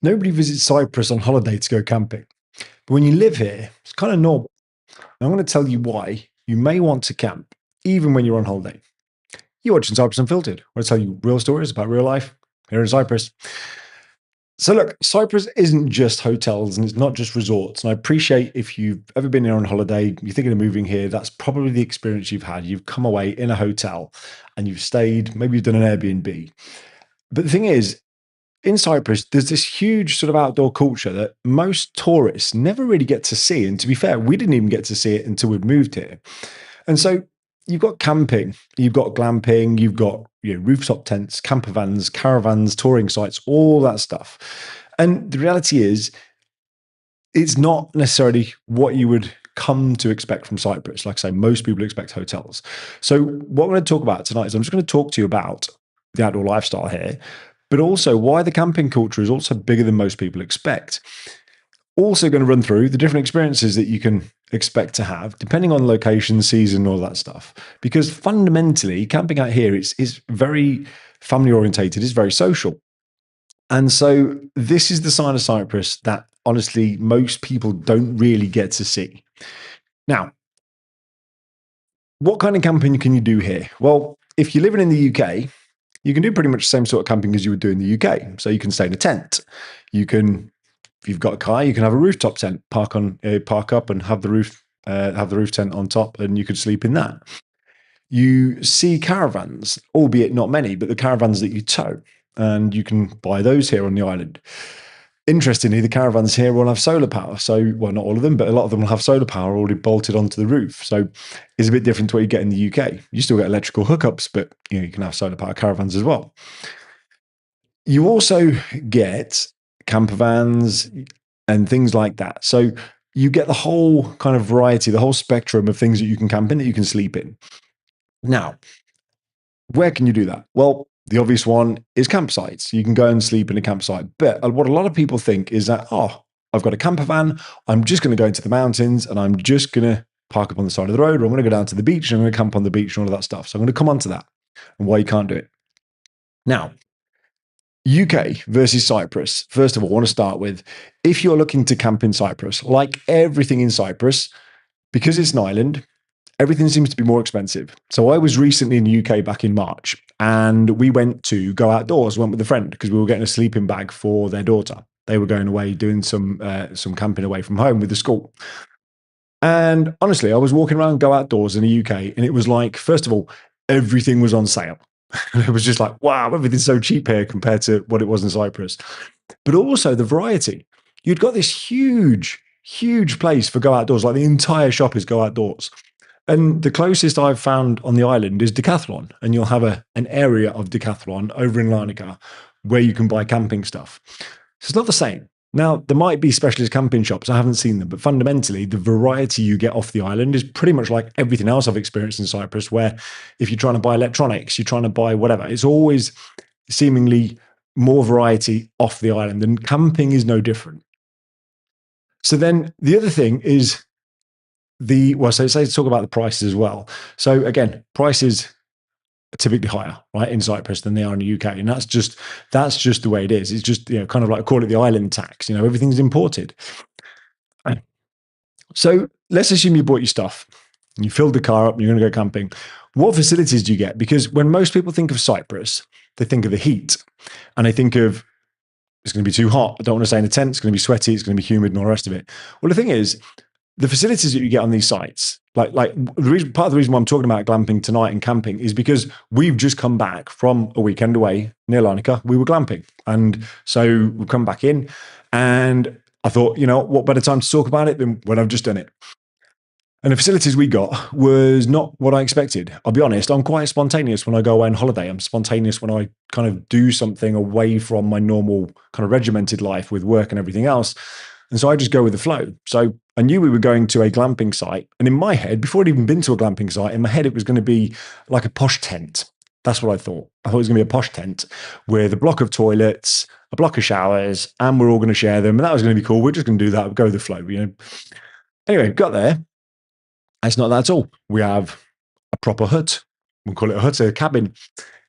Nobody visits Cyprus on holiday to go camping. But when you live here, it's kind of normal. And I'm going to tell you why you may want to camp, even when you're on holiday. You're watching Cyprus Unfiltered, where I tell you real stories about real life here in Cyprus. So, look, Cyprus isn't just hotels and it's not just resorts. And I appreciate if you've ever been here on holiday, you're thinking of moving here, that's probably the experience you've had. You've come away in a hotel and you've stayed, maybe you've done an Airbnb. But the thing is, in Cyprus, there's this huge sort of outdoor culture that most tourists never really get to see. And to be fair, we didn't even get to see it until we moved here. And so you've got camping, you've got glamping, you've got rooftop tents, camper vans, caravans, touring sites, all that stuff. And the reality is, it's not necessarily what you would come to expect from Cyprus. Like I say, most people expect hotels. So what I'm going to talk about tonight is I'm just going to talk to you about the outdoor lifestyle here, but also why the camping culture is also bigger than most people expect. Also going to run through the different experiences that you can expect to have, depending on location, season, all that stuff. Because fundamentally, camping out here is very family orientated, it's very social. And so this is the side of Cyprus that honestly, most people don't really get to see. Now, what kind of camping can you do here? Well, if you're living in the UK, you can do pretty much the same sort of camping as you would do in the UK. So you can stay in a tent. You can, if you've got a car, you can have a rooftop tent, park up and have the roof tent on top, and you could sleep in that. You see caravans, albeit not many, but the caravans that you tow, and you can buy those here on the island. Interestingly, the caravans here will have solar power. So, well, not all of them, but a lot of them will have solar power already bolted onto the roof. So it's a bit different to what you get in the UK. You still get electrical hookups, but you can have solar power caravans as well. You also get camper vans and things like that. So you get the whole kind of variety, the whole spectrum of things that you can camp in, that you can sleep in. Now, where can you do that? Well, the obvious one is campsites. You can go and sleep in a campsite. But what a lot of people think is that, I've got a camper van. I'm just going to go into the mountains and I'm just going to park up on the side of the road, or I'm going to go down to the beach and I'm going to camp on the beach and all of that stuff. So I'm going to come on to that and why you can't do it. Now, UK versus Cyprus. First of all, I want to start with, if you're looking to camp in Cyprus, like everything in Cyprus, because it's an island, everything seems to be more expensive. So I was recently in the UK back in March, and we went to go outdoors, went with a friend because we were getting a sleeping bag for their daughter. They were going away doing some camping away from home with the school. And honestly, I was walking around Go Outdoors in the UK, and it was like, first of all, everything was on sale. It was just like, wow, everything's so cheap here compared to what it was in Cyprus. But also the variety. You'd got this huge, huge place for Go Outdoors. Like the entire shop is Go Outdoors. And the closest I've found on the island is Decathlon. And you'll have an area of Decathlon over in Larnaca where you can buy camping stuff. So it's not the same. Now, there might be specialist camping shops. I haven't seen them. But fundamentally, the variety you get off the island is pretty much like everything else I've experienced in Cyprus, where if you're trying to buy electronics, you're trying to buy whatever, it's always seemingly more variety off the island. And camping is no different. So then the other thing is so talk about the prices as well. So again, prices are typically higher, right, in Cyprus than they are in the UK, and that's just the way it is. It's just kind of like, call it the island tax. Everything's imported. So let's assume you bought your stuff, you filled the car up, and you're going to go camping. What facilities do you get? Because when most people think of Cyprus, they think of the heat, and they think of, it's going to be too hot. I don't want to stay in a tent. It's going to be sweaty. It's going to be humid and all the rest of it. Well, the thing is, the facilities that you get on these sites, part of the reason why I'm talking about glamping tonight and camping is because we've just come back from a weekend away near Larnaca. We were glamping. And so we've come back in, and I thought, what better time to talk about it than when I've just done it? And the facilities we got was not what I expected. I'll be honest, I'm quite spontaneous when I go away on holiday. I'm spontaneous when I kind of do something away from my normal kind of regimented life with work and everything else. And so I just go with the flow. So I knew we were going to a glamping site. And in my head, before I'd even been to a glamping site, in my head, it was going to be like a posh tent. That's what I thought. I thought it was going to be a posh tent with a block of toilets, a block of showers, and we're all going to share them. And that was going to be cool. We're just going to do that. We'll go with the flow, Anyway, got there. It's not that at all. We have a proper hut. We'll call it a hut, a cabin.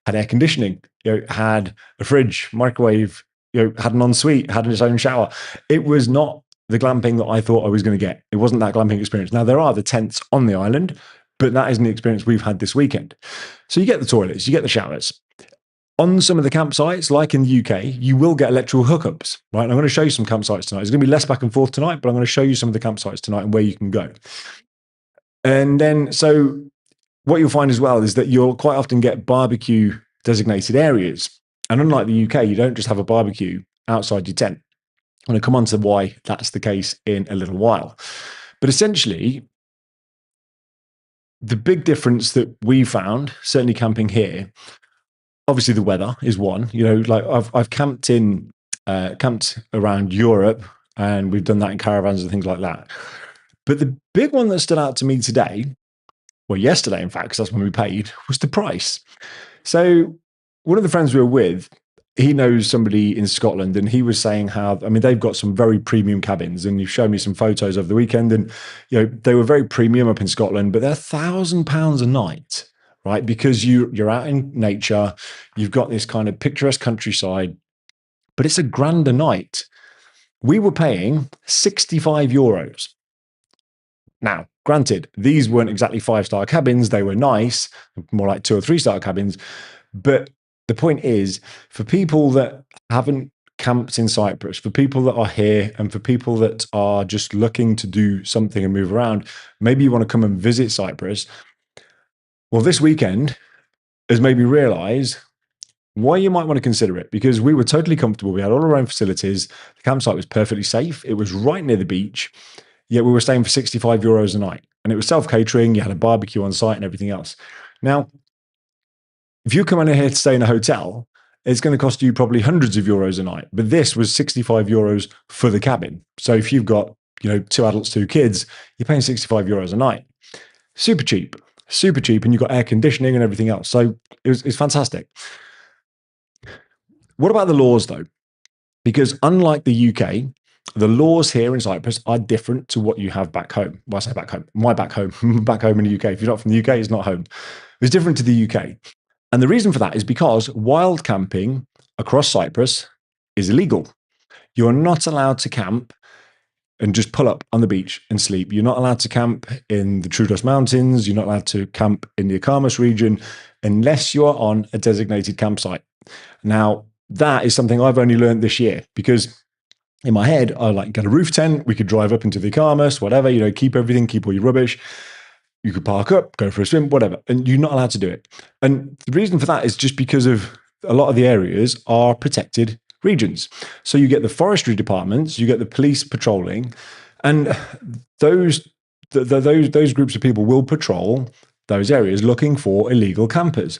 Had air conditioning. Had a fridge, microwave, had an ensuite, had its own shower. It was not the glamping that I thought I was going to get. It wasn't that glamping experience. Now, there are the tents on the island, but that isn't the experience we've had this weekend. So you get the toilets, you get the showers. On some of the campsites, like in the UK, you will get electrical hookups, right? And I'm going to show you some campsites tonight. There's going to be less back and forth tonight, but I'm going to show you some of the campsites tonight and where you can go. And then, so what you'll find as well is that you'll quite often get barbecue designated areas. And unlike the UK, you don't just have a barbecue outside your tent. I'm going to come on to why that's the case in a little while. But essentially, the big difference that we found, certainly camping here, obviously the weather is one. Like I've camped around Europe, and we've done that in caravans and things like that. But the big one that stood out to me today, well, yesterday, in fact, because that's when we paid, was the price. So one of the friends we were with, he knows somebody in Scotland, and he was saying how, they've got some very premium cabins, and you've shown me some photos over the weekend, and they were very premium up in Scotland, but they're £1,000 a night, right? Because you're out in nature, you've got this kind of picturesque countryside, but it's £1,000 a night. We were paying €65. Now, granted, these weren't exactly 5-star cabins. They were nice, more like 2 or 3-star cabins. But the point is, for people that haven't camped in Cyprus, for people that are here, and for people that are just looking to do something and move around, maybe you want to come and visit Cyprus. Well, this weekend has made me realize why you might want to consider it, because we were totally comfortable. We had all our own facilities. The campsite was perfectly safe. It was right near the beach. Yet we were staying for €65 a night, and it was self-catering. You had a barbecue on site and everything else. Now, if you come in here to stay in a hotel, it's going to cost you probably hundreds of euros a night. But this was €65 for the cabin. So if you've got 2 adults, 2 kids, you're paying €65 a night. Super cheap, and you've got air conditioning and everything else. So it's fantastic. What about the laws though? Because unlike the UK, the laws here in Cyprus are different to what you have back home. Well, I say back home, back home in the UK. If you're not from the UK, it's not home. It's different to the UK. And the reason for that is because wild camping across Cyprus is illegal. You're not allowed to camp and just pull up on the beach and sleep. You're not allowed to camp in the Troodos mountains. You're not allowed to camp in the Akamas region unless you are on a designated campsite. Now, that is something I've only learned this year, because in my head, I get a roof tent. We could drive up into the Akamas, whatever, keep everything, keep all your rubbish. You could park up, go for a swim, whatever. And you're not allowed to do it. And the reason for that is just because of a lot of the areas are protected regions. So you get the forestry departments, you get the police patrolling, and those groups of people will patrol those areas looking for illegal campers.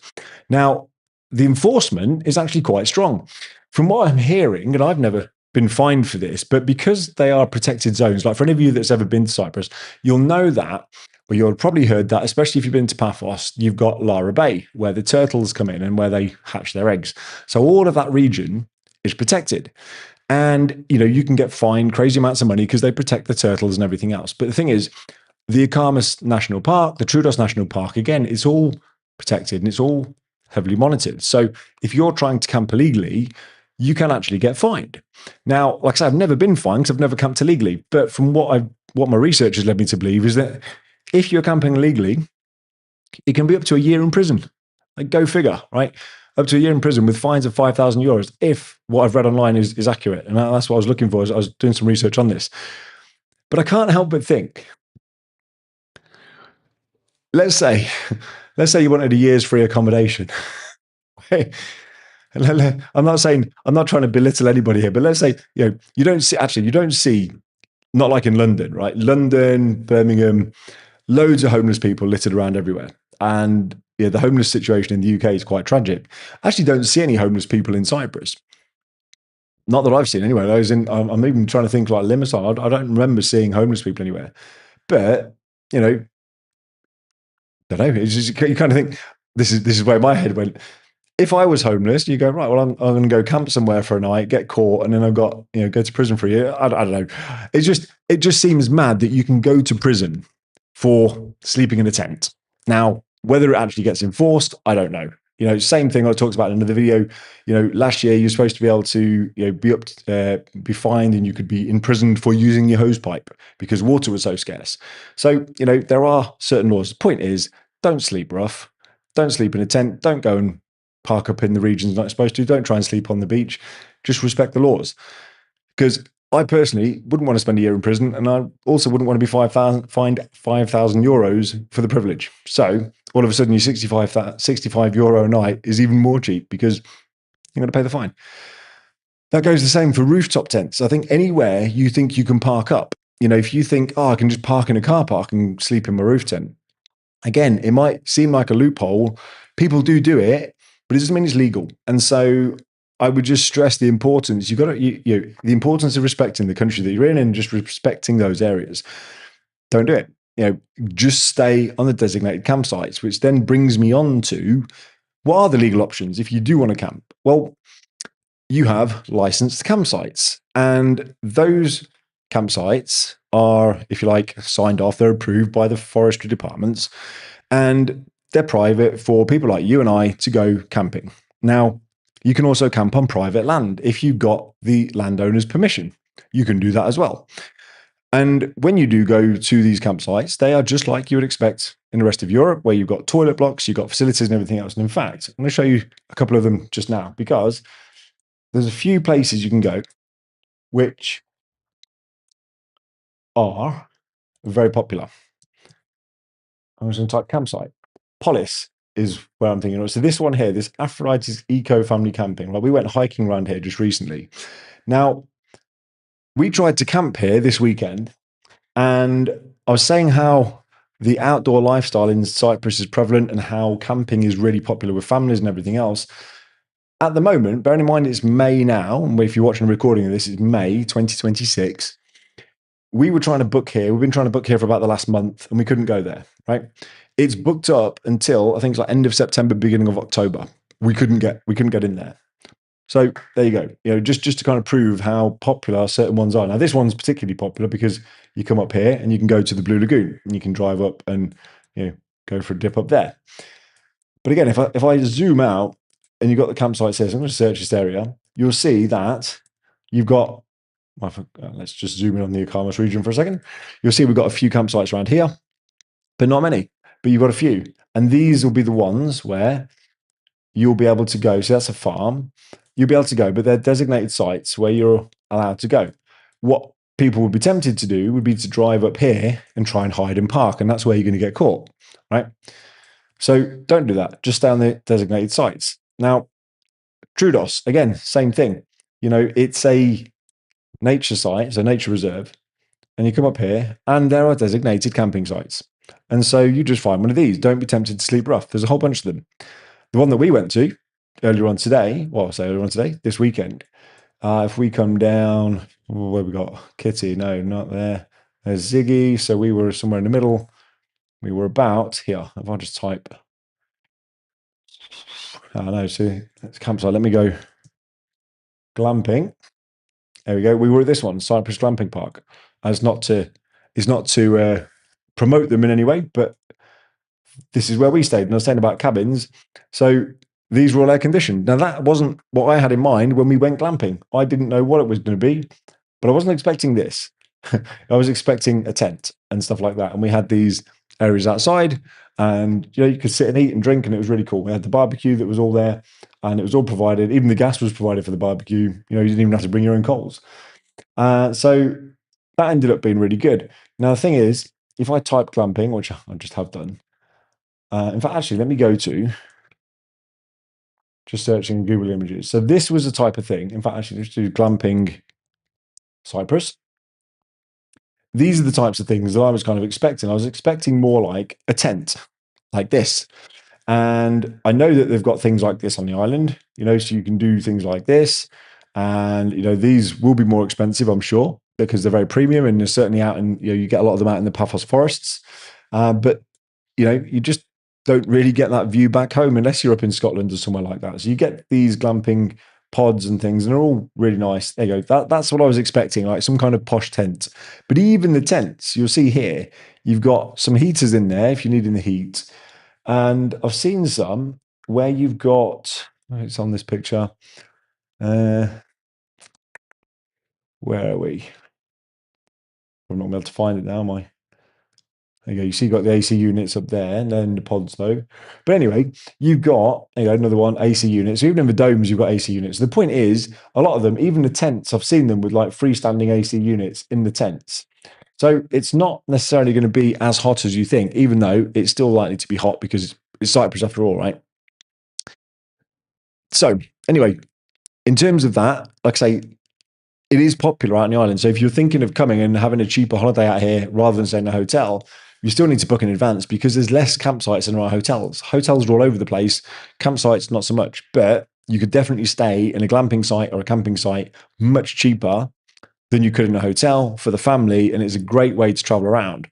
Now, the enforcement is actually quite strong. From what I'm hearing, and I've never been fined for this, but because they are protected zones, like for any of you that's ever been to Cyprus, you'll know that, or you'll probably heard that, especially if you've been to Paphos, you've got Lara Bay, where the turtles come in and where they hatch their eggs. So all of that region is protected. And, you can get fined crazy amounts of money because they protect the turtles and everything else. But the thing is, the Akamas National Park, the Troodos National Park, again, it's all protected and it's all heavily monitored. So if you're trying to camp illegally, you can actually get fined. Now, like I said, I've never been fined because I've never camped illegally. But from what my research has led me to believe is that if you're camping illegally, it can be up to a year in prison. Go figure, right? Up to a year in prison with fines of €5,000 if what I've read online is accurate. And that's what I was looking for as I was doing some research on this. But I can't help but think, let's say you wanted a year's free accommodation. I'm not trying to belittle anybody here, but let's say, you don't see, not like in London, right? London, Birmingham, loads of homeless people littered around everywhere. And the homeless situation in the UK is quite tragic. I actually don't see any homeless people in Cyprus. Not that I've seen anyway. I'm even trying to think like Limassol. I don't remember seeing homeless people anywhere. But, I don't know. It's just, you kind of think, this is where my head went. If I was homeless, you go, right, well, I'm going to go camp somewhere for a night, get caught, and then I've got, go to prison for a year. I don't know. It just seems mad that you can go to prison for sleeping in a tent. Now, whether it actually gets enforced, I don't know. Same thing I talked about in another video. Last year you're supposed to be able to, be fined and you could be imprisoned for using your hose pipe because water was so scarce. So, there are certain laws. The point is, don't sleep rough, don't sleep in a tent, don't go and park up in the regions not supposed to, don't try and sleep on the beach. Just respect the laws. Because I personally wouldn't want to spend a year in prison, and I also wouldn't want to be fined €5,000 for the privilege. So all of a sudden, your 65 euro a night is even more cheap because you're going to pay the fine. That goes the same for rooftop tents. I think anywhere you think you can park up, if you think, oh, I can just park in a car park and sleep in my roof tent. Again, it might seem like a loophole. People do it, but it doesn't mean it's legal. And so I would just stress the importance. You've got to, the importance of respecting the country that you're in and just respecting those areas. Don't do it. Just stay on the designated campsites, which then brings me on to what are the legal options if you do want to camp? Well, you have licensed campsites, and those campsites are, if you like, signed off. They're approved by the forestry departments, and they're private for people like you and I to go camping. Now, you can also camp on private land if you've got the landowner's permission. You can do that as well. And when you do go to these campsites, they are just like you would expect in the rest of Europe, where you've got toilet blocks, you've got facilities and everything else. And in fact, I'm going to show you a couple of them just now, because there's a few places you can go which are very popular. I'm just going to type campsite. Polis is where I'm thinking of. So this one here, this Aphrodite's Eco Family Camping. Like, we went hiking around here just recently. Now, we tried to camp here this weekend, and I was saying how the outdoor lifestyle in Cyprus is prevalent and how camping is really popular with families and everything else. At the moment, bearing in mind it's May now, and if you're watching a recording of this, it's May 2026. We were trying to book here. We've been trying to book here for about the last month, and we couldn't go there, right? It's booked up until I think it's like end of September, beginning of October. We couldn't get in there. So there you go. Just to kind of prove how popular certain ones are. Now, this one's particularly popular because you come up here and you can go to the Blue Lagoon and you can drive up and go for a dip up there. But again, if I zoom out and you've got the campsite here, so I'm going to search this area, you'll see that you've got, let's just zoom in on the Akamas region for a second. You'll see we've got a few campsites around here, but not many. But you've got a few. And these will be the ones where you'll be able to go. So that's a farm. You'll be able to go, but they're designated sites where you're allowed to go. What people would be tempted to do would be to drive up here and try and hide and park, and that's where you're going to get caught, right? So don't do that. Just stay on the designated sites. Now, Troodos, again, same thing. It's a nature site, it's a nature reserve, and you come up here and there are designated camping sites. And so you just find one of these. Don't be tempted to sleep rough. There's a whole bunch of them. The one that we went to earlier on today, this weekend, if we come down, where we got Kitty? No, not there. There's Ziggy. So we were somewhere in the middle. We were about here. If I just type, see, it's campsite. Let me go glamping. There we go. We were at this one, Cyprus Glamping Park. It's not to promote them in any way, but this is where we stayed. And I was saying about cabins. So these were all air conditioned. Now, that wasn't what I had in mind when we went glamping. I didn't know what it was going to be, but I wasn't expecting this. I was expecting a tent and stuff like that. And we had these areas outside, and you could sit and eat and drink, and it was really cool. We had the barbecue that was all there, and it was all provided. Even the gas was provided for the barbecue. You didn't even have to bring your own coals. So that ended up being really good. Now, the thing is, if I type glamping, which I just have done, in fact, actually, let me go to just searching Google Images. So this was the type of thing. In fact, actually, let's do glamping Cyprus. These are the types of things that I was kind of expecting. I was expecting more like a tent, like this. And I know that they've got things like this on the island, so you can do things like this. And, these will be more expensive, I'm sure, because they're very premium, and they're certainly out in, you get a lot of them out in the Paphos forests. But, you just don't really get that view back home unless you're up in Scotland or somewhere like that. So you get these glamping pods and things, and they're all really nice. There you go. That's what I was expecting, like some kind of posh tent. But even the tents, you'll see here, you've got some heaters in there if you're needing the heat. And I've seen some where you've got, it's on this picture. Where are we? I'm not going to be able to find it now, am I? There you go. You see, you've got the AC units up there, and then the pods, though. But anyway, you've got another one, AC units. So even in the domes, you've got AC units. The point is, a lot of them, even the tents, I've seen them with like freestanding AC units in the tents. So it's not necessarily going to be as hot as you think, even though it's still likely to be hot because it's Cyprus after all, right? So anyway, in terms of that, like I say, it is popular out in the island. So if you're thinking of coming and having a cheaper holiday out here rather than staying in a hotel, you still need to book in advance because there's less campsites than there are hotels. Hotels are all over the place, campsites not so much, but you could definitely stay in a glamping site or a camping site much cheaper than you could in a hotel for the family. And it's a great way to travel around,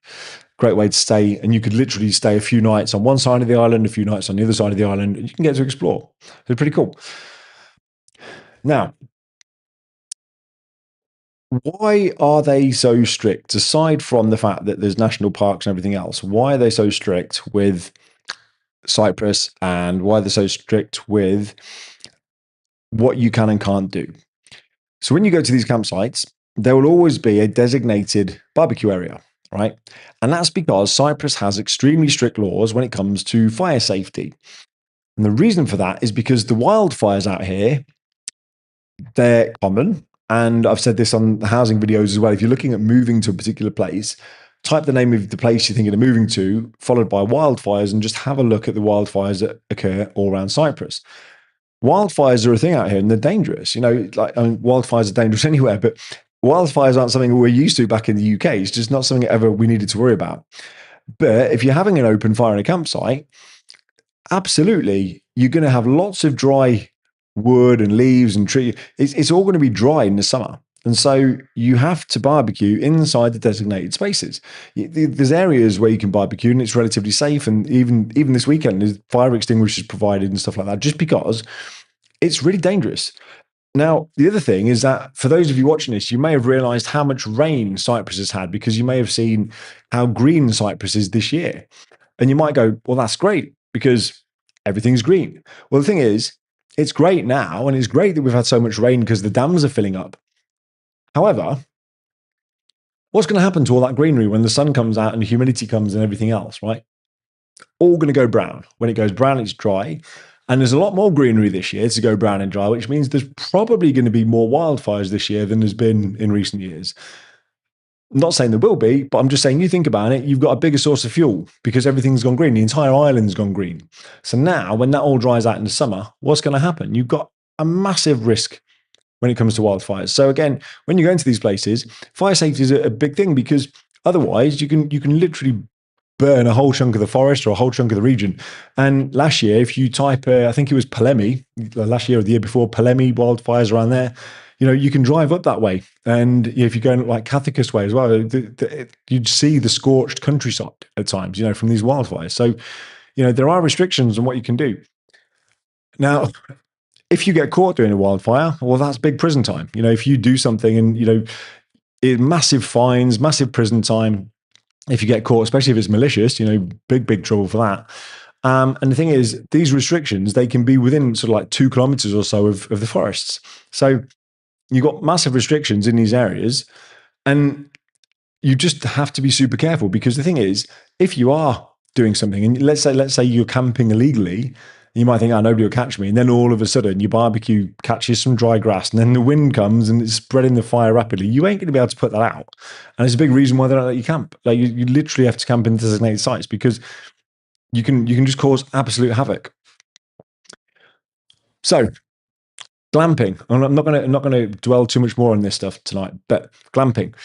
great way to stay. And you could literally stay a few nights on one side of the island, a few nights on the other side of the island, and you can get to explore. So it's pretty cool. Now, why are they so strict? Aside from the fact that there's national parks and everything else, why are they so strict with Cyprus and why they're so strict with what you can and can't do? So when you go to these campsites, there will always be a designated barbecue area, right? And that's because Cyprus has extremely strict laws when it comes to fire safety. And the reason for that is because the wildfires out here, they're common. And I've said this on the housing videos as well. If you're looking at moving to a particular place, type the name of the place you're thinking of moving to, followed by wildfires, and just have a look at the wildfires that occur all around Cyprus. Wildfires are a thing out here and they're dangerous. Wildfires are dangerous anywhere, but wildfires aren't something we're used to back in the UK. It's just not something ever we needed to worry about. But if you're having an open fire in a campsite, absolutely, you're going to have lots of dry wood and leaves and trees. It's all going to be dry in the summer. And so you have to barbecue inside the designated spaces. There's areas where you can barbecue and it's relatively safe. And even this weekend, there's fire extinguishers provided and stuff like that, just because it's really dangerous. Now, the other thing is that for those of you watching this, you may have realized how much rain Cyprus has had because you may have seen how green Cyprus is this year. And you might go, well, that's great because everything's green. Well, the thing is, it's great now, and it's great that we've had so much rain because the dams are filling up. However, what's going to happen to all that greenery when the sun comes out and the humidity comes and everything else, right? All going to go brown. When it goes brown, it's dry. And there's a lot more greenery this year to go brown and dry, which means there's probably going to be more wildfires this year than there's been in recent years. I'm not saying there will be, but I'm just saying you think about it, you've got a bigger source of fuel because everything's gone green. The entire island's gone green. So now when that all dries out in the summer, what's going to happen? You've got a massive risk when it comes to wildfires. So again, when you go into these places, fire safety is a big thing because otherwise you can literally burn a whole chunk of the forest or a whole chunk of the region. And last year, if you type, I think it was Pelemi, last year or the year before, Pelemi wildfires around there, you can drive up that way. And if you're going like Cathicus way as well, you'd see the scorched countryside at times, from these wildfires. So, there are restrictions on what you can do. Now, if you get caught doing a wildfire, well, that's big prison time. If you do something and, massive fines, massive prison time. If you get caught, especially if it's malicious, big trouble for that. And the thing is, these restrictions, they can be within sort of like 2 kilometers or so of the forests. So you've got massive restrictions in these areas and you just have to be super careful because the thing is, if you are doing something and let's say you're camping illegally, you might think, oh, nobody will catch me. And then all of a sudden your barbecue catches some dry grass and then the wind comes and it's spreading the fire rapidly. You ain't going to be able to put that out. And it's a big reason why they don't let you camp. Like you literally have to camp in designated sites because you can just cause absolute havoc. So glamping, I'm not going to dwell too much more on this stuff tonight, but glamping.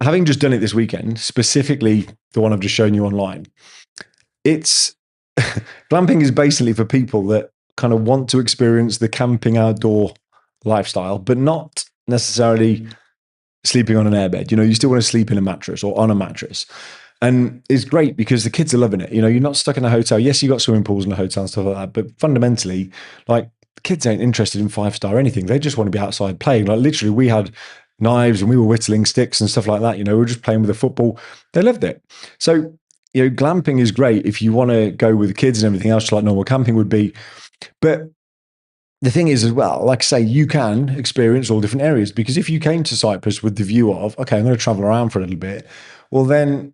Having just done it this weekend, specifically the one I've just shown you online, it's glamping is basically for people that kind of want to experience the camping outdoor lifestyle, but not necessarily sleeping on an airbed. You still want to sleep in a mattress or on a mattress. And it's great because the kids are loving it. You're not stuck in a hotel. Yes, you got swimming pools in a hotel and stuff like that, but fundamentally, like the kids ain't interested in 5-star anything. They just want to be outside playing. Like literally, we had knives and we were whittling sticks and stuff like that. We were just playing with the football. They loved it. So glamping is great if you want to go with the kids and everything else, like normal camping would be. But the thing is, as well, like I say, you can experience all different areas, because if you came to Cyprus with the view of, okay, I'm going to travel around for a little bit, well, then,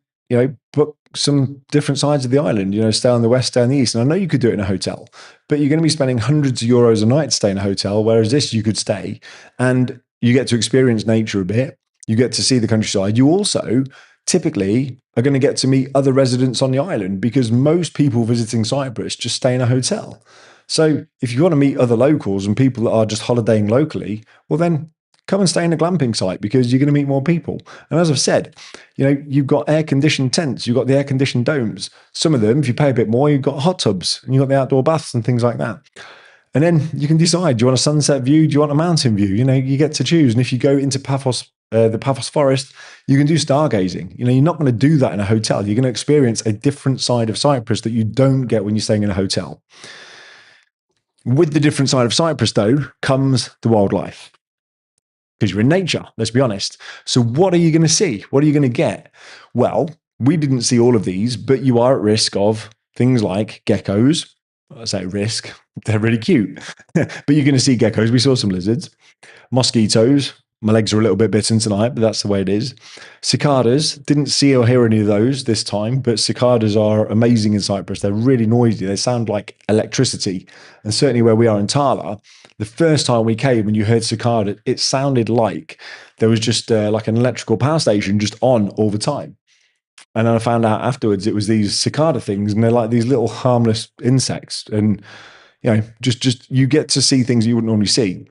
book some different sides of the island, stay on the west, stay on the east. And I know you could do it in a hotel, but you're going to be spending hundreds of euros a night to stay in a hotel, whereas this, you could stay and you get to experience nature a bit. You get to see the countryside. You also typically are going to get to meet other residents on the island, because most people visiting Cyprus just stay in a hotel. So if you want to meet other locals and people that are just holidaying locally, well, then come and stay in a glamping site, because you're going to meet more people. And as I've said, you've got air-conditioned tents, you've got the air-conditioned domes. Some of them, if you pay a bit more, you've got hot tubs and you've got the outdoor baths and things like that. And then you can decide, do you want a sunset view? Do you want a mountain view? You get to choose. And if you go into Paphos, the Paphos forest, you can do stargazing. You're not going to do that in a hotel. You're going to experience a different side of Cyprus that you don't get when you're staying in a hotel. With the different side of Cyprus, though, comes the wildlife, because you're in nature, let's be honest. So what are you going to see? What are you going to get? Well, we didn't see all of these, but you are at risk of things like geckos. I say risk, they're really cute. But you're going to see geckos. We saw some lizards, mosquitoes. My legs are a little bit bitten tonight, but that's the way it is. Cicadas, didn't see or hear any of those this time, but cicadas are amazing in Cyprus. They're really noisy. They sound like electricity. And certainly where we are in Tala, the first time we came and you heard cicada, it sounded like there was just like an electrical power station just on all the time. And then I found out afterwards it was these cicada things, and they're like these little harmless insects. And, just you get to see things you wouldn't normally see.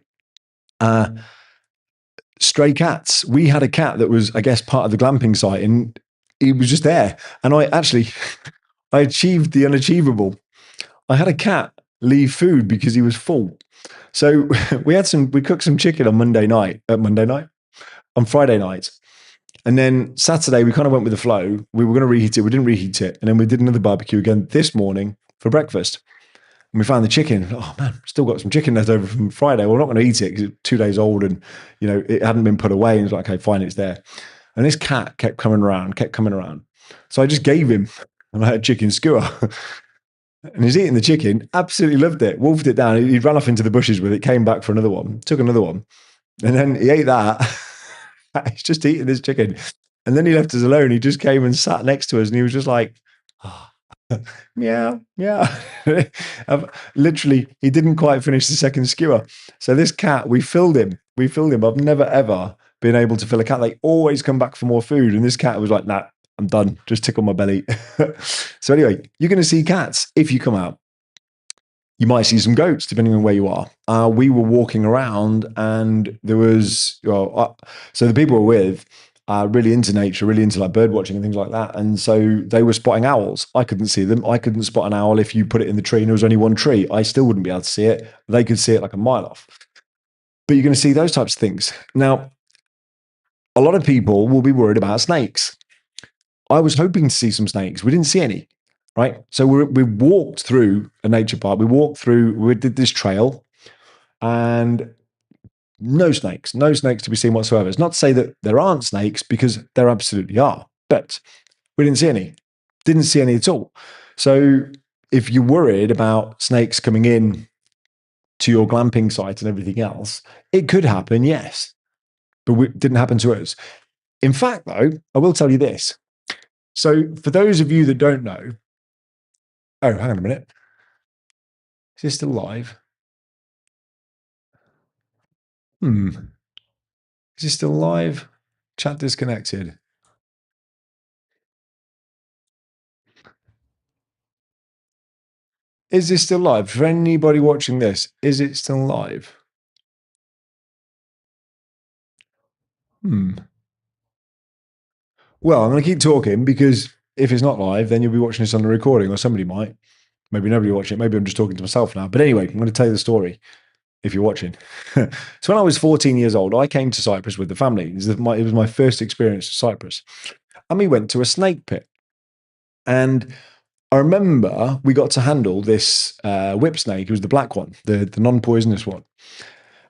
Stray cats. We had a cat that was, I guess, part of the glamping site, and he was just there. And I achieved the unachievable. I had a cat leave food because he was full. So we cooked some chicken on on Friday night. And then Saturday, we kind of went with the flow. We were going to reheat it. We didn't reheat it. And then we did another barbecue again this morning for breakfast. And we found the chicken. Oh man, still got some chicken left over from Friday. We're not going to eat it because it's 2 days old, and it hadn't been put away. And it's like, okay, fine, it's there. And this cat kept coming around. So I just gave him, and I had a chicken skewer. And he's eating the chicken. Absolutely loved it. Wolfed it down. He ran off into the bushes with it. Came back for another one. Took another one, and then he ate that. He's just eating this chicken, and then he left us alone. He just came and sat next to us, and he was just like, oh. Meow, meow. Literally, he didn't quite finish the second skewer. So this cat, we filled him. I've never ever been able to fill a cat. They always come back for more food. And this cat was like, nah, I'm done. Just tickle my belly. So anyway, you're going to see cats if you come out. You might see some goats, depending on where you are. We were walking around, and there was, so the people we're with, really into nature, really into like bird watching and things like that. And so they were spotting owls. I couldn't see them. I couldn't spot an owl if you put it in the tree and there was only one tree. I still wouldn't be able to see it. They could see it like a mile off. But you're going to see those types of things. Now, a lot of people will be worried about snakes. I was hoping to see some snakes. We didn't see any, right? So we walked through a nature park. We did this trail, and no snakes to be seen whatsoever. It's not to say that there aren't snakes, because there absolutely are, but we didn't see any at all. So if you're worried about snakes coming in to your glamping site and everything else, it could happen, yes, but it didn't happen to us. In fact, though, I will tell you this. So for those of you that don't know, oh, hang on a minute. Is this still live? Is this still live? Chat disconnected. Is this still live? For anybody watching this, is it still live? Well, I'm going to keep talking, because if it's not live, then you'll be watching this on the recording, or somebody might. Maybe nobody will watch it. Maybe I'm just talking to myself now. But anyway, I'm going to tell you the story if you're watching. So when I was 14 years old, I came to Cyprus with the family. It was my first experience to Cyprus. And we went to a snake pit. And I remember we got to handle this whip snake. It was the black one, the non-poisonous one.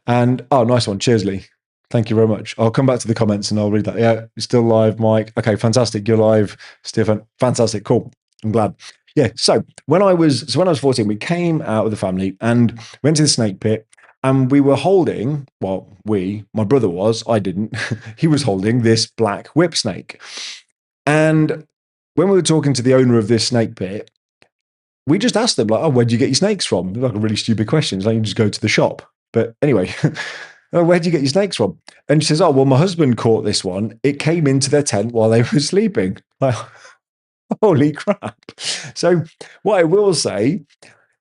And, oh, nice one. Cheers, Lee. Thank you very much. I'll come back to the comments and I'll read that. Yeah, you're still live, Mike. Okay, fantastic. You're live, Stefan. Fantastic. Cool. I'm glad. Yeah. So when I was 14, we came out with the family and went to the snake pit, and we were holding, my brother was, I didn't, he was holding this black whip snake. And when we were talking to the owner of this snake pit, we just asked them, like, oh, where'd you get your snakes from? Like a really stupid question. It's like you just go to the shop. But anyway, oh, where'd you get your snakes from? And she says, oh, well, my husband caught this one. It came into their tent while they were sleeping. Like, holy crap. So what I will say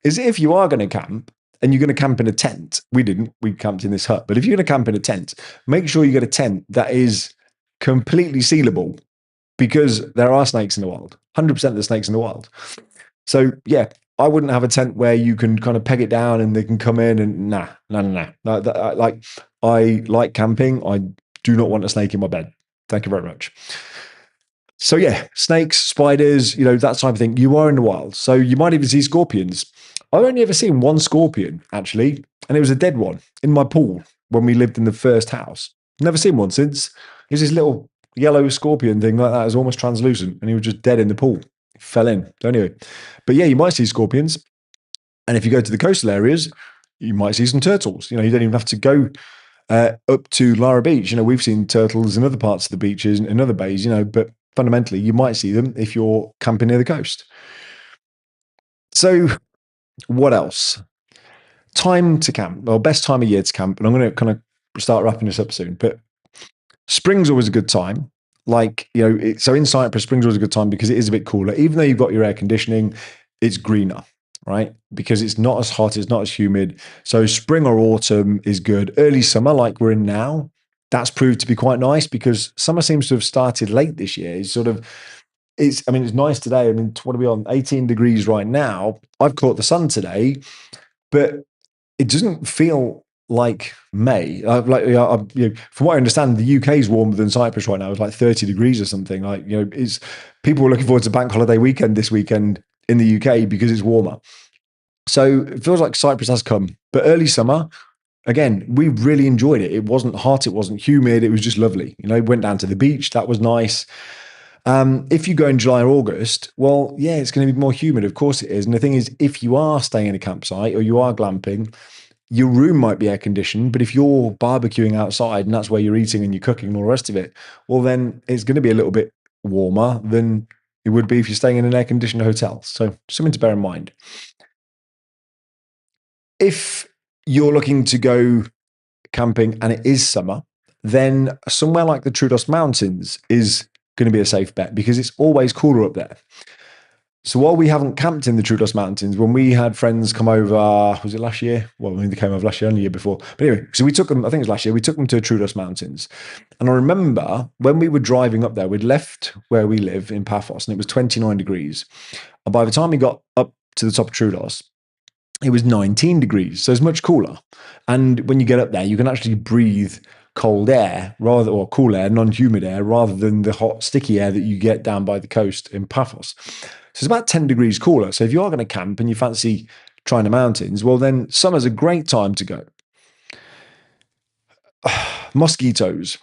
is if you are going to camp and you're going to camp in a tent, we didn't, we camped in this hut, but if you're going to camp in a tent, make sure you get a tent that is completely sealable, because there are snakes in the wild, 100% of the snakes in the wild. So yeah, I wouldn't have a tent where you can kind of peg it down and they can come in and nah. Like, I like camping. I do not want a snake in my bed. Thank you very much. So yeah, snakes, spiders, that type of thing. You are in the wild, so you might even see scorpions. I've only ever seen one scorpion, actually, and it was a dead one in my pool when we lived in the first house. Never seen one since. It was this little yellow scorpion thing like that. It was almost translucent, and he was just dead in the pool. He fell in. Anyway, but yeah, you might see scorpions. And if you go to the coastal areas, you might see some turtles. You don't even have to go up to Lara Beach. We've seen turtles in other parts of the beaches and in other bays, but fundamentally, you might see them if you're camping near the coast. So what else? Time to camp. Well, best time of year to camp. And I'm going to kind of start wrapping this up soon. But spring's always a good time. So in Cyprus, spring's always a good time because it is a bit cooler. Even though you've got your air conditioning, it's greener, right? Because it's not as hot, it's not as humid. So spring or autumn is good. Early summer, like we're in now, that's proved to be quite nice because summer seems to have started late this year. It's nice today. What are we on? 18 degrees right now. I've caught the sun today, but it doesn't feel like May. From what I understand, the UK is warmer than Cyprus right now. It's like 30 degrees or something. People were looking forward to bank holiday weekend this weekend in the UK because it's warmer. So it feels like Cyprus has come. But early summer, again, we really enjoyed it. It wasn't hot. It wasn't humid. It was just lovely. Went down to the beach. That was nice. If you go in July or August, well, yeah, it's going to be more humid. Of course it is. And the thing is, if you are staying in a campsite or you are glamping, your room might be air conditioned, but if you're barbecuing outside and that's where you're eating and you're cooking and all the rest of it, well, then it's going to be a little bit warmer than it would be if you're staying in an air conditioned hotel. So something to bear in mind. If you're looking to go camping and it is summer, then somewhere like the Troodos Mountains is going to be a safe bet because it's always cooler up there. So while we haven't camped in the Troodos Mountains, when we had friends come over, was it last year? Well, they came over last year, only the year before. But anyway, so we took them, I think it was last year, we took them to Troodos Mountains. And I remember when we were driving up there, we'd left where we live in Paphos and it was 29 degrees. And by the time we got up to the top of Troodos, it was 19 degrees. So it's much cooler. And when you get up there, you can actually breathe cold air or cool air, non-humid air, rather than the hot, sticky air that you get down by the coast in Paphos. So it's about 10 degrees cooler. So if you are going to camp and you fancy trying the mountains, well, then summer's a great time to go. Mosquitoes.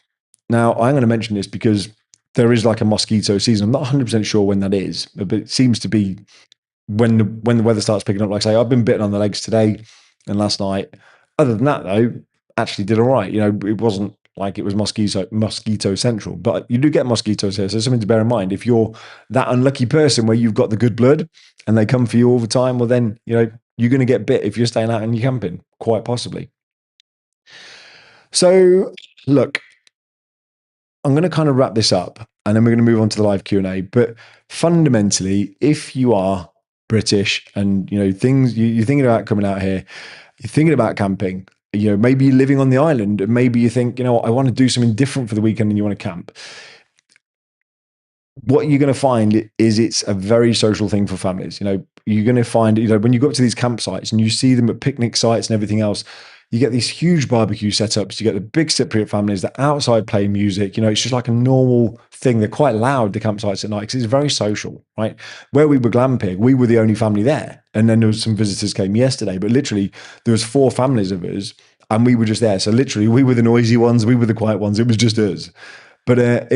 Now, I'm going to mention this because there is like a mosquito season. I'm not 100% sure when that is, but it seems to be when the weather starts picking up. Like I say, I've been bitten on the legs today and last night. Other than that, though, actually did all right. It wasn't like it was mosquito central, but you do get mosquitoes here. So something to bear in mind. If you're that unlucky person where you've got the good blood and they come for you all the time, well, then, you're going to get bit if you're staying out and you're camping, quite possibly. So look, I'm going to kind of wrap this up and then we're going to move on to the live Q&A. But fundamentally, if you are British and, things you're thinking about coming out here, you're thinking about camping, maybe you're living on the island and maybe you think, I want to do something different for the weekend and you want to camp. What you're going to find is it's a very social thing for families. You're going to find, when you go up to these campsites and you see them at picnic sites and everything else, you get these huge barbecue setups. You get the big Cypriot families that outside play music. It's just like a normal thing. They're quite loud, the campsites at night, because it's very social, right? Where we were glamping, we were the only family there. And then there was some visitors came yesterday, but literally there was 4 families of us and we were just there. So literally, we were the noisy ones, we were the quiet ones. It was just us. But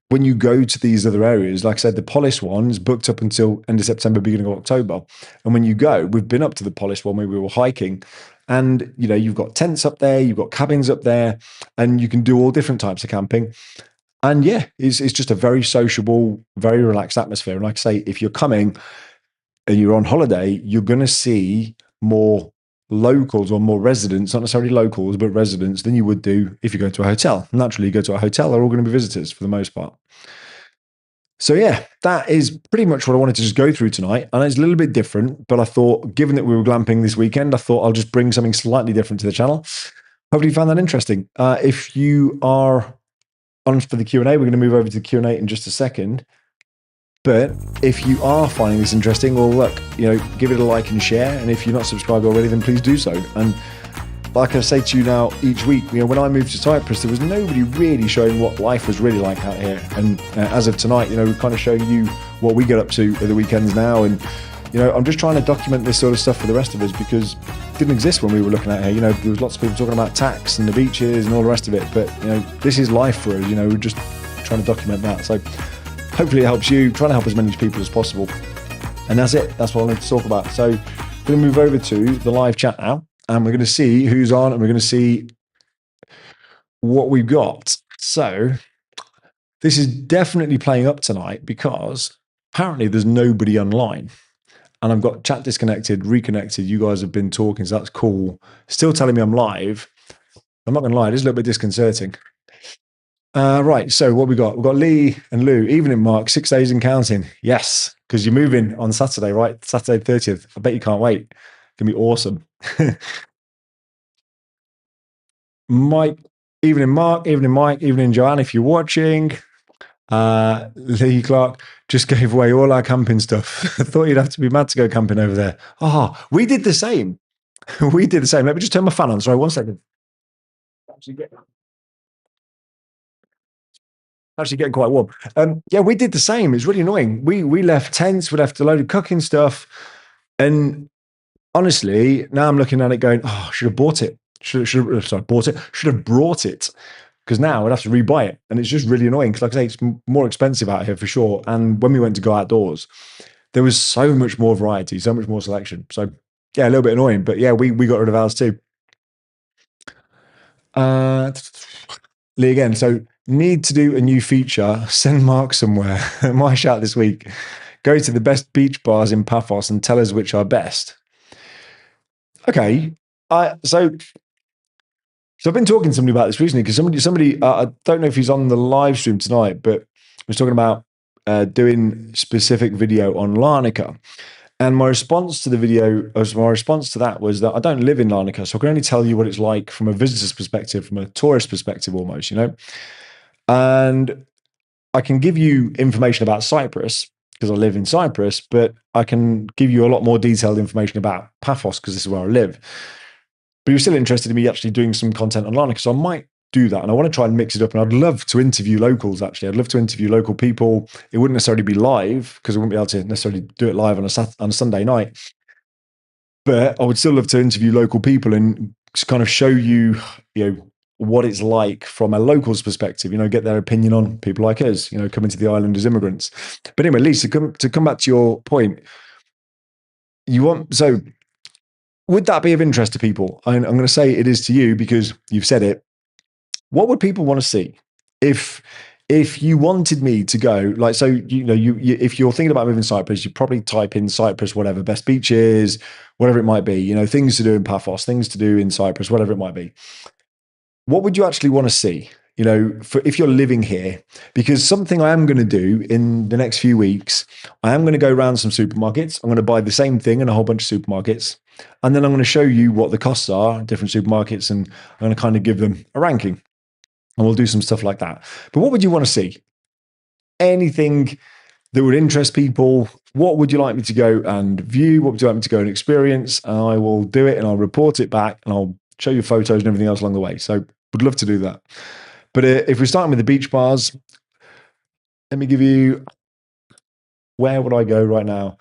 when you go to these other areas, like I said, the polished one is booked up until end of September, beginning of October. And when you go, we've been up to the polished one where we were hiking, and you've got tents up there, you've got cabins up there, and you can do all different types of camping. And yeah, it's just a very sociable, very relaxed atmosphere. And like I say, if you're coming and you're on holiday, you're going to see more locals or more residents, not necessarily locals, but residents than you would do if you go to a hotel. Naturally, you go to a hotel, they're all going to be visitors for the most part. So yeah, that is pretty much what I wanted to just go through tonight. And it's a little bit different, but I thought, given that we were glamping this weekend, I thought I'll just bring something slightly different to the channel. Hopefully you found that interesting. If you are on for the Q&A, we're going to move over to the Q&A in just a second. But if you are finding this interesting, well, look, give it a like and share. And if you're not subscribed already, then please do so. And like I say to you now each week, when I moved to Cyprus, there was nobody really showing what life was really like out here. And as of tonight, we're kind of showing you what we get up to at the weekends now. And, I'm just trying to document this sort of stuff for the rest of us because it didn't exist when we were looking at here. There was lots of people talking about tax and the beaches and all the rest of it. But, this is life for us. We're just trying to document that. So hopefully it helps you, trying to help as many people as possible. And that's it. That's what I wanted to talk about. So we're going to move over to the live chat now, and we're going to see who's on, and we're going to see what we've got. So this is definitely playing up tonight because apparently there's nobody online. And I've got chat disconnected, reconnected. You guys have been talking, so that's cool. Still telling me I'm live. I'm not going to lie, it is a little bit disconcerting. Right, so what we got? We've got Lee and Lou, evening Mark, 6 days and counting. Yes, because you're moving on Saturday, right? Saturday 30th. I bet you can't wait. It's going to be awesome. Mike, evening Mark, evening Mike, evening Joanne, if you're watching. Lee Clark just gave away all our camping stuff. I thought you'd have to be mad to go camping over there. Oh, we did the same. We did the same. Let me just turn my fan on. Sorry, 1 second. Actually getting quite warm. Yeah, we did the same. It's really annoying. We left tents, we left a load of cooking stuff. And honestly, now I'm looking at it going, oh, I should have bought it. Should have brought it. Because now I'd have to rebuy it. And it's just really annoying. Because like I say, it's more expensive out here for sure. And when we went to go outdoors, there was so much more variety, so much more selection. So yeah, a little bit annoying. But yeah, we got rid of ours too. Lee again. So need to do a new feature. Send Mark somewhere. My shout this week. Go to the best beach bars in Paphos and tell us which are best. Okay. So I've been talking to somebody about this recently because somebody I don't know if he's on the live stream tonight, but was talking about doing specific video on Larnaca. And my response to that was that I don't live in Larnaca, so I can only tell you what it's like from a visitor's perspective, from a tourist perspective almost, And I can give you information about Cyprus because I live in Cyprus, but I can give you a lot more detailed information about Paphos because this is where I live. But you're still interested in me actually doing some content on Larnaca, so I might do that. And I want to try and mix it up. And I'd love to interview locals, actually. I'd love to interview local people. It wouldn't necessarily be live because I wouldn't be able to necessarily do it live on a Sunday night. But I would still love to interview local people and just kind of show you, what it's like from a local's perspective, get their opinion on people like us, coming to the island as immigrants. But anyway, Lisa, to come back to your point, would that be of interest to people? I'm going to say it is to you because you've said it. What would people want to see if you wanted me to go? Like, so you if you're thinking about moving to Cyprus, you probably type in Cyprus, whatever, best beaches, whatever it might be. Things to do in Paphos, things to do in Cyprus, whatever it might be. What would you actually want to see? If you're living here, because something I am going to do in the next few weeks, I am going to go around some supermarkets. I'm going to buy the same thing in a whole bunch of supermarkets. And then I'm going to show you what the costs are, different supermarkets, and I'm going to kind of give them a ranking. And we'll do some stuff like that. But what would you want to see? Anything that would interest people? What would you like me to go and view? What would you like me to go and experience? And I will do it and I'll report it back and I'll show you photos and everything else along the way. So would love to do that. But if we're starting with the beach bars, let me give you, where would I go right now?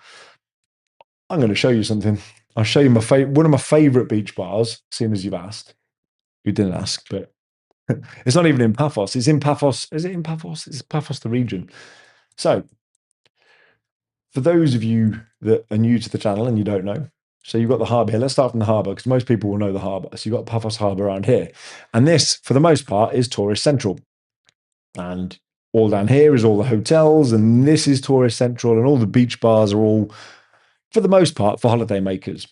I'm going to show you something. I'll show you one of my favorite beach bars, seeing as you've asked. You didn't ask, but it's not even in Paphos. It's in Paphos. Is it in Paphos? It's Paphos, the region. So, for those of you that are new to the channel and you don't know, so you've got the harbour here. Let's start from the harbour because most people will know the harbour. So you've got Paphos Harbour around here. And this, for the most part, is tourist central. And all down here is all the hotels, and this is tourist central, and all the beach bars are all, for the most part, for holiday makers.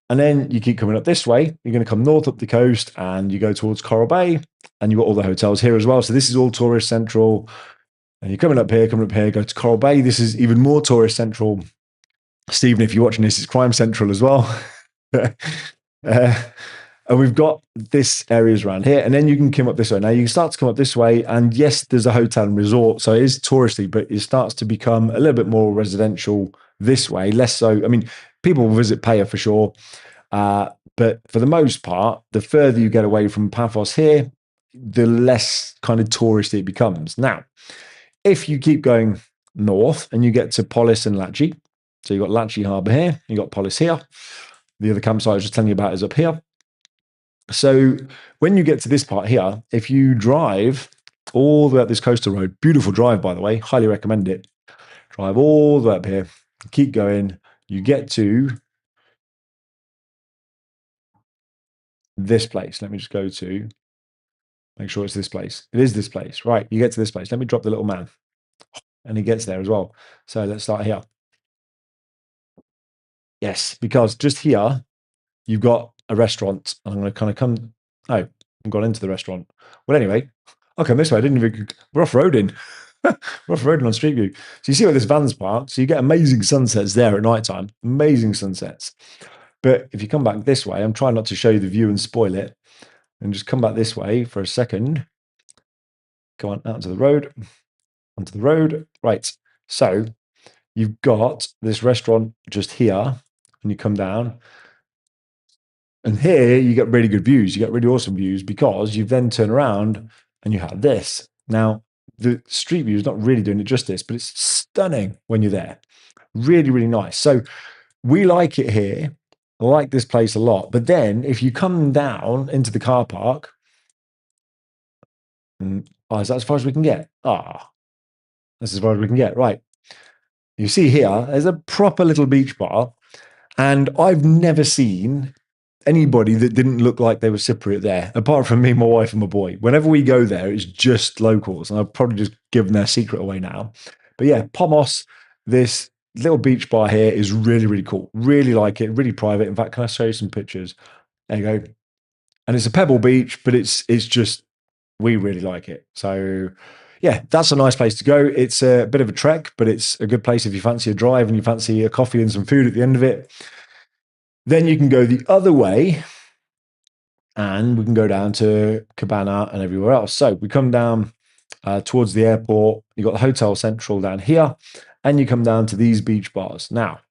And then you keep coming up this way. You're going to come north up the coast and you go towards Coral Bay, and you've got all the hotels here as well. So this is all tourist central. And you're coming up here, go to Coral Bay. This is even more tourist central. Stephen, if you're watching this, it's crime central as well. And we've got this areas around here. And then you can come up this way. Now you can start to come up this way. And yes, there's a hotel and resort. So it is touristy, but it starts to become a little bit more residential this way, less so. I mean, people will visit Paya for sure. But for the most part, the further you get away from Paphos here, the less kind of touristy it becomes. Now, if you keep going north and you get to Polis and Latchi, so you've got Latchi Harbour here, you've got Polis here. The other campsite I was just telling you about is up here. So when you get to this part here, if you drive all the way up this coastal road, beautiful drive, by the way, highly recommend it. Drive all the way up here, keep going, you get to this place. Let me just go to, make sure it's this place. It is this place. Right, you get to this place. Let me drop the little man. And he gets there as well. So let's start here. Yes, because just here, you've got a restaurant. I'm going to kind of come. Oh, I've gone into the restaurant. Well, anyway, I'll come this way. I didn't even. We're off-roading. We're off-roading on Street View. So you see where this van's parked. So you get amazing sunsets there at night time. Amazing sunsets. But if you come back this way, I'm trying not to show you the view and spoil it. And just come back this way for a second. Go on out to the road. Onto the road. Right. So you've got this restaurant just here. And you come down. And here you get really good views. You get really awesome views because you then turn around and you have this. Now, the street view is not really doing it justice, but it's stunning when you're there. Really, really nice. So we like it here. I like this place a lot. But then if you come down into the car park, and, is that as far as we can get? That's as far as we can get. Right. You see here, there's a proper little beach bar. And I've never seen anybody that didn't look like they were Cypriot there, apart from me, my wife, and my boy. Whenever we go there, it's just locals. And I've probably just given their secret away now. But yeah, Pomos, this little beach bar here is really, really cool. Really like it, really private. In fact, can I show you some pictures? There you go. And it's a pebble beach, but it's just, we really like it. So yeah, that's a nice place to go. It's a bit of a trek, but it's a good place if you fancy a drive and you fancy a coffee and some food at the end of it. Then you can go the other way and we can go down to Cabana and everywhere else. So we come down towards the airport. You've got the Hotel Central down here and you come down to these beach bars. Now,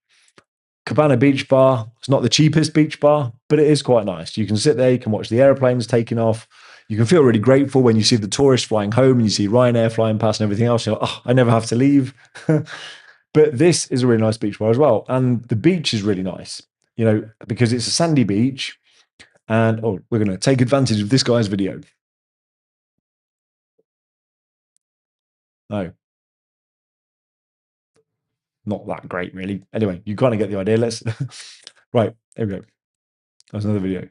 Cabana Beach Bar, it's not the cheapest beach bar, but it is quite nice. You can sit there, you can watch the airplanes taking off. You can feel really grateful when you see the tourists flying home and you see Ryanair flying past and everything else. You're like, oh, I never have to leave. But this is a really nice beach bar as well. And the beach is really nice, you know, because it's a sandy beach. And we're going to take advantage of this guy's video. No, not that great, really. Anyway, you kind of get the idea. Let's right. There we go. That's another video.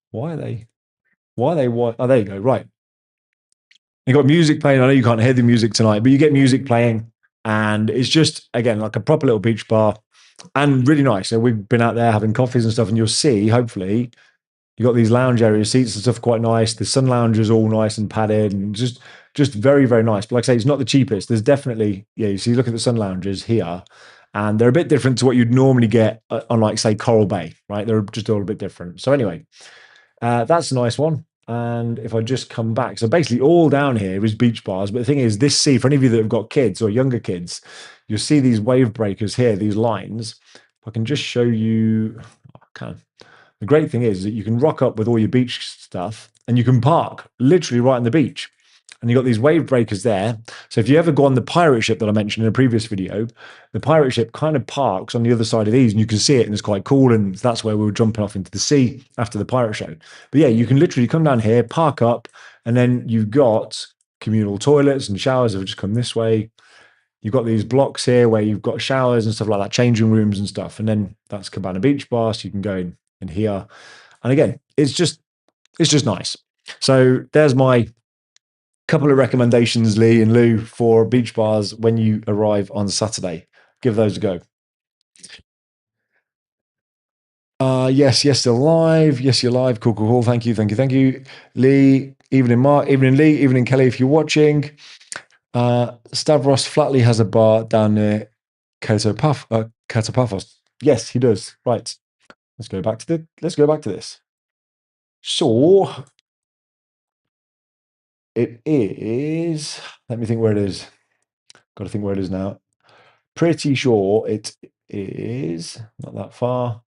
Why are they? Oh, there you go. Right. You got music playing. I know you can't hear the music tonight, but you get music playing, and it's just again like a proper little beach bar, and really nice. So we've been out there having coffees and stuff, and you'll see hopefully you got these lounge area seats and stuff quite nice. The sun lounge is all nice and padded, and just very very nice. But like I say, it's not the cheapest. There's definitely you see, look at the sun lounges here, and they're a bit different to what you'd normally get on like say Coral Bay, right? They're just a little bit different. So anyway, that's a nice one. And if I just come back, so basically all down here is beach bars. But the thing is, this sea, for any of you that have got kids or younger kids, you'll see these wave breakers here, these lines. If I can just show you, the great thing is that you can rock up with all your beach stuff and you can park literally right on the beach. and you got these wave breakers there. So if you ever go on the pirate ship that I mentioned in a previous video, the pirate ship kind of parks on the other side of these, and you can see it, and it's quite cool. And that's where we were jumping off into the sea after the pirate show. But yeah, you can literally come down here, park up, and then you've got communal toilets and showers that have just come this way. You've got these blocks here where you've got showers and stuff like that, changing rooms and stuff. And then that's Cabana Beach Bar, so you can go in here. And again, it's just nice. So there's my couple of recommendations, Lee and Lou, for beach bars when you arrive on Saturday. Give those a go. Yes, they're live. Yes, you're live. Cool. Thank you. Lee, evening Mark, evening Lee, evening Kelly, if you're watching. Stavros flatly has a bar down near Katapaphos. Yes, he does. Right. Let's go back to this. So it is, let me think where it is. Got to think where it is now. Pretty sure it is not that far.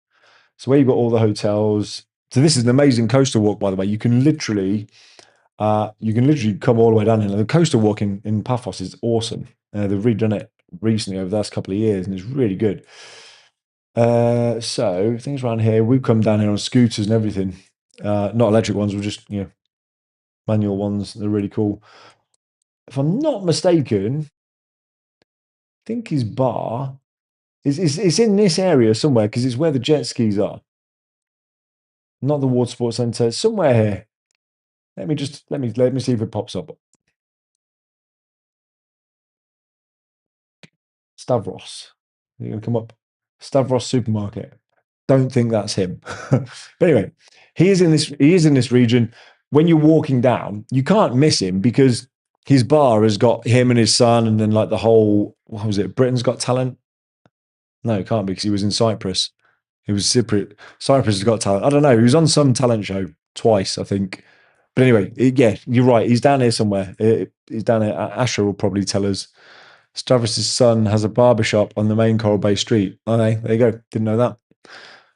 So where you've got all the hotels. So this is an amazing coastal walk, by the way. You can literally come all the way down here. The coastal walk in Paphos is awesome. They've redone it recently over the last couple of years, and it's really good. So things around here, we've come down here on scooters and everything. Not electric ones, we're just manual ones. They're really cool. If I'm not mistaken, I think his bar is in this area somewhere because it's where the jet skis are. Not the water sports centre. It's somewhere here. Let me see if it pops up. Stavros. You're gonna come up. Stavros Supermarket. Don't think that's him. But anyway, he is in this region. When you're walking down, you can't miss him because his bar has got him and his son, and then like the whole, what was it? Britain's Got Talent? No, it can't be because he was in Cyprus. He was Cyprus. Cyprus has got talent. I don't know. He was on some talent show twice, I think. But anyway, yeah, you're right. He's down here somewhere. He's down here. Asher will probably tell us. Stavros' son has a barbershop on the main Coral Bay Street. Oh, there you go. Didn't know that.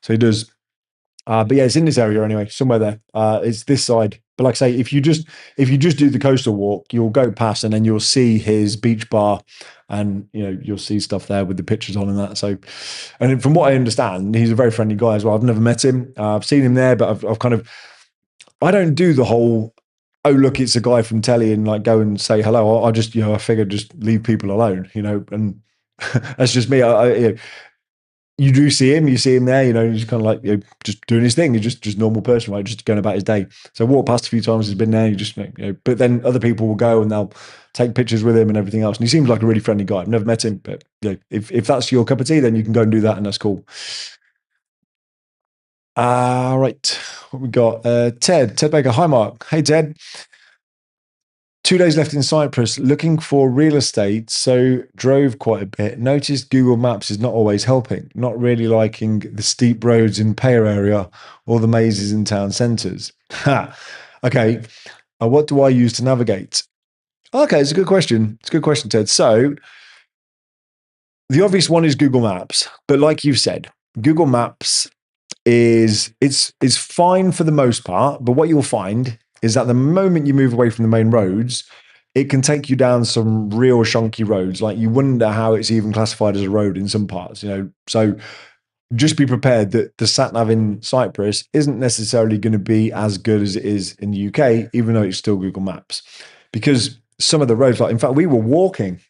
So he does. But yeah, it's in this area anyway, somewhere there. It's this side. But like I say, if you just do the coastal walk, you'll go past and then you'll see his beach bar, and you'll see stuff there with the pictures on and that. So, and from what I understand, he's a very friendly guy as well. I've never met him. I've seen him there, but I've kind of, I don't do the whole, oh look, it's a guy from telly and like go and say hello. I just I figured just leave people alone, and that's just me. You do see him, there, he's kind of like just doing his thing. He's just normal person, right? Just going about his day. So I walked past a few times, he's been there, but then other people will go and they'll take pictures with him and everything else. And he seems like a really friendly guy. I've never met him, but if that's your cup of tea, then you can go and do that, and that's cool. Right. What we got? Ted Baker. Hi, Mark. Hey, Ted. 2 days left in Cyprus, looking for real estate, so drove quite a bit. Noticed Google Maps is not always helping. Not really liking the steep roads in Payer area or the mazes in town centres. Okay. What do I use to navigate? Okay, it's a good question. Ted. So the obvious one is Google Maps, but like you've said, Google Maps is fine for the most part, but what you'll find is that the moment you move away from the main roads, it can take you down some real shonky roads. Like you wonder how it's even classified as a road in some parts, So just be prepared that the sat nav in Cyprus isn't necessarily going to be as good as it is in the UK, even though it's still Google Maps. Because some of the roads, like in fact, we were walking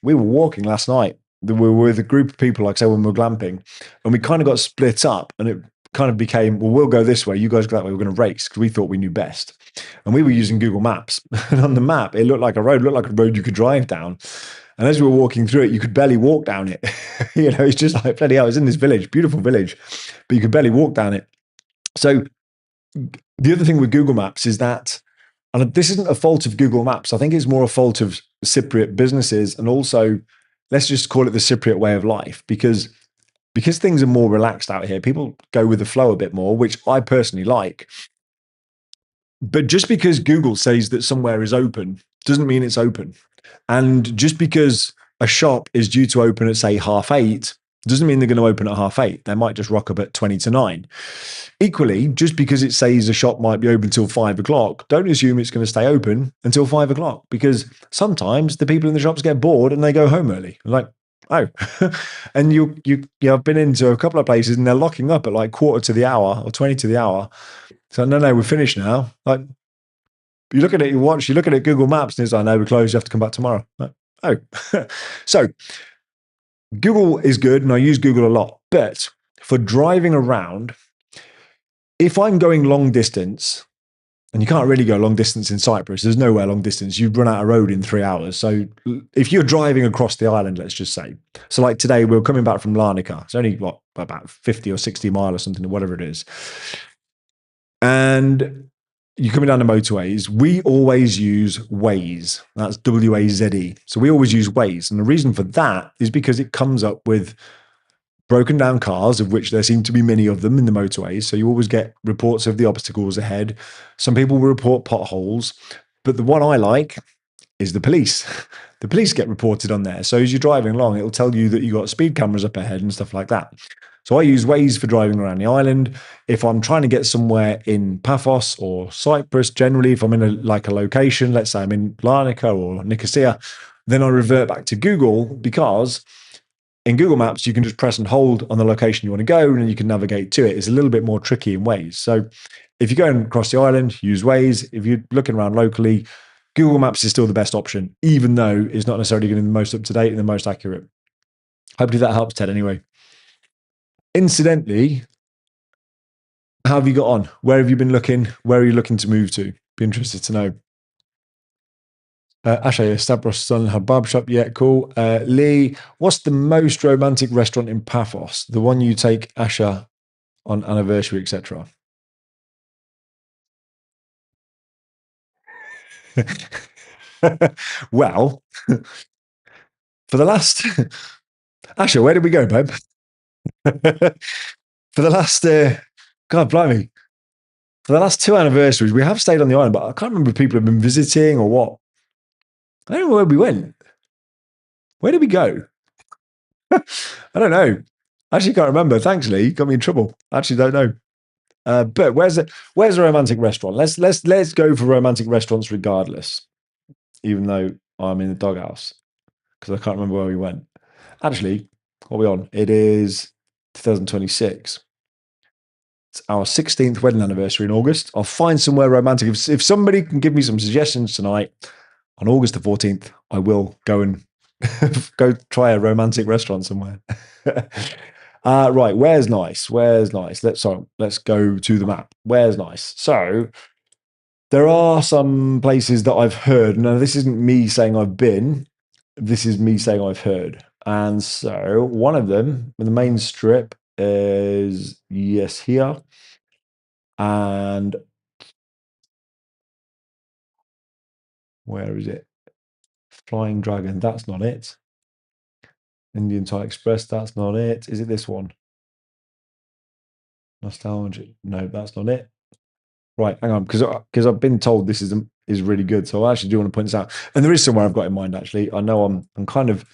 last night. We were with a group of people, like I say, when we were glamping, and we kind of got split up, and it kind of became, well, we'll go this way, you guys go that way, we're going to race because we thought we knew best. And we were using Google Maps. And on the map, it looked like a road you could drive down. And as we were walking through it, you could barely walk down it. It's just like, bloody hell, it's in this village, beautiful village, but you could barely walk down it. So the other thing with Google Maps is that, and this isn't a fault of Google Maps, I think it's more a fault of Cypriot businesses, and also, let's just call it the Cypriot way of life, because things are more relaxed out here. People go with the flow a bit more, which I personally like. But just because Google says that somewhere is open doesn't mean it's open. And just because a shop is due to open at, say, 8:30, Doesn't mean they're going to open at 8:30. They might just rock up at 20 to 9. Equally, just because it says a shop might be open till 5 o'clock, don't assume it's going to stay open until 5 o'clock, because sometimes the people in the shops get bored and they go home early. Like, oh, and I've been into a couple of places and they're locking up at like quarter to the hour or 20 to the hour. So no, we're finished now. Like, you look at it, you look at it, Google Maps, and it's like, no, we're closed. You have to come back tomorrow. Like, oh, so Google is good, and I use Google a lot. But for driving around, if I'm going long distance, and you can't really go long distance in Cyprus, there's nowhere long distance. You'd run out of road in 3 hours. So if you're driving across the island, let's just say, so like today, we're coming back from Larnaca. It's only about 50 or 60 mile or something, whatever it is. And you're coming down the motorways, we always use Waze. That's Waze. So we always use Waze. And the reason for that is because it comes up with broken down cars, of which there seem to be many of them in the motorways. So you always get reports of the obstacles ahead. Some people will report potholes. But the one I like is the police. The police get reported on there. So as you're driving along, it'll tell you that you've got speed cameras up ahead and stuff like that. So I use Waze for driving around the island. If I'm trying to get somewhere in Paphos or Cyprus, generally, if I'm in a location, let's say I'm in Larnaca or Nicosia, then I revert back to Google, because in Google Maps, you can just press and hold on the location you want to go, and you can navigate to it. It's a little bit more tricky in Waze. So if you're going across the island, use Waze. If you're looking around locally, Google Maps is still the best option, even though it's not necessarily going to be the most up-to-date and the most accurate. Hopefully that helps, Ted, anyway. Incidentally, how have you got on? Where have you been looking? Where are you looking to move to? Be interested to know. Asha, Stavros son her barbershop. Yeah, cool. Lee, what's the most romantic restaurant in Paphos? The one you take Asha on anniversary, etc. Well, for the last Asha, where did we go, babe? For the last God blimey. For the last 2 anniversaries, we have stayed on the island, but I can't remember if people have been visiting or what. I don't know where we went. Where did we go? I don't know. I actually can't remember. Thanks, Lee. You got me in trouble. I actually don't know. But where's a romantic restaurant? Let's go for romantic restaurants regardless, even though I'm in the doghouse, because I can't remember where we went. Actually, what are we on? It is 2026. It's our 16th wedding anniversary in August. I'll find somewhere romantic. If somebody can give me some suggestions tonight, on August the 14th, I will go and go try a romantic restaurant somewhere. Right, where's nice? Where's nice? Let's go to the map. Where's nice? So there are some places that I've heard. Now, this isn't me saying I've been. This is me saying I've heard. And so one of them, the main strip, is here. And where is it? Flying Dragon. That's not it. Indian Thai Express. That's not it. Is it this one? Nostalgia. No, that's not it. Right, hang on, because I've been told this is really good, so I actually do want to point this out. And there is somewhere I've got in mind. Actually, I know I'm kind of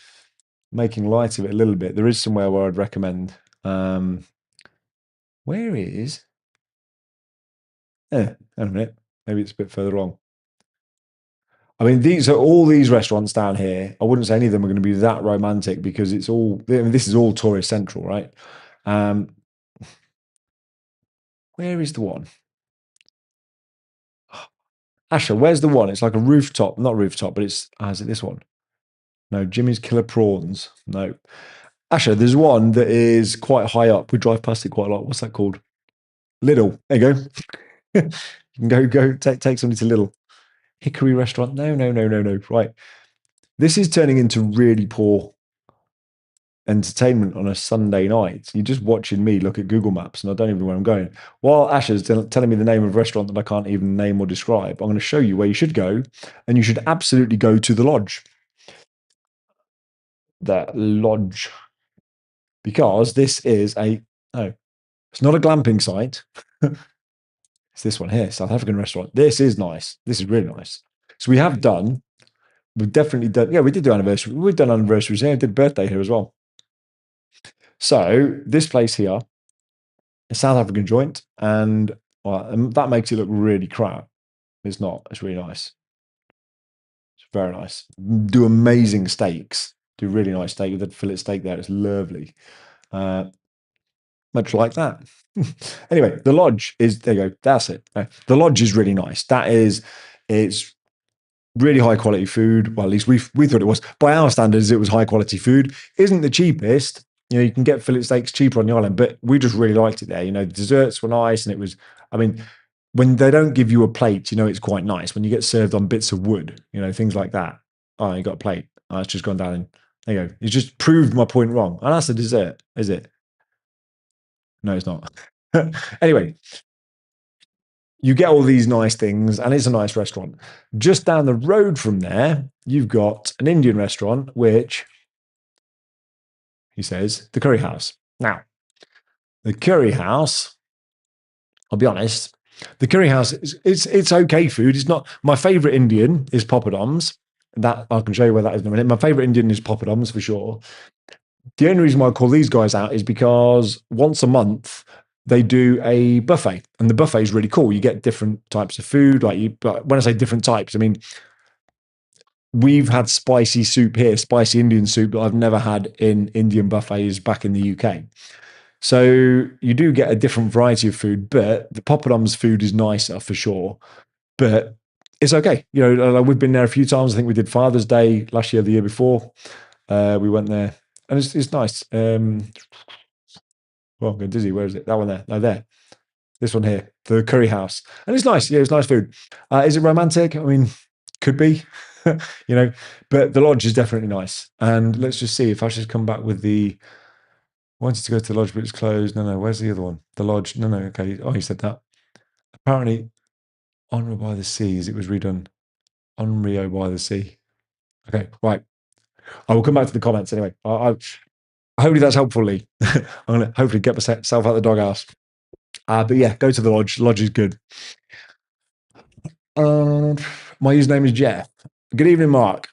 making light of it a little bit. There is somewhere where I'd recommend. Where is? Hang on a minute. Maybe it's a bit further along. I mean, all these restaurants down here. I wouldn't say any of them are going to be that romantic, because it's all. I mean, this is all tourist central, right? Where is the one? Asha, where's the one? It's like a rooftop, not rooftop, but it's. Is it this one? No, Jimmy's Killer Prawns. No. Asha, there's one that is quite high up. We drive past it quite a lot. What's that called? Lidl. There you go. You can go take somebody to Lidl. Hickory Restaurant. No. Right. This is turning into really poor entertainment on a Sunday night. You're just watching me look at Google Maps, and I don't even know where I'm going. While Asha's telling me the name of a restaurant that I can't even name or describe, I'm going to show you where you should go, and you should absolutely go to the lodge. The lodge. Because this is it's not a glamping site. It's this one here, South African restaurant. This is nice. This is really nice. So we've definitely done, we did do anniversary. We've done anniversaries here. I did birthday here as well. So this place here, a South African joint, and well, that makes it look really crap. It's not. It's really nice. It's very nice. Do amazing steaks. Do really nice steak with a fillet steak there. It's lovely. Uh, much like that. Anyway, the lodge is there. You go. That's it. The lodge is really nice. It's really high quality food. Well, at least we thought it was. By our standards, it was high quality food. Isn't the cheapest. You can get fillet steaks cheaper on the island, but we just really liked it there. The desserts were nice, and it was. I mean, when they don't give you a plate, it's quite nice. When you get served on bits of wood, things like that. Oh, you got a plate. Oh, it's just gone down, and there you go. It's just proved my point wrong. And that's a dessert, is it? No, it's not. Anyway, you get all these nice things, and it's a nice restaurant. Just down the road from there, you've got an Indian restaurant, which he says the curry house. Now, the curry house, I'll be honest, the curry house it's okay food. It's not my favorite Indian is poppadoms. That I can show you where that is in a minute. My favorite Indian is poppadoms for sure. The only reason why I call these guys out is because once a month they do a buffet, and the buffet is really cool. You get different types of food. But when I say different types, I mean we've had spicy soup here, spicy Indian soup that I've never had in Indian buffets back in the UK. So you do get a different variety of food, but the poppadoms food is nicer for sure. But it's okay. We've been there a few times. I think we did Father's Day last year, the year before. We went there, and it's nice. Well, I'm going dizzy. Where is it? That one there. No, there. This one here, the curry house, and it's nice. Yeah, it's nice food. Is it romantic? I mean, could be. But the lodge is definitely nice. And let's just see if I should come back with the. I wanted to go to the lodge, but it's closed. No. Where's the other one? The lodge. No. Okay. Oh, you said that. Apparently, Onra by the Seas. It was redone. On Rio by the Sea. Okay, right. I will come back to the comments anyway. Hopefully that's helpful, Lee. I'm going to hopefully get myself out of the doghouse. But yeah, go to the lodge. The lodge is good. My username is Jeff. Good evening, Mark.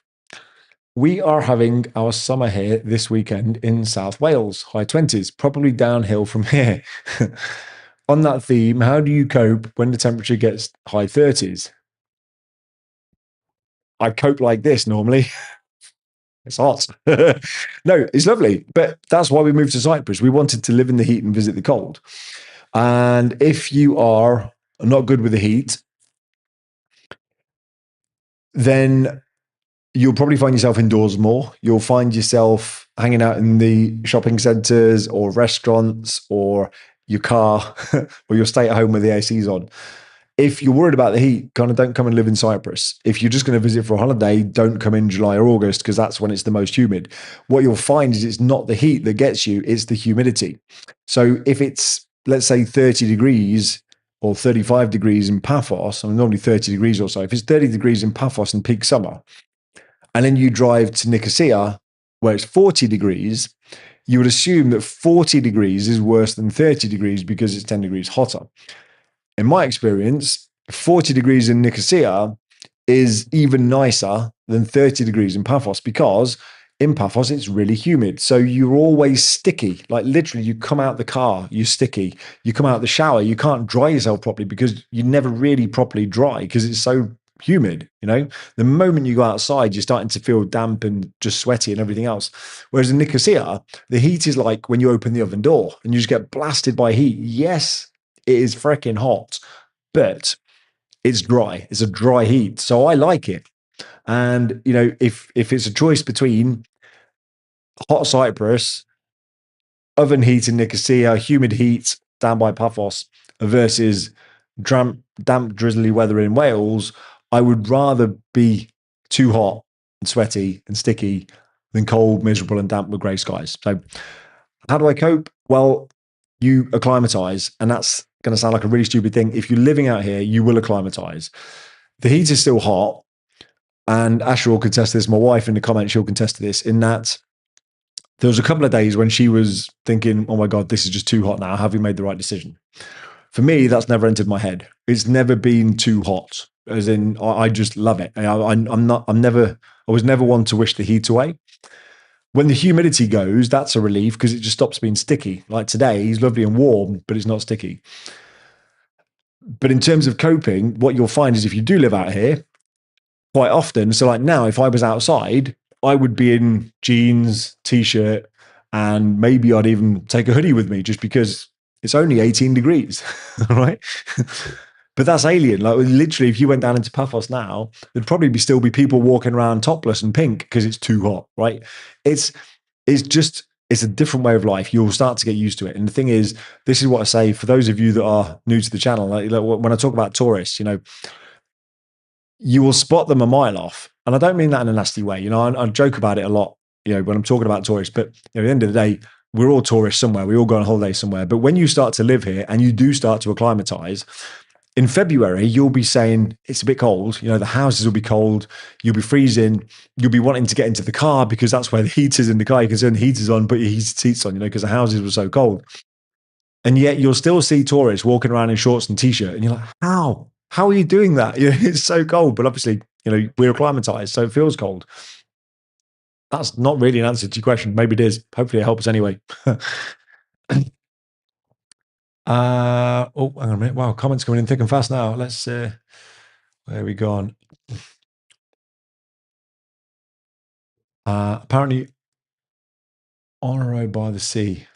We are having our summer here this weekend in South Wales, high 20s, probably downhill from here. On that theme, how do you cope when the temperature gets high 30s? I cope like this normally. It's hot. No, it's lovely. But that's why we moved to Cyprus. We wanted to live in the heat and visit the cold. And if you are not good with the heat, then you'll probably find yourself indoors more. You'll find yourself hanging out in the shopping centres or restaurants or your car, or you'll stay at home with the ACs on. If you're worried about the heat, kind of don't come and live in Cyprus. If you're just going to visit for a holiday, don't come in July or August because that's when it's the most humid. What you'll find is it's not the heat that gets you, it's the humidity. So if it's, let's say, 30 degrees or 35 degrees in Paphos, I mean, normally 30 degrees or so, if it's 30 degrees in Paphos in peak summer, and then you drive to Nicosia where it's 40 degrees, you would assume that 40 degrees is worse than 30 degrees because it's 10 degrees hotter. In my experience, 40 degrees in Nicosia is even nicer than 30 degrees in Paphos because in Paphos, it's really humid. So you're always sticky. Like literally, you come out the car, you're sticky. You come out the shower, you can't dry yourself properly because you never really properly dry because it's so humid. The moment you go outside, you're starting to feel damp and just sweaty and everything else. Whereas in Nicosia, the heat is like when you open the oven door and you just get blasted by heat. Yes, it is freaking hot, but it's dry. It's a dry heat. So I like it. And, if it's a choice between hot Cyprus, oven heat in Nicosia, humid heat down by Paphos versus damp, drizzly weather in Wales, I would rather be too hot and sweaty and sticky than cold, miserable and damp with grey skies. So how do I cope? Well, you acclimatize, and that's going to sound like a really stupid thing. If you're living out here, you will acclimatize. The heat is still hot, and Asher will contest this. My wife in the comments, she'll contest this, in that there was a couple of days when she was thinking, oh my God, this is just too hot now. Have we made the right decision? For me, that's never entered my head. It's never been too hot, as in I just love it. I was never one to wish the heat away. When the humidity goes, that's a relief because it just stops being sticky. Like today, he's lovely and warm, but it's not sticky. But in terms of coping, what you'll find is if you do live out here, quite often, so like now, if I was outside, I would be in jeans, t-shirt, and maybe I'd even take a hoodie with me just because it's only 18 degrees, right? But that's alien. Like literally, if you went down into Paphos now, there'd probably still be people walking around topless and pink because it's too hot, right? It's it's a different way of life. You'll start to get used to it. And the thing is, this is what I say for those of you that are new to the channel. Like when I talk about tourists, you will spot them a mile off. And I don't mean that in a nasty way. I joke about it a lot, when I'm talking about tourists. But at the end of the day, we're all tourists somewhere. We all go on holiday somewhere. But when you start to live here and you do start to acclimatize, in February, you'll be saying it's a bit cold. The houses will be cold. You'll be freezing. You'll be wanting to get into the car because that's where the heat is in the car. You can turn the heaters on, put your heated seats on, because the houses were so cold. And yet you'll still see tourists walking around in shorts and t-shirt. And you're like, how? How are you doing that? It's so cold. But obviously, we're acclimatized, so it feels cold. That's not really an answer to your question. Maybe it is. Hopefully it helps anyway. Hang on a minute. Wow, comments coming in thick and fast now. Let's where are we gone? Apparently on a road by the sea.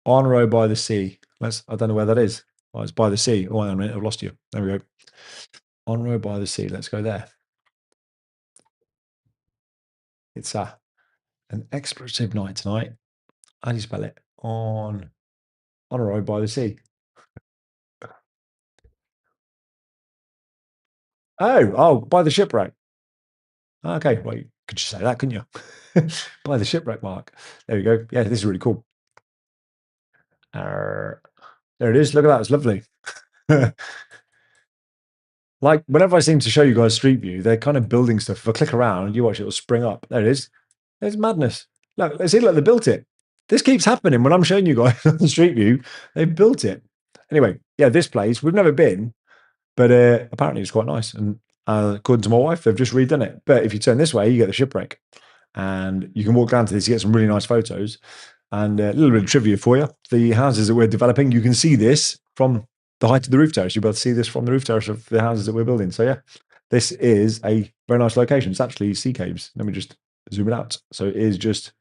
On a road by the sea. I don't know where that is. Oh, it's by the sea. Oh, hang on a minute. I've lost you. There we go. On a road by the sea. Let's go there. It's an explorative night tonight. How do you spell it? On a road by the sea. Oh, by the shipwreck. Okay, well, could you say that, couldn't you? By the shipwreck mark. There we go. Yeah, this is really cool. There it is. Look at that. It's lovely. Like, whenever I seem to show you guys Street View, they're kind of building stuff. If I click around, you watch it will spring up. There it is. There's madness. Look, it seems like they built it. This keeps happening when I'm showing you guys on Street View. They've built it. Anyway, yeah, this place, we've never been, but apparently it's quite nice. And according to my wife, they've just redone it. But if you turn this way, you get the shipwreck. And you can walk down to this, you get some really nice photos. And a little bit of trivia for you. The houses that we're developing, you can see this from the height of the roof terrace. You'll be able to see this from the roof terrace of the houses that we're building. So yeah, this is a very nice location. It's actually sea caves. Let me just zoom it out. So it is just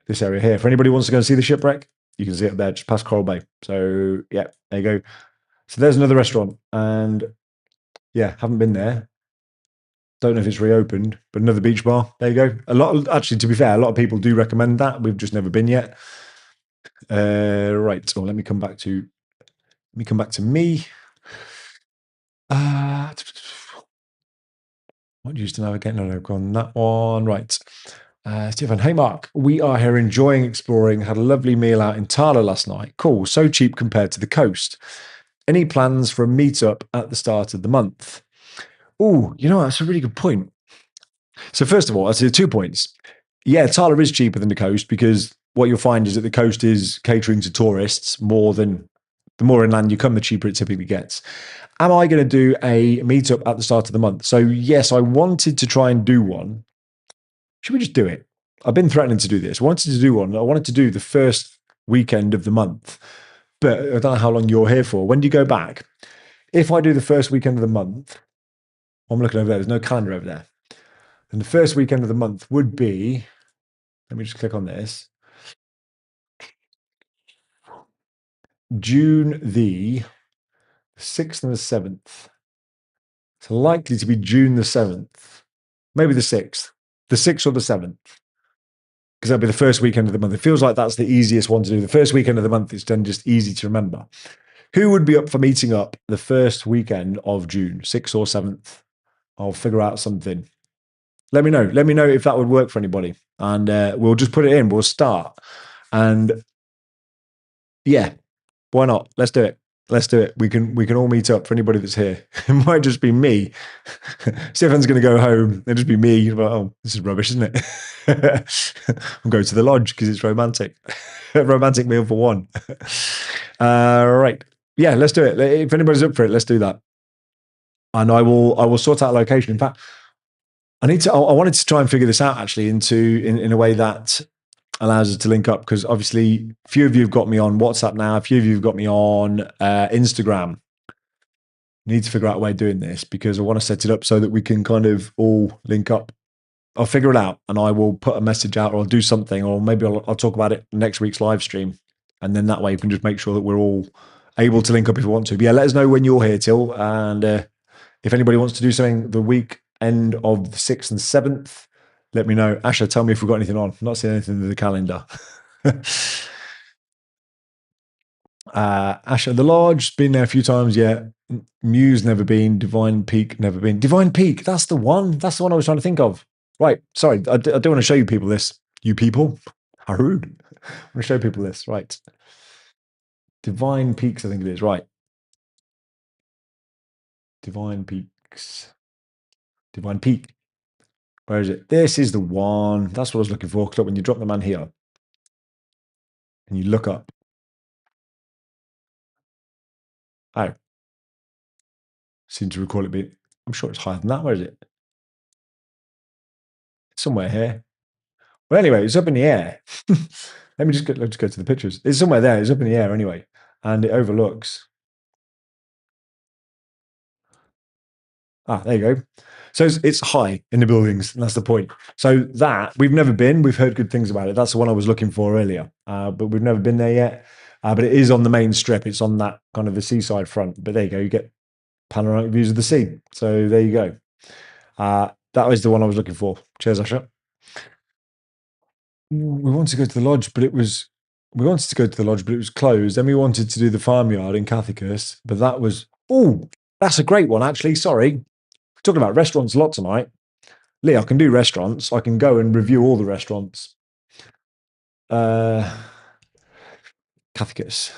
this area here. For anybody who wants to go and see the shipwreck, you can see it there, just past Coral Bay. So yeah, there you go. So there's another restaurant. And yeah, haven't been there. Don't know if it's reopened, but another beach bar. There you go. Actually, to be fair, a lot of people do recommend that. We've just never been yet. Right. So let me come back to me. What used to know again? No, gone that one. Right. Stephen, hey Mark, we are here enjoying exploring. Had a lovely meal out in Tala last night. Cool. So cheap compared to the coast. Any plans for a meetup at the start of the month? Oh, that's a really good point. So first of all, I'll say 2 points. Yeah, Tala is cheaper than the coast because what you'll find is that the coast is catering to tourists more than the more inland you come, the cheaper it typically gets. Am I going to do a meetup at the start of the month? So yes, I wanted to try and do one. Should we just do it? I've been threatening to do this. I wanted to do one. I wanted to do the first weekend of the month, but I don't know how long you're here for. When do you go back? If I do the first weekend of the month, I'm looking over there. There's no calendar over there. And the first weekend of the month would be, let me just click on this, June the 6th and the 7th. It's likely to be June the 7th, maybe the 6th, the 6th or the 7th, because that'll be the first weekend of the month. It feels like that's the easiest one to do. The first weekend of the month is then just easy to remember. Who would be up for meeting up the first weekend of June, 6th or 7th? I'll figure out something. Let me know. Let me know if that would work for anybody. And we'll just put it in. We'll start. And yeah, why not? Let's do it. Let's do it. We can all meet up for anybody that's here. It might just be me. Stefan's going to go home. It'll just be me. Oh, this is rubbish, isn't it? I'll go to the lodge because it's romantic. Romantic meal for one. Right. Yeah, let's do it. If anybody's up for it, let's do that. And I will sort out a location. In fact, I wanted to try and figure this out actually in a way that allows us to link up because obviously a few of you have got me on WhatsApp now. A few of you have got me on Instagram. Need to figure out a way of doing this because I want to set it up so that we can kind of all link up. I'll figure it out and I will put a message out or I'll do something or maybe I'll talk about it next week's live stream. And then that way we can just make sure that we're all able to link up if we want to. But yeah, let us know when you're here, Till. And if anybody wants to do something the week end of the 6th and 7th, let me know. Asha, tell me if we've got anything on. I'm not seeing anything in the calendar. Asha, the Lodge, been there a few times, yeah. Muse never been. Divine Peak never been. Divine Peak, that's the one. That's the one I was trying to think of. Right, sorry, I do want to show you people this. You people, how rude. I want to show people this, right. Divine Peaks, I think it is, right. Divine Peaks. Divine Peak. Where is it? This is the one. That's what I was looking for. Look, when you drop the man here and you look up. Oh. Seem to recall it being, I'm sure it's higher than that. Where is it? It's somewhere here. Well, anyway, it's up in the air. Let's go to the pictures. It's somewhere there. It's up in the air anyway. And it overlooks. Ah, there you go. So it's high in the buildings, and that's the point. So that we've never been. We've heard good things about it. That's the one I was looking for earlier, but we've never been there yet. But it is on the main strip. It's on that kind of the seaside front. But there you go. You get panoramic views of the sea. So there you go. That was the one I was looking for. Cheers, Asha. We wanted to go to the lodge, but it was closed. Then we wanted to do the farmyard in Cathicus, but that was that's a great one actually. Sorry, we're talking about restaurants a lot tonight. Lee, I can do restaurants. I can go and review all the restaurants. Cathicus.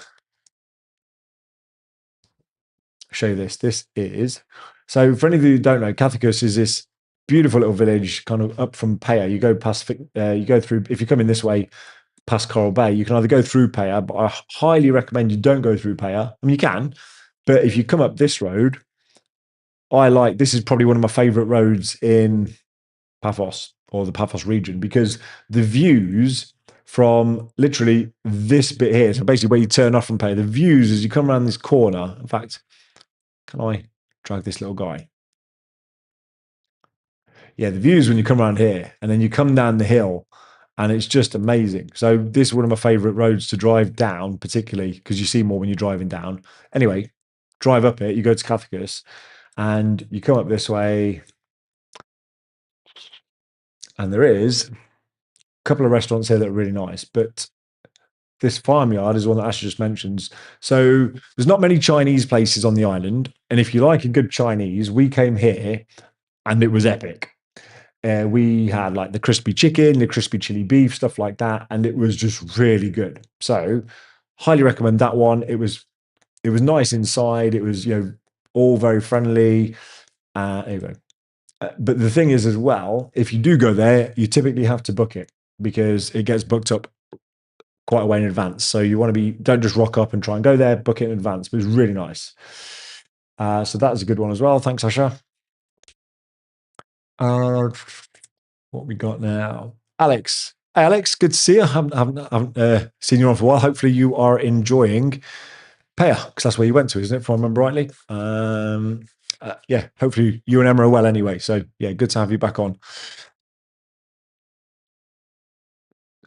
Show you this. This is so for any of you who don't know, Cathicus is this beautiful little village, kind of up from Paya. You go past, you go through. If you come in this way, past Coral Bay, you can either go through Paya, but I highly recommend you don't go through Paya. I mean, you can, but if you come up this road, this is probably one of my favorite roads in Paphos or the Paphos region because the views from literally this bit here, so basically where you turn off from Paya, the views as you come around this corner. In fact, can I drag this little guy? Yeah, the views when you come around here and then you come down the hill and it's just amazing. So this is one of my favorite roads to drive down, particularly because you see more when you're driving down. Anyway, drive up it, you go to Cathicus and you come up this way and there is a couple of restaurants here that are really nice, but this farmyard is one that Asha just mentions. So there's not many Chinese places on the island. And if you like a good Chinese, we came here and it was epic. We had like the crispy chicken, the crispy chili beef, stuff like that, and it was just really good. So, highly recommend that one. It was nice inside. It was all very friendly. There you go. But the thing is, as well, if you do go there, you typically have to book it because it gets booked up quite a way in advance. So you want to don't just rock up and try and go there, book it in advance. But it was really nice. So that is a good one as well. Thanks, Asha. What we got now? Alex. Hey, Alex, good to see you. I haven't seen you on for a while. Hopefully you are enjoying Paya, because that's where you went to, isn't it, if I remember rightly? Yeah, hopefully you and Emma are well anyway. So, yeah, good to have you back on.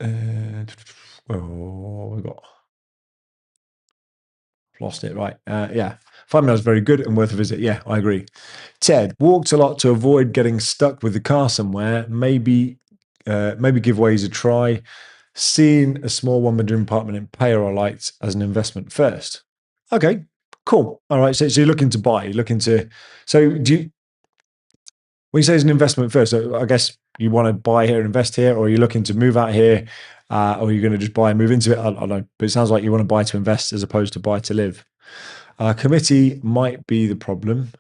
We got... Lost it, right. Yeah. 5 minutes very good and worth a visit. Yeah, I agree. Ted, walked a lot to avoid getting stuck with the car somewhere. Maybe give ways a try. Seen a small one-bedroom apartment in Paya or Lights as an investment first. Okay, cool. All right, so you're looking to buy. So do you, when you say it's an investment first, so I guess you want to buy here, invest here, or are you looking to move out here, or are you going to just buy and move into it? I don't know, but it sounds like you want to buy to invest as opposed to buy to live. Committee might be the problem.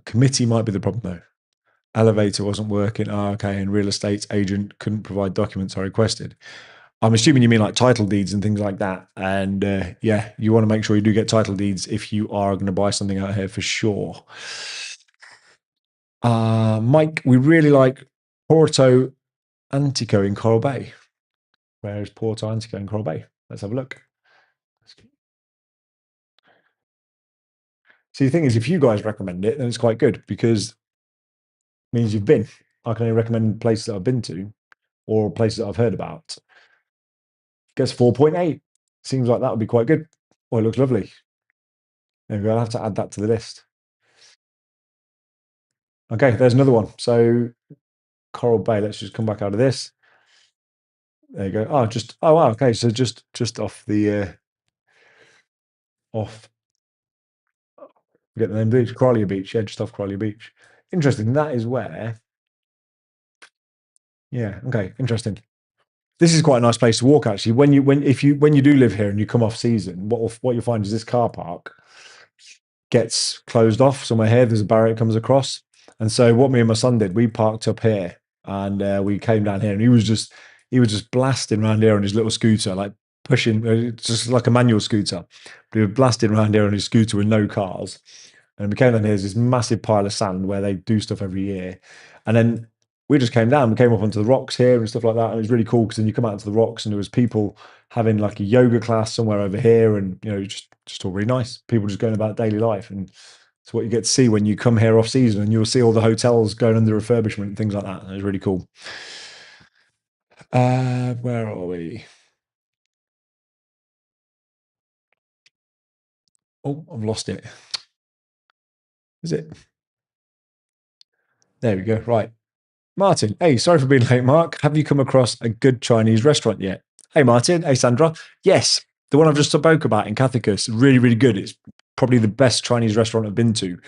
Though. Elevator wasn't working. Okay, and real estate agent couldn't provide documents I requested. I'm assuming you mean like title deeds and things like that. And yeah, you want to make sure you do get title deeds if you are going to buy something out here for sure. Mike, we really like Porto Antico in Coral Bay. Where is Porto Antico in Coral Bay? Let's have a look. See, the thing is, if you guys recommend it, then it's quite good because it means you've been. I can only recommend places that I've been to or places that I've heard about. Gets 4.8. Seems like that would be quite good. Oh, it looks lovely. There we go. I'll have to add that to the list. Okay, there's another one. So Coral Bay. Let's just come back out of this. There you go. Oh wow. Okay, so just off the off. Forget the name of the beach. Crawley Beach. Yeah, just off Crawley Beach. Interesting. That is where. Yeah. Okay. Interesting. This is quite a nice place to walk actually. When you do live here and you come off season, what you'll find is this car park gets closed off somewhere here. There's a barrier that comes across. And so what me and my son did, we parked up here and we came down here and he was just blasting around here on his little scooter, like pushing just like a manual scooter. But he was blasting around here on his scooter with no cars. And we came down here, there's this massive pile of sand where they do stuff every year. And then we just came down, we came up onto the rocks here and stuff like that. And it was really cool because then you come out to the rocks and there was people having like a yoga class somewhere over here and just all really nice. People just going about daily life. And it's what you get to see when you come here off season and you'll see all the hotels going under refurbishment and things like that. It was really cool. Where are we? Oh, I've lost it. Is it? There we go. Right. Martin, hey, sorry for being late, Mark. Have you come across a good Chinese restaurant yet? Hey, Martin. Hey, Sandra. Yes, the one I've just spoke about in Cathicus. Really, really good. It's probably the best Chinese restaurant I've been to.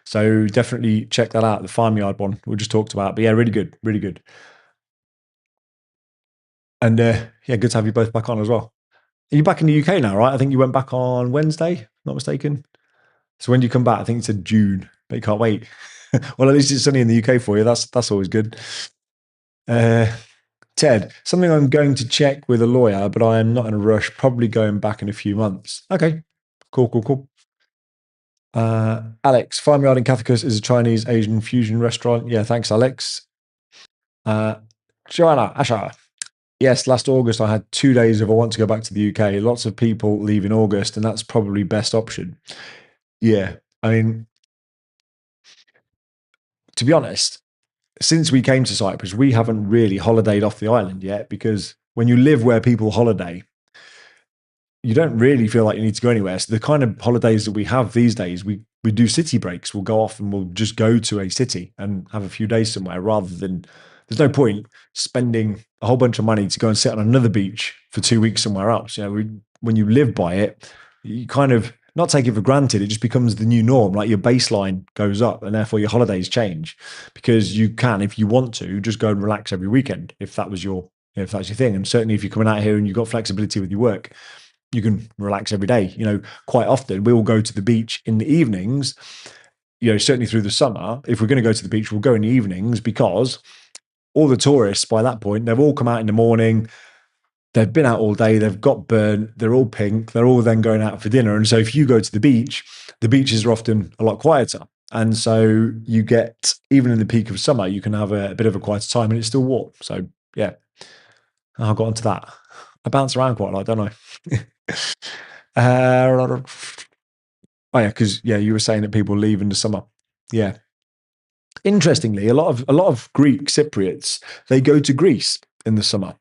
So definitely check that out. The Farmyard one we just talked about. But yeah, really good. Really good. And yeah, good to have you both back on as well. Are you back in the UK now, right? I think you went back on Wednesday, not mistaken. So when do you come back? I think it's in June, but you can't wait. Well, at least it's sunny in the UK for you. That's always good. Uh, Ted, something I'm going to check with a lawyer, but I am not in a rush. Probably going back in a few months. Okay, cool, cool, cool. Alex, Farmyard in Cathicus is a Chinese Asian fusion restaurant. Yeah, thanks, Alex. Uh, Joanna, Asha. Yes, last August I had 2 days of I want to go back to the UK. Lots of people leave in August, and that's probably best option. Yeah, I mean, to be honest, since we came to Cyprus, we haven't really holidayed off the island yet because when you live where people holiday, you don't really feel like you need to go anywhere. So the kind of holidays that we have these days, we do city breaks. We'll go off and we'll just go to a city and have a few days somewhere rather than there's no point spending a whole bunch of money to go and sit on another beach for 2 weeks somewhere else. When you live by it, you kind of not take it for granted. It just becomes the new norm. Like your baseline goes up and therefore your holidays change because you can, if you want to, just go and relax every weekend if that was if that's your thing. And certainly if you're coming out here and you've got flexibility with your work, you can relax every day. Quite often we will go to the beach in the evenings, certainly through the summer. If we're going to go to the beach, we'll go in the evenings because all the tourists by that point, they've all come out in the morning. They've been out all day. They've got burnt. They're all pink. They're all then going out for dinner. And so if you go to the beaches are often a lot quieter. And so you get, even in the peak of summer, you can have a bit of a quieter time and it's still warm. So yeah, I got onto that. I bounce around quite a lot, don't I? Oh yeah, because you were saying that people leave in the summer. Yeah. Interestingly, a lot of Greek Cypriots, they go to Greece in the summer.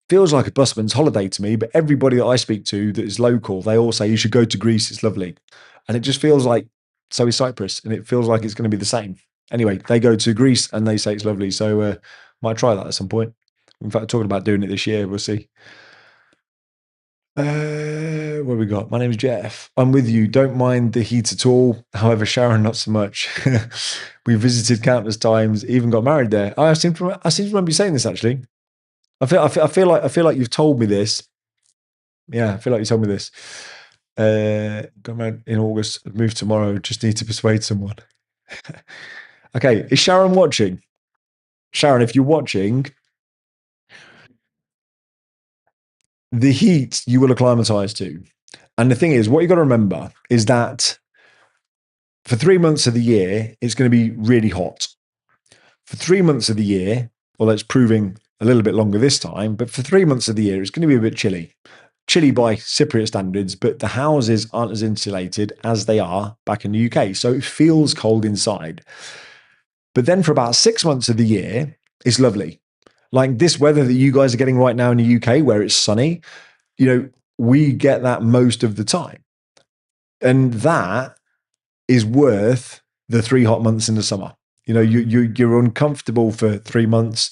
Feels like a busman's holiday to me, but everybody that I speak to that is local, they all say you should go to Greece. It's lovely, and it just feels like so is Cyprus, and it feels like it's going to be the same. Anyway, they go to Greece and they say it's lovely, so might try that at some point. In fact, talking about doing it this year, we'll see. What have we got? My name is Jeff. I'm with you. Don't mind the heat at all. However, Sharon, not so much. We visited countless times. Even got married there. I seem to remember you saying this actually. I feel like you've told me this. Yeah, I feel like you told me this. Got married in August. Move tomorrow. Just need to persuade someone. Okay, is Sharon watching? Sharon, if you're watching, the heat you will acclimatise to. And the thing is, what you got to remember is that for 3 months of the year, it's going to be really hot. for 3 months of the year, although it's proving a little bit longer this time, but for 3 months of the year, it's going to be a bit chilly. Chilly by Cypriot standards, but the houses aren't as insulated as they are back in the UK. So it feels cold inside. But then for about 6 months of the year, it's lovely. Like this weather that you guys are getting right now in the UK, where it's sunny, we get that most of the time. And that is worth the 3 hot months in the summer. You're uncomfortable for 3 months.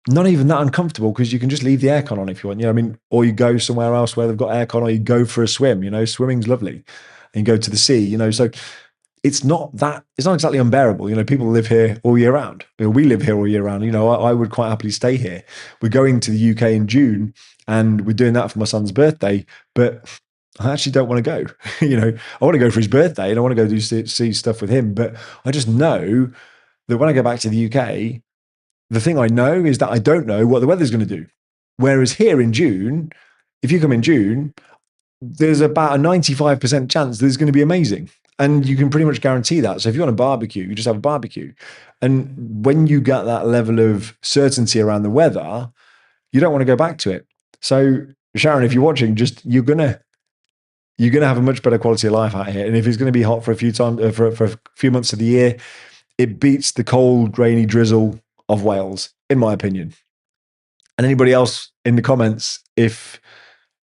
Not even that uncomfortable because you can just leave the aircon on if you want. Or you go somewhere else where they've got aircon, or you go for a swim. Swimming's lovely, and you go to the sea. So it's not exactly unbearable. People live here all year round. We live here all year round. I would quite happily stay here. We're going to the UK in June, and we're doing that for my son's birthday. But I actually don't want to go. I want to go for his birthday, and I want to go see stuff with him. But I just know that when I go back to the UK, the thing I know is that I don't know what the weather's going to do. Whereas here in June, if you come in June, there's about a 95% chance that it's going to be amazing. And you can pretty much guarantee that. So if you want a barbecue, you just have a barbecue. And when you get that level of certainty around the weather, you don't want to go back to it. So Sharon, if you're watching, you're gonna have a much better quality of life out here. And if it's going to be hot for a few times for a few months of the year, it beats the cold, rainy drizzle of Wales, in my opinion. And anybody else in the comments, if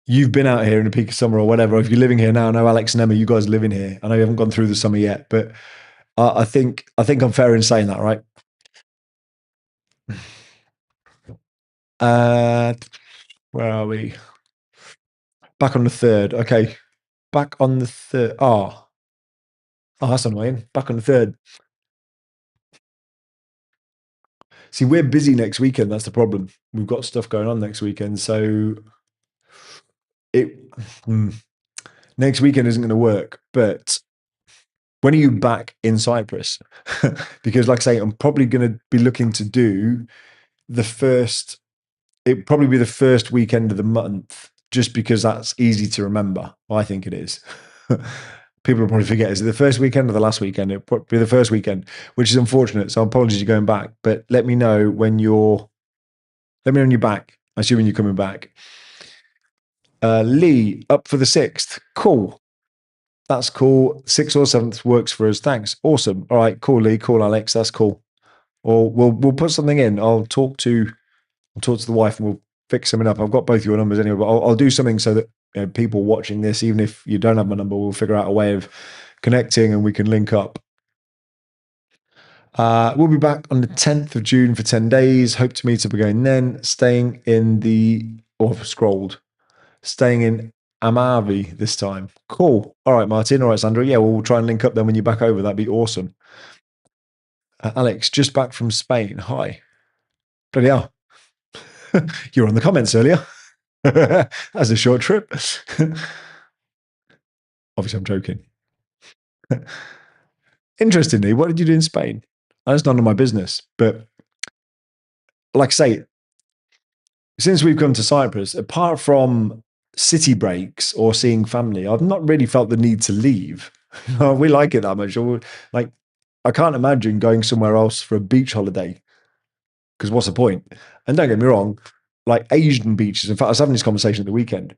you've been out here in the peak of summer or whatever, if you're living here now, I know Alex and Emma, you guys live in here. I know you haven't gone through the summer yet, but I think I'm fair in saying that, right? Where are we? Back on the 3rd. Okay. Back on the 3rd. Oh, that's annoying. Back on the 3rd. See, we're busy next weekend. That's the problem. We've got stuff going on next weekend. So next weekend isn't going to work. But when are you back in Cyprus? Because like I say, I'm probably going to be looking to do it'd probably be the first weekend of the month, just because that's easy to remember. I think it is. People will probably forget. Is it the first weekend or the last weekend? It'll probably be the first weekend, which is unfortunate. So apologies you're going back, but let me know when you're back, assuming you're coming back. Lee, up for the 6th. Cool. That's cool. 6th or 7th works for us. Thanks. Awesome. All right. Cool, Lee. Cool, Alex. That's cool. Or we'll put something in. I'll talk to the wife and we'll fix something up. I've got both your numbers anyway, but I'll do something so that people watching this, even if you don't have my number, we'll figure out a way of connecting and we can link up. We'll be back on the 10th of June for 10 days. Hope to meet up again then. Staying in Amavi this time. Cool. All right, Martin. All right, Sandra. Yeah, we'll try and link up then when you're back over. That'd be awesome. Alex, just back from Spain. Hi. Bloody hell. You were on the comments earlier. That's a short trip. Obviously, I'm joking. Interestingly, what did you do in Spain? That's none of my business. But like I say, since we've come to Cyprus, apart from city breaks or seeing family, I've not really felt the need to leave. We like it that much. Like, I can't imagine going somewhere else for a beach holiday, because what's the point? And don't get me wrong, like Asian beaches. In fact, I was having this conversation at the weekend.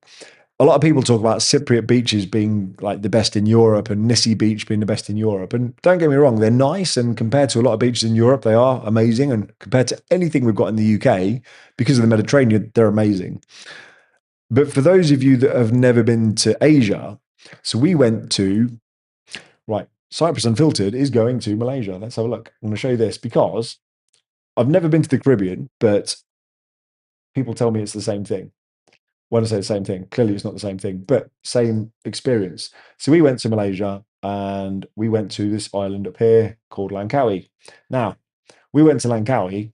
A lot of people talk about Cypriot beaches being like the best in Europe and Nissi Beach being the best in Europe. And don't get me wrong, they're nice. And compared to a lot of beaches in Europe, they are amazing. And compared to anything we've got in the UK, because of the Mediterranean, they're amazing. But for those of you that have never been to Asia, so we went to, Cyprus Unfiltered is going to Malaysia. Let's have a look. I'm going to show you this because I've never been to the Caribbean, but people tell me it's the same thing. When I say the same thing, clearly it's not the same thing, but same experience. So we went to Malaysia and we went to this island up here called Langkawi. Now, we went to Langkawi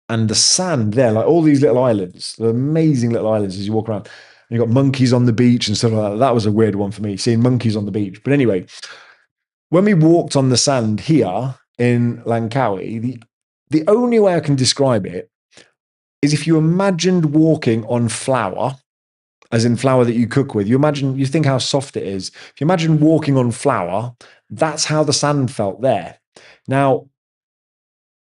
and the sand there, like all these little islands, the amazing little islands as you walk around. And you got monkeys on the beach and stuff like that. That was a weird one for me, seeing monkeys on the beach. But anyway, when we walked on the sand here in Langkawi, the only way I can describe it is if you imagined walking on flour, as in flour that you cook with, you think how soft it is. If you imagine walking on flour, that's how the sand felt there. Now,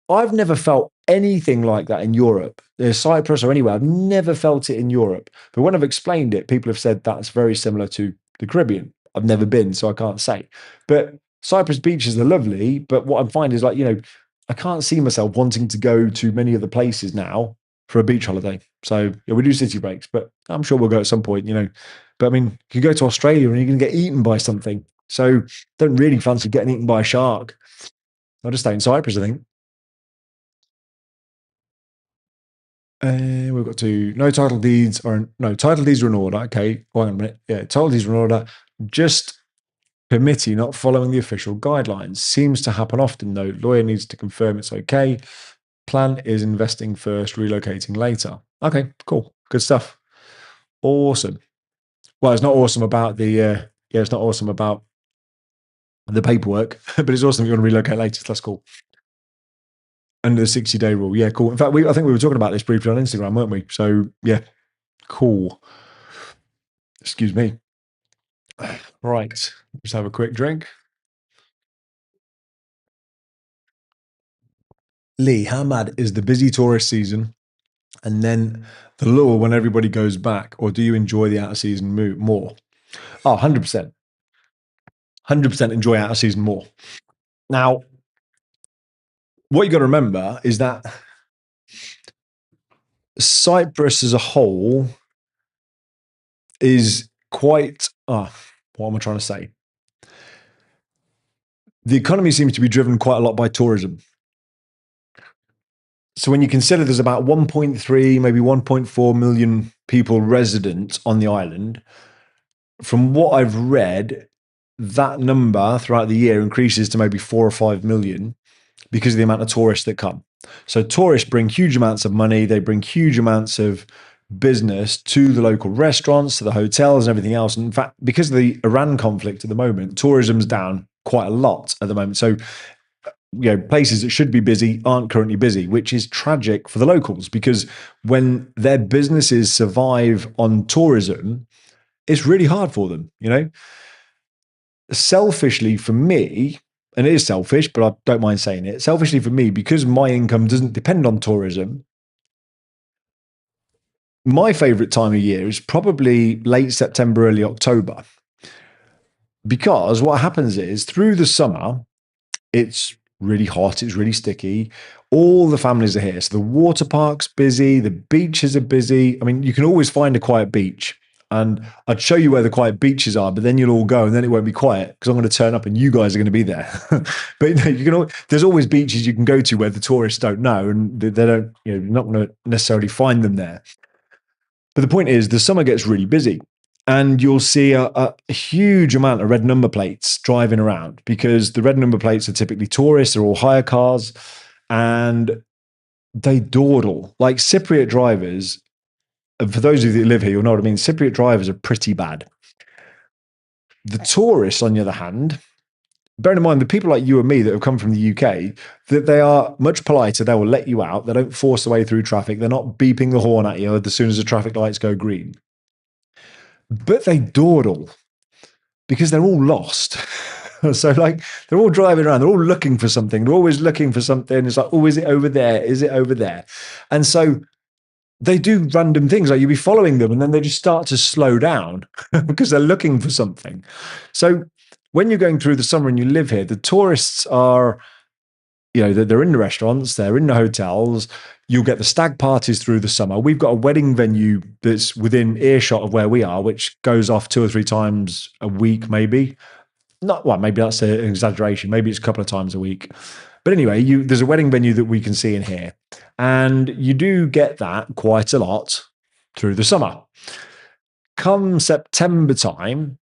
I've never felt anything like that in Europe. There's Cyprus or anywhere. I've never felt it in Europe. But when I've explained it, people have said that's very similar to the Caribbean. I've never been, so I can't say. But Cyprus beaches are lovely. But what I'm finding is like, I can't see myself wanting to go to many of the places now for a beach holiday. So yeah, we do city breaks, but I'm sure we'll go at some point. But I mean, you go to Australia and you're going to get eaten by something. So don't really fancy getting eaten by a shark. I'll just stay in Cyprus, I think. We've got to no title deeds or no title deeds are in order. Okay, hang on a minute. Yeah, title deeds are in order. Just committee not following the official guidelines seems to happen often though. Lawyer needs to confirm it's okay. Plan is investing first, relocating later. Okay, cool, good stuff. Awesome. Well, it's not awesome about it's not awesome about the paperwork, but it's awesome if you want to relocate later. So that's cool. Under the 60-day rule. Yeah, cool. In fact, I think we were talking about this briefly on Instagram, weren't we? So yeah, cool. Excuse me. Right. Just have a quick drink. Lee, how mad is the busy tourist season and then the lull when everybody goes back? Or do you enjoy the out of season more? Oh, 100%. 100% enjoy out of season more. Now, what you got to remember is that Cyprus as a whole is quite, what am I trying to say? The economy seems to be driven quite a lot by tourism. So when you consider there's about 1.3, maybe 1.4 million people resident on the island, from what I've read, that number throughout the year increases to maybe 4 or 5 million because of the amount of tourists that come. So tourists bring huge amounts of money, they bring huge amounts of business to the local restaurants, to the hotels and everything else. And in fact, because of the Iran conflict at the moment, tourism's down quite a lot at the moment. So places that should be busy aren't currently busy, which is tragic for the locals because when their businesses survive on tourism, it's really hard for them. Selfishly for me, and it is selfish, but I don't mind saying it, selfishly for me, because my income doesn't depend on tourism, my favorite time of year is probably late September, early October. Because what happens is through the summer, it's really hot, it's really sticky. All the families are here. So the water park's busy, the beaches are busy. I mean, you can always find a quiet beach. And I'd show you where the quiet beaches are, but then you'll all go and then it won't be quiet because I'm going to turn up and you guys are going to be there. But there's always beaches you can go to where the tourists don't know and they don't, you're not going to necessarily find them there. But the point is, the summer gets really busy and you'll see a huge amount of red number plates driving around because the red number plates are typically tourists, they're all hire cars and they dawdle. Like Cypriot drivers, for those of you that live here, you'll know what I mean. Cypriot drivers are pretty bad. The tourists, on the other hand, bearing in mind the people like you and me that have come from the UK, that they are much politer. They will let you out. They don't force their way through traffic. They're not beeping the horn at you as soon as the traffic lights go green. But they dawdle because they're all lost. So like they're all driving around, they're all looking for something. They're always looking for something. It's like, oh, is it over there? Is it over there? And so they do random things. Like you'll be following them and then they just start to slow down because they're looking for something. So when you're going through the summer and you live here, the tourists are, they're in the restaurants, they're in the hotels. You'll get the stag parties through the summer. We've got a wedding venue that's within earshot of where we are, which goes off 2 or 3 times a week, maybe. Maybe that's an exaggeration. Maybe it's a couple of times a week. But anyway, there's a wedding venue that we can see in here. And you do get that quite a lot through the summer. Come September time,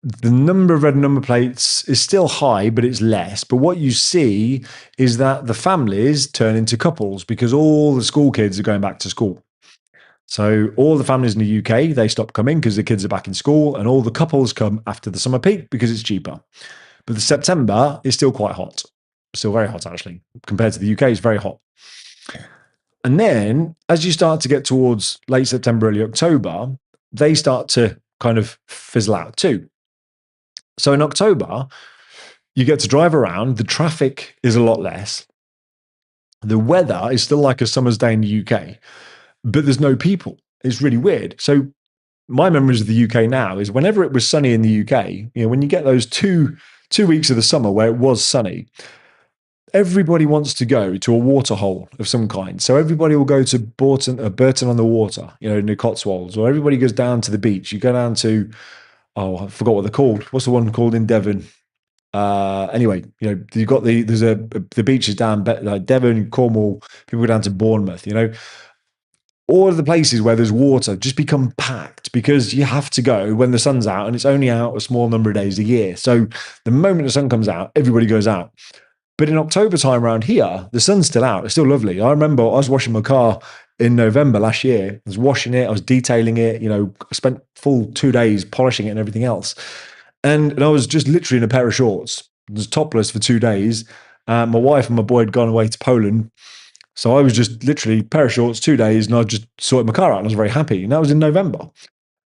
the number of red number plates is still high, but it's less. But what you see is that the families turn into couples because all the school kids are going back to school. So all the families in the UK, they stop coming because the kids are back in school and all the couples come after the summer peak because it's cheaper. But the September is still quite hot. Still very hot, actually. Compared to the UK, it's very hot. And then as you start to get towards late September, early October, they start to kind of fizzle out too. So in October, You get to drive around. The traffic is a lot less. The weather is still like a summer's day in the UK, but there's no people. It's really weird. So my memories of the UK now is whenever it was sunny in the UK, when you get those two weeks of the summer where it was sunny, everybody wants to go to a water hole of some kind. So everybody will go to Burton on the Water, in the Cotswolds, or everybody goes down to the beach. You go down to, oh, I forgot what they're called. What's the one called in Devon? Anyway, you've got the beaches down like Devon, Cornwall. People go down to Bournemouth. All of the places where there's water just become packed because you have to go when the sun's out, and it's only out a small number of days a year. So the moment the sun comes out, everybody goes out. But in October time around here, the sun's still out. It's still lovely. I remember I was washing my car in November last year. I was washing it. I was detailing it. I spent full 2 days polishing it and everything else. And I was just literally in a pair of shorts. I was topless for 2 days. My wife and my boy had gone away to Poland. So I was just literally pair of shorts, 2 days, and I just sorted my car out and I was very happy. And that was in November.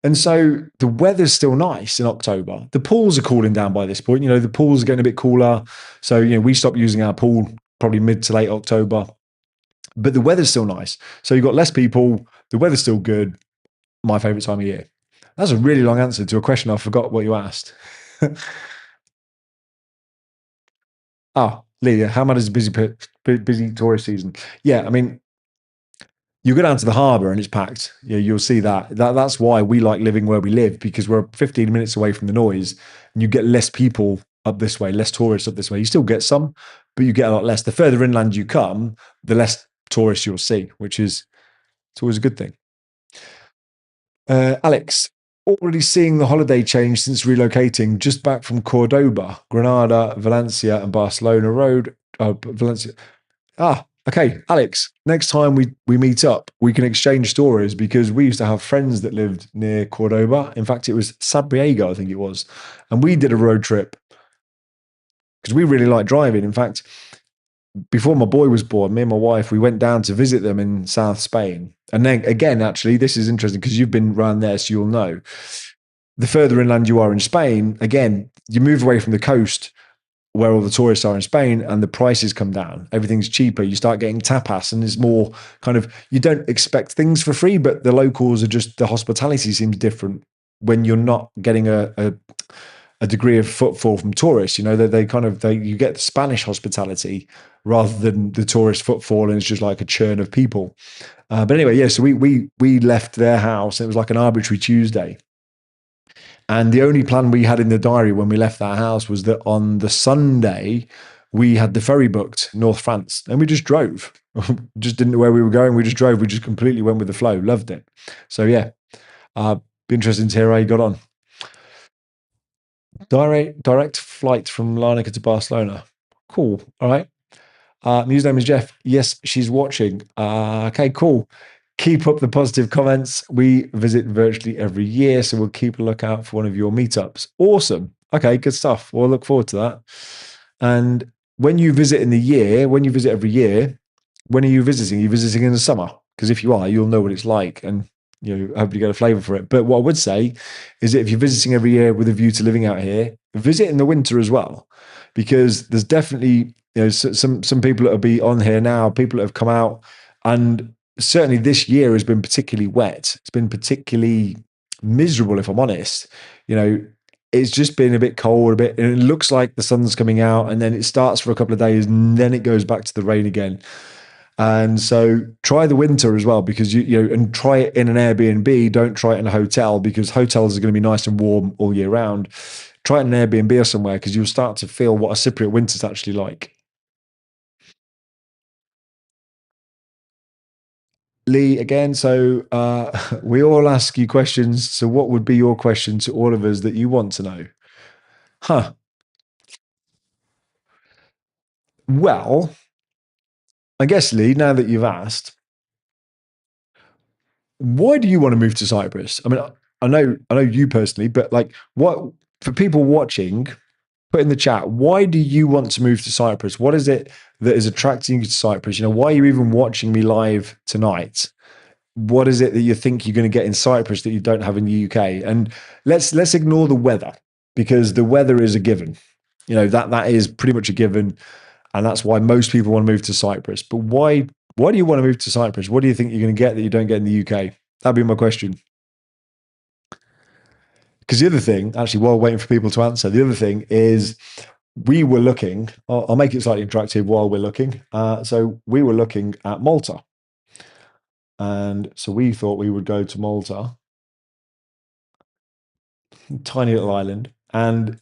And so the weather's still nice in October. The pools are cooling down by this point. The pools are getting a bit cooler. So, we stopped using our pool probably mid to late October. But the weather's still nice. So you've got less people. The weather's still good. My favorite time of year. That's a really long answer to a question I forgot what you asked. Oh, Leah, how much is busy tourist season? Yeah, I mean, you go down to the harbour and it's packed. Yeah, you'll see that's why we like living where we live, because we're 15 minutes away from the noise, and you get less people up this way, less tourists up this way. You still get some, but you get a lot less. The further inland you come, the less tourists you'll see, which is it's always a good thing. Alex, already seeing the holiday change since relocating. Just back from Cordoba, Granada, Valencia, and Barcelona Road. Valencia. Okay, Alex, next time we meet up, we can exchange stories, because we used to have friends that lived near Cordoba. In fact, it was Sabriego, I think it was. And we did a road trip because we really like driving. In fact, before my boy was born, me and my wife, we went down to visit them in South Spain. And then again, actually, this is interesting because you've been around there, so you'll know. The further inland you are in Spain, again, you move away from the coast where all the tourists are in Spain, and the prices come down. Everything's cheaper. You start getting tapas, and it's more kind of, you don't expect things for free, but the locals are just, the hospitality seems different when you're not getting a degree of footfall from tourists. You get the Spanish hospitality rather than the tourist footfall, and it's just like a churn of people. But anyway, yeah, so we left their house, and it was like an arbitrary Tuesday. And the only plan we had in the diary when we left that house was that on the Sunday, we had the ferry booked, North France, and we just drove. Just didn't know where we were going. We just drove. We just completely went with the flow. Loved it. So yeah, be interesting to hear how you got on. Direct flight from Larnaca to Barcelona. Cool. All right. His name is Jeff. Yes, she's watching. Okay, cool. Keep up the positive comments. We visit virtually every year, so we'll keep a lookout for one of your meetups. Awesome. Okay, good stuff. We'll look forward to that. And when you visit in the year, when you visit every year, when are you visiting? Are you visiting in the summer? Because if you are, you'll know what it's like, and hopefully get a flavour for it. But what I would say is that if you're visiting every year with a view to living out here, visit in the winter as well, because there's definitely some people that will be on here now, people that have come out, and certainly this year has been particularly wet. It's been particularly miserable, if I'm honest. It's just been a bit cold, and it looks like the sun's coming out, and then it starts for a couple of days, and then it goes back to the rain again. And so try the winter as well, because and try it in an Airbnb. Don't try it in a hotel, because hotels are going to be nice and warm all year round. Try it in an Airbnb or somewhere, because you'll start to feel what a Cypriot winter's actually like. Lee, again, so we all ask you questions. So what would be your question to all of us that you want to know? Huh. Well, I guess, Lee, now that you've asked, why do you want to move to Cyprus? I mean, I know you personally, but like, what, for people watching, put in the chat, why do you want to move to Cyprus? What is it that is attracting you to Cyprus? Why are you even watching me live tonight? What is it that you think you're going to get in Cyprus that you don't have in the UK? And let's ignore the weather, because the weather is a given. that is pretty much a given, and that's why most people want to move to Cyprus. But why do you want to move to Cyprus? What do you think you're going to get that you don't get in the UK? That'd be my question. Because the other thing, actually, while waiting for people to answer, the other thing is we were looking. I'll make it slightly interactive while we're looking. So we were looking at Malta, and so we thought we would go to Malta, tiny little island, and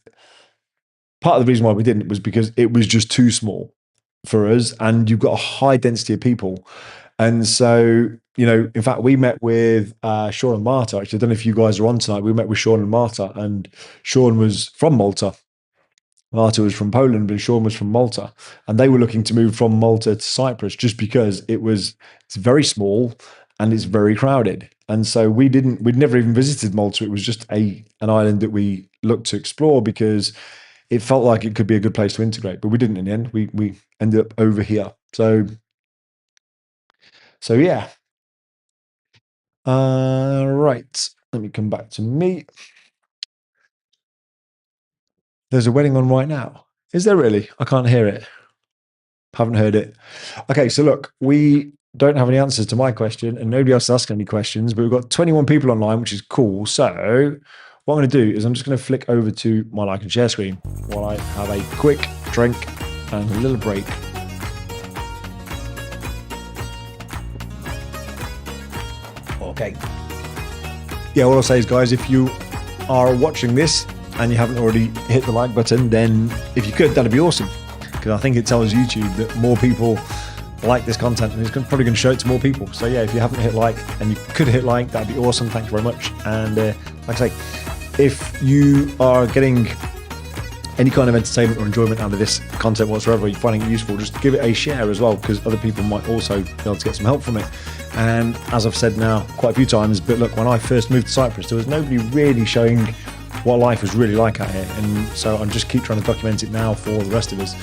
part of the reason why we didn't was because it was just too small for us, and you've got a high density of people. And so, in fact, we met with Sean and Marta. Actually, I don't know if you guys are on tonight. We met with Sean and Marta, and Sean was from Malta. Marta was from Poland, but Sean was from Malta. And they were looking to move from Malta to Cyprus just because it's very small and it's very crowded. And so we'd never even visited Malta. It was just an island that we looked to explore because it felt like it could be a good place to integrate, but we didn't in the end. We ended up over here. So yeah. Right. Let me come back to me. There's a wedding on right now. Is there really? I can't hear it. Haven't heard it. Okay, so look, we don't have any answers to my question, and nobody else is asking any questions, but we've got 21 people online, which is cool. So what I'm going to do is I'm just going to flick over to my like and share screen while I have a quick drink and a little break. Okay. Yeah, what I'll say is, guys, if you are watching this and you haven't already hit the like button, then if you could, that'd be awesome. Because I think it tells YouTube that more people like this content, and it's probably going to show it to more people. So yeah, if you haven't hit like and you could hit like, that'd be awesome. Thanks very much. And like I say, if you are getting any kind of entertainment or enjoyment out of this content whatsoever, you're finding it useful, just give it a share as well, because other people might also be able to get some help from it. And as I've said now quite a few times, but look, when I first moved to Cyprus, there was nobody really showing what life was really like out here. And so I'm just keep trying to document it now for the rest of us.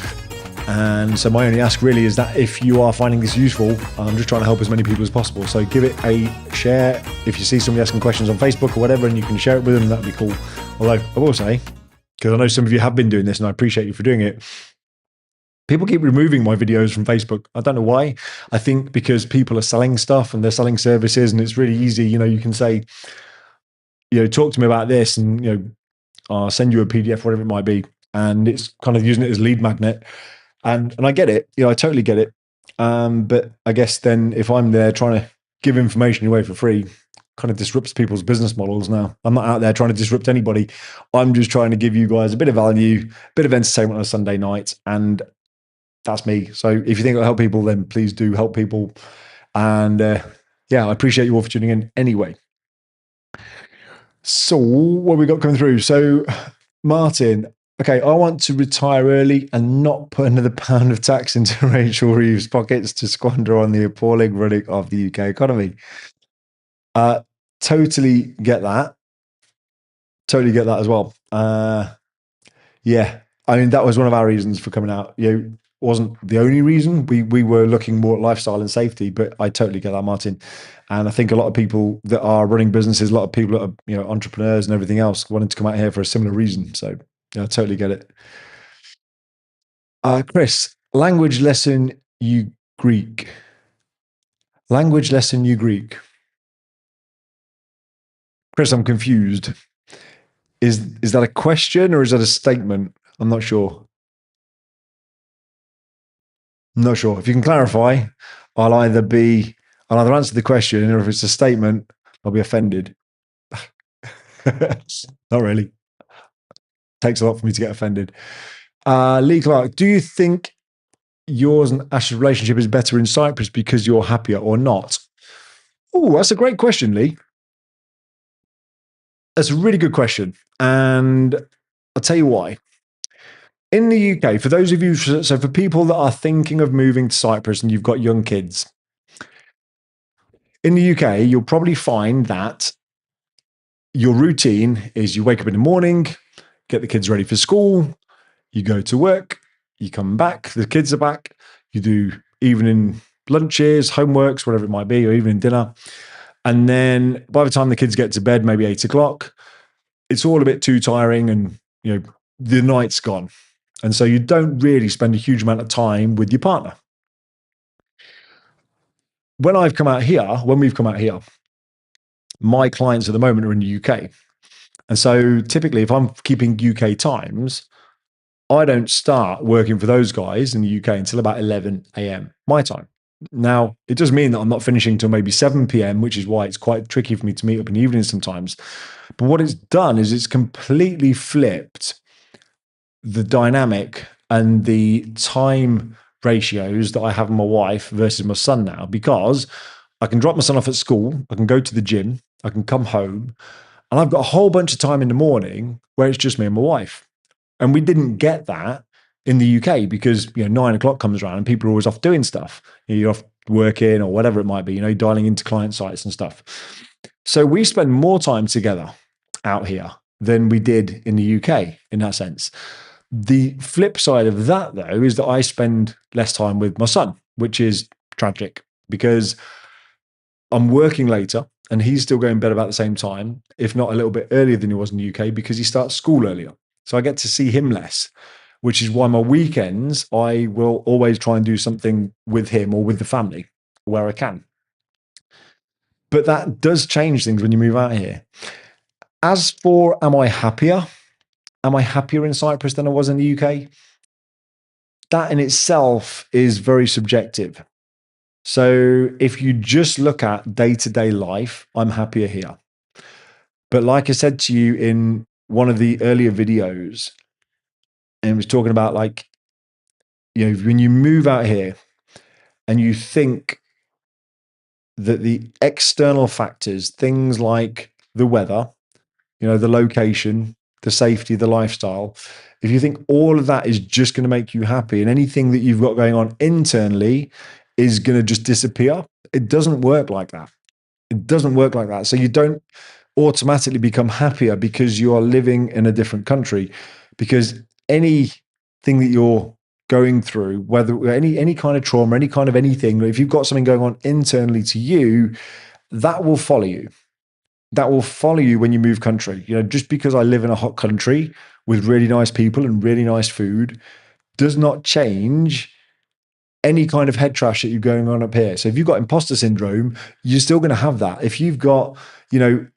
And so my only ask really is that if you are finding this useful, I'm just trying to help as many people as possible. So give it a share. If you see somebody asking questions on Facebook or whatever, and you can share it with them, that'd be cool. Although I will say, because I know some of you have been doing this and I appreciate you for doing it, people keep removing my videos from Facebook. I don't know why. I think because people are selling stuff and they're selling services, and it's really easy. You can say, talk to me about this, and I'll send you a PDF, whatever it might be, and it's kind of using it as lead magnet. And I get it, I totally get it. But I guess then if I'm there trying to give information away for free, kind of disrupts people's business models now. I'm not out there trying to disrupt anybody. I'm just trying to give you guys a bit of value, a bit of entertainment on a Sunday night, and that's me. So if you think it'll help people, then please do help people. And yeah, I appreciate you all for tuning in anyway. So what have we got coming through? So Martin, okay, I want to retire early and not put another pound of tax into Rachel Reeves' pockets to squander on the appalling running of the UK economy. Totally get that. Totally get that as well. Yeah, I mean, that was one of our reasons for coming out. Wasn't the only reason. We were looking more at lifestyle and safety, but I totally get that, Martin. And I think a lot of people that are running businesses, a lot of people that are entrepreneurs and everything else, wanted to come out here for a similar reason. So yeah, I totally get it. Chris, language lesson you Greek. Language lesson you Greek. Chris, I'm confused. Is that a question or is that a statement? I'm not sure. I'm not sure. If you can clarify, I'll either answer the question, or if it's a statement, I'll be offended. Not really. Takes a lot for me to get offended. Lee Clark, do you think yours and Ash's relationship is better in Cyprus because you're happier or not? Oh, that's a great question, Lee. That's a really good question. And I'll tell you why. In the UK, for those of you, so for people that are thinking of moving to Cyprus and you've got young kids, in the UK, you'll probably find that your routine is you wake up in the morning, get the kids ready for school, you go to work, you come back, the kids are back, you do evening lunches, homeworks, whatever it might be, or evening dinner. And then by the time the kids get to bed, maybe 8 o'clock, it's all a bit too tiring and, the night's gone. And so you don't really spend a huge amount of time with your partner. When we've come out here, my clients at the moment are in the UK. And so typically, if I'm keeping UK times, I don't start working for those guys in the UK until about 11 a.m. my time. Now, it does mean that I'm not finishing till maybe 7 p.m., which is why it's quite tricky for me to meet up in the evenings sometimes. But what it's done is it's completely flipped the dynamic and the time ratios that I have with my wife versus my son now, because I can drop my son off at school, I can go to the gym, I can come home, and I've got a whole bunch of time in the morning where it's just me and my wife. And we didn't get that in the UK because 9 o'clock comes around and people are always off doing stuff. You're off working or whatever it might be, dialing into client sites and stuff. So we spend more time together out here than we did in the UK in that sense. The flip side of that, though, is that I spend less time with my son, which is tragic because I'm working later and he's still going to bed about the same time, if not a little bit earlier than he was in the UK because he starts school earlier. So I get to see him less, which is why my weekends, I will always try and do something with him or with the family where I can. But that does change things when you move out here. As for, am I happier? Am I happier in Cyprus than I was in the UK? That in itself is very subjective. So if you just look at day-to-day life, I'm happier here. But like I said to you in one of the earlier videos, and it was talking about when you move out here and you think that the external factors, things like the weather, the location, the safety, the lifestyle, if you think all of that is just going to make you happy and anything that you've got going on internally is going to just disappear, it doesn't work like that. It doesn't work like that. So you don't automatically become happier because you are living in a different country, because anything that you're going through, whether any kind of trauma, any kind of anything, if you've got something going on internally to you, that will follow you. That will follow you when you move country. Just because I live in a hot country with really nice people and really nice food does not change any kind of head trash that you're going on up here. So if you've got imposter syndrome, you're still going to have that. If you've got,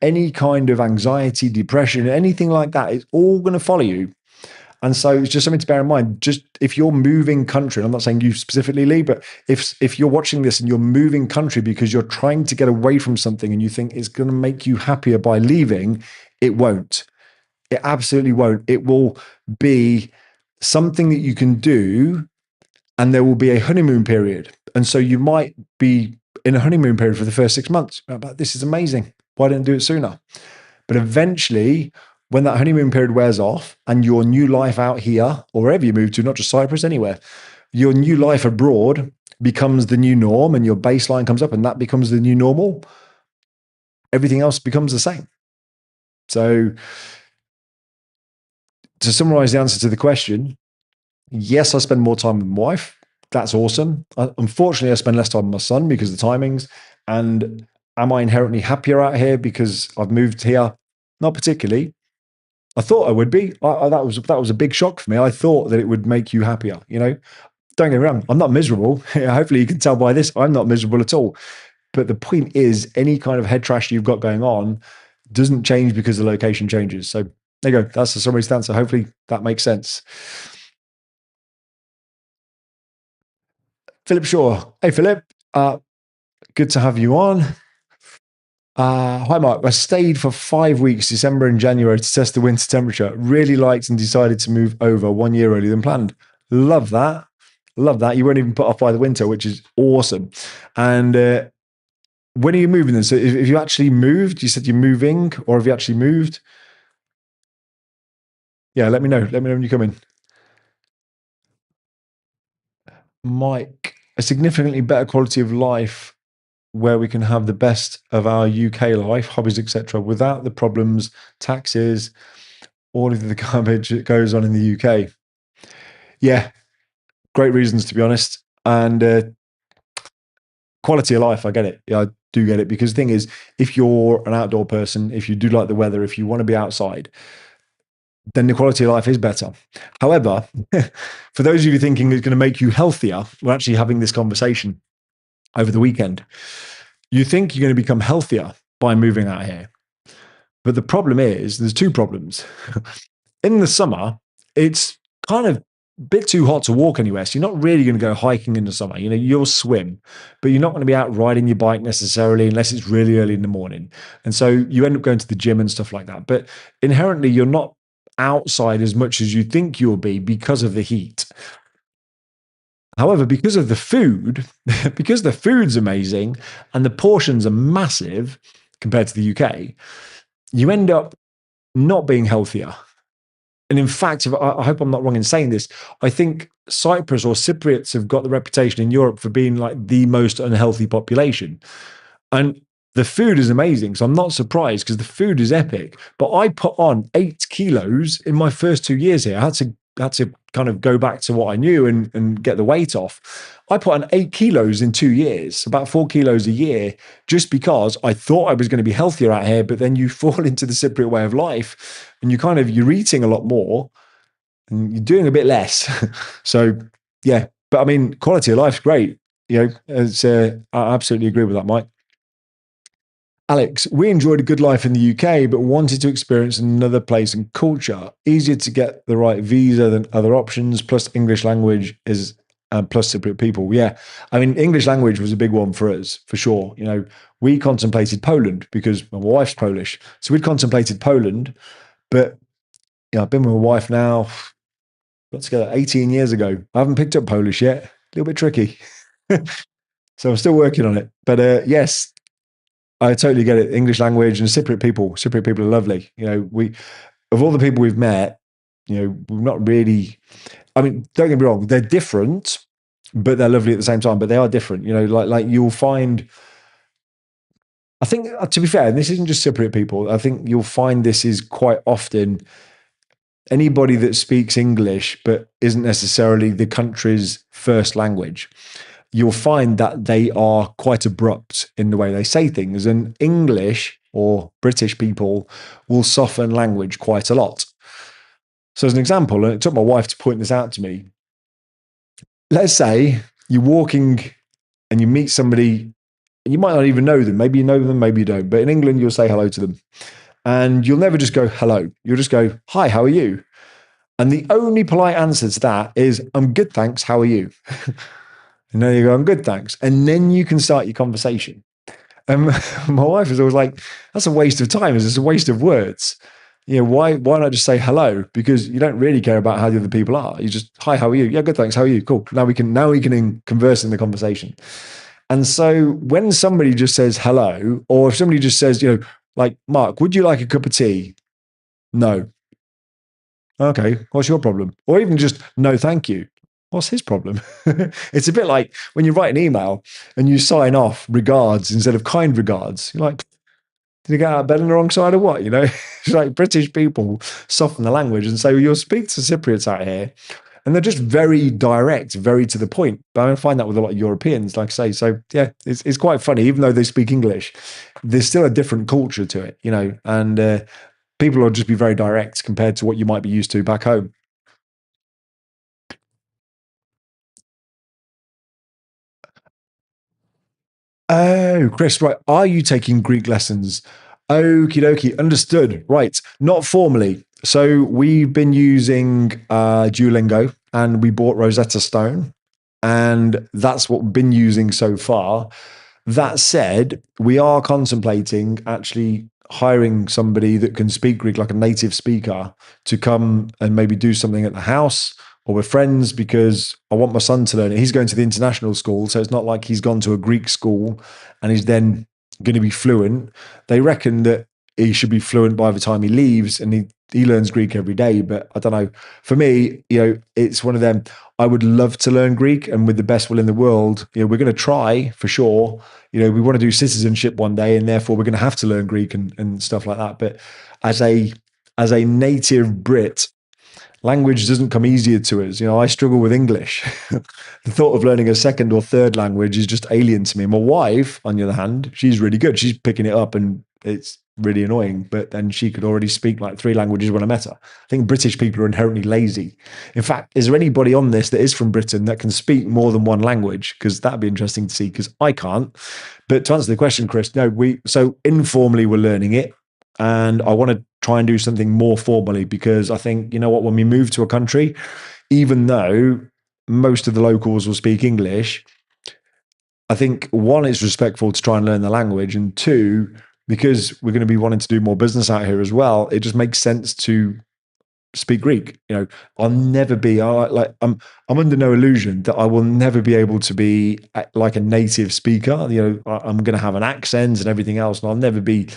any kind of anxiety, depression, anything like that, it's all going to follow you. And so it's just something to bear in mind. Just if you're moving country, and I'm not saying you specifically, Lee, but if you're watching this and you're moving country because you're trying to get away from something and you think it's going to make you happier by leaving, it won't. It absolutely won't. It will be something that you can do, and there will be a honeymoon period. And so you might be in a honeymoon period for the first 6 months. But this is amazing. Why didn't I do it sooner? But eventually, when that honeymoon period wears off and your new life out here, or wherever you move to, not just Cyprus, anywhere, your new life abroad becomes the new norm and your baseline comes up and that becomes the new normal, everything else becomes the same. So to summarize the answer to the question, yes, I spend more time with my wife. That's awesome. Unfortunately, I spend less time with my son because of the timings. And am I inherently happier out here because I've moved here? Not particularly. I thought I would be. That was a big shock for me. I thought that it would make you happier. Don't get me wrong. I'm not miserable. Hopefully, you can tell by this. I'm not miserable at all. But the point is, any kind of head trash you've got going on doesn't change because the location changes. So there you go. That's the summary answer. Hopefully, that makes sense. Philip Shaw. Hey, Philip. Good to have you on. Hi, Mark. I stayed for 5 weeks, December and January, to test the winter temperature. Really liked and decided to move over 1 year earlier than planned. Love that. Love that. You weren't even put off by the winter, which is awesome. And when are you moving then? So if you actually moved, you said you're moving, or have you actually moved? Yeah, let me know. Let me know when you come in. Mike, a significantly better quality of life where we can have the best of our UK life, hobbies, etc., without the problems, taxes, all of the garbage that goes on in the UK. Yeah, great reasons to be honest. And quality of life, I get it. Yeah, I do get it, because the thing is, if you're an outdoor person, if you do like the weather, if you want to be outside, then the quality of life is better. However, for those of you thinking it's going to make you healthier, we're actually having this conversation over the weekend. You think you're going to become healthier by moving out here. But the problem is, there's two problems. In the summer, it's kind of a bit too hot to walk anywhere. So you're not really going to go hiking in the summer. You know, you'll swim, but you're not going to be out riding your bike necessarily unless it's really early in the morning. And so you end up going to the gym and stuff like that. But inherently, you're not outside as much as you think you'll be because of the heat. However, because of the food, because the food's amazing and the portions are massive compared to the UK, you end up not being healthier. And in fact, I hope I'm not wrong in saying this, I think Cyprus or Cypriots have got the reputation in Europe for being like the most unhealthy population. And the food is amazing. So I'm not surprised because the food is epic. But I put on 8 kilos in my first 2 years here. I had to kind of go back to what I knew and get the weight off. I put on 8 kilos in 2 years, about 4 kilos a year, just because I thought I was going to be healthier out here. But then you fall into the Cypriot way of life and you're eating a lot more and you're doing a bit less. So, yeah. But I mean, quality of life's great. You know, I absolutely agree with that, Mike. Alex, we enjoyed a good life in the UK, but wanted to experience another place and culture. Easier to get the right visa than other options, plus English language is, plus Cypriot people. Yeah. I mean, English language was a big one for us, for sure. You know, we contemplated Poland because my wife's Polish. So we'd contemplated Poland, but you know, I've been with my wife now, got together 18 years ago. I haven't picked up Polish yet. A little bit tricky. So I'm still working on it. But yes, I totally get it. English language and Cypriot people are lovely. You know, of all the people we've met, you know, we've not really, I mean, don't get me wrong, they're different, but they're lovely at the same time, but they are different. You know, like you'll find, I think, to be fair, and this isn't just Cypriot people, I think you'll find this is quite often anybody that speaks English, but isn't necessarily the country's first language. You'll find that they are quite abrupt in the way they say things. And English or British people will soften language quite a lot. So as an example, and it took my wife to point this out to me, let's say you're walking and you meet somebody, and you might not even know them. Maybe you know them, maybe you don't. But in England, you'll say hello to them. And you'll never just go, hello. You'll just go, hi, how are you? And the only polite answer to that is, I'm good, thanks. How are you? And then you go, I'm good, thanks. And then you can start your conversation. And my wife is always like, that's a waste of time. It's a waste of words. You know, why not just say hello? Because you don't really care about how the other people are. You just, hi, how are you? Yeah, good, thanks. How are you? Cool. Now we can converse in the conversation. And so when somebody just says hello, or if somebody just says, you know, like, Mark, would you like a cup of tea? No. Okay, what's your problem? Or even just, no, thank you. What's his problem? It's a bit like when you write an email and you sign off regards instead of kind regards. You're like, did you get out of bed on the wrong side or what? You know, it's like British people soften the language. And so you'll speak to Cypriots out here and they're just very direct, very to the point. But I find that with a lot of Europeans, like I say. So yeah, it's quite funny. Even though they speak English, there's still a different culture to it, you know, and people will just be very direct compared to what you might be used to back home. Oh, Chris, right. Are you taking Greek lessons? Okie dokie, understood. Right, not formally. So we've been using Duolingo and we bought Rosetta Stone, and that's what we've been using so far. That said, we are contemplating actually hiring somebody that can speak Greek, like a native speaker, to come and maybe do something at the house or with friends, because I want my son to learn it. He's going to the international school, so it's not like he's gone to a Greek school and he's then going to be fluent. They reckon that he should be fluent by the time he leaves, and he learns Greek every day. But I don't know. For me, you know, it's one of them. I would love to learn Greek, and with the best will in the world, you know, we're going to try for sure. You know, we want to do citizenship one day, and therefore we're going to have to learn Greek and stuff like that. But as a native Brit, language doesn't come easier to us. You know, I struggle with English. The thought of learning a second or third language is just alien to me. My wife, on the other hand, she's really good. She's picking it up and it's really annoying. But then she could already speak like 3 languages when I met her. I think British people are inherently lazy. In fact, is there anybody on this that is from Britain that can speak more than one language? Because that'd be interesting to see, because I can't. But to answer the question, Chris, no, so informally we're learning it. And I want to try and do something more formally, because I think, you know what, when we move to a country, even though most of the locals will speak English, I think one, it's respectful to try and learn the language, and two, because we're going to be wanting to do more business out here as well, it just makes sense to speak Greek. I'll never be I'm under no illusion that I will never be able to be like a native speaker. I'm going to have an accent and everything else, and I'll never be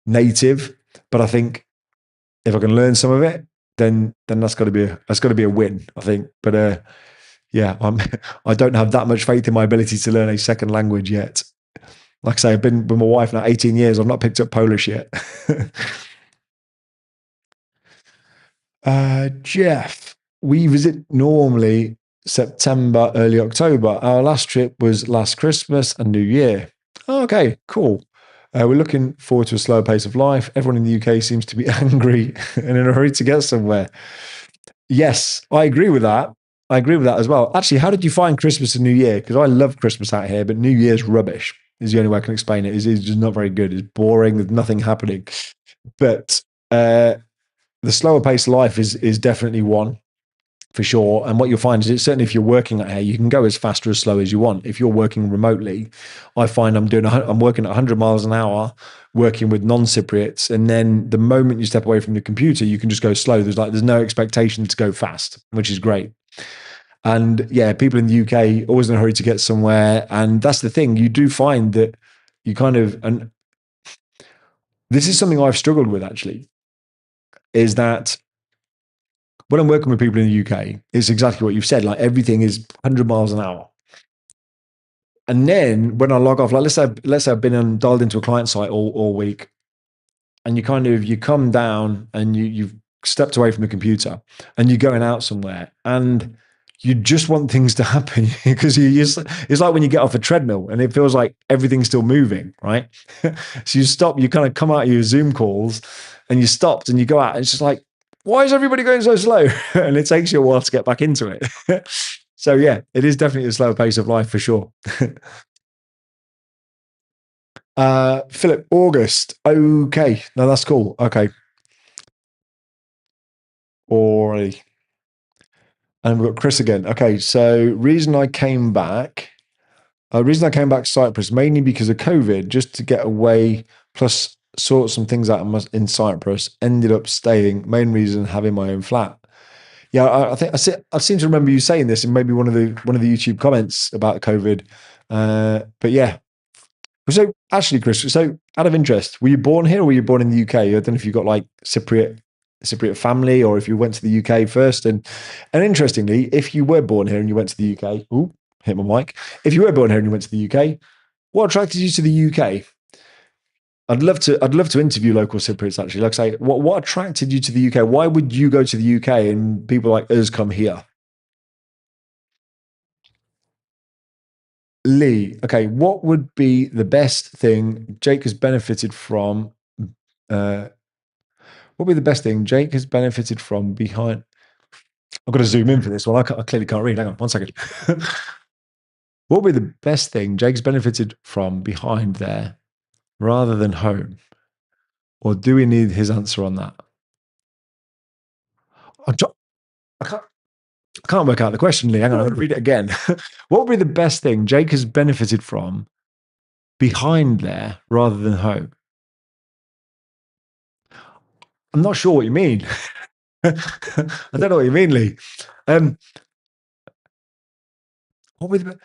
native. But I think if I can learn some of it, then that's got to be a win, I think. But yeah, I don't have that much faith in my ability to learn a second language yet. Like I say, I've been with my wife now 18 years. I've not picked up Polish yet. Jeff, we visit normally September, early October. Our last trip was last Christmas and New Year. Oh, okay, cool. We're looking forward to a slower pace of life. Everyone in the UK seems to be angry and in a hurry to get somewhere. Yes, I agree with that. I agree with that as well. Actually, how did you find Christmas and New Year? Because I love Christmas out here, but New Year's rubbish is the only way I can explain it. It's just not very good. It's boring. There's nothing happening. But the slower pace of life is definitely one for sure. And what you'll find is, certainly if you're working out here, you can go as fast or as slow as you want. If you're working remotely, I find I'm working at 100 miles an hour, working with non-Cypriots, and then the moment you step away from the computer, you can just go slow. There's no expectation to go fast, which is great. And yeah, people in the UK always in a hurry to get somewhere, and that's the thing. You do find that you kind of, and this is something I've struggled with actually, is that when I'm working with people in the UK, it's exactly what you've said. Like everything is 100 miles an hour. And then when I log off, like let's say I've been dialed into a client site all week, and you come down and you've stepped away from the computer and you're going out somewhere, and you just want things to happen because it's like when you get off a treadmill and it feels like everything's still moving, right? So you stop, you kind of come out of your Zoom calls and you stopped and you go out, and it's just like, why is everybody going so slow? And it takes you a while to get back into it. So yeah, it is definitely a slower pace of life for sure. Philip, August. Okay. No, that's cool. Okay. Alrighty. And we've got Chris again. Okay. So reason I came back to Cyprus, mainly because of COVID, just to get away, plus sort some things out in Cyprus, ended up staying. Main reason, having my own flat. Yeah, I think I seem to remember you saying this in maybe one of the YouTube comments about COVID. But yeah. So actually, Chris, so out of interest, were you born here or were you born in the UK? I don't know if you got like Cypriot family, or if you went to the UK first. And interestingly, if you were born here and you went to the UK, ooh, hit my mic. If you were born here and you went to the UK, what attracted you to the UK? I'd love to interview local Cypriots actually. Like I say, what attracted you to the UK? Why would you go to the UK and people like us come here? Lee, okay, what would be the best thing Jake has benefited from? What would be the best thing Jake has benefited from behind? I've got to zoom in for this one. I clearly can't read. Hang on, 1 second. What would be the best thing Jake's benefited from behind there rather than home? Or do we need his answer on that? I can't, I can't work out the question, Lee. Hang on, I'm going to read it again. What would be the best thing Jake has benefited from behind there rather than home? I'm not sure what you mean. I don't know what you mean, Lee. What would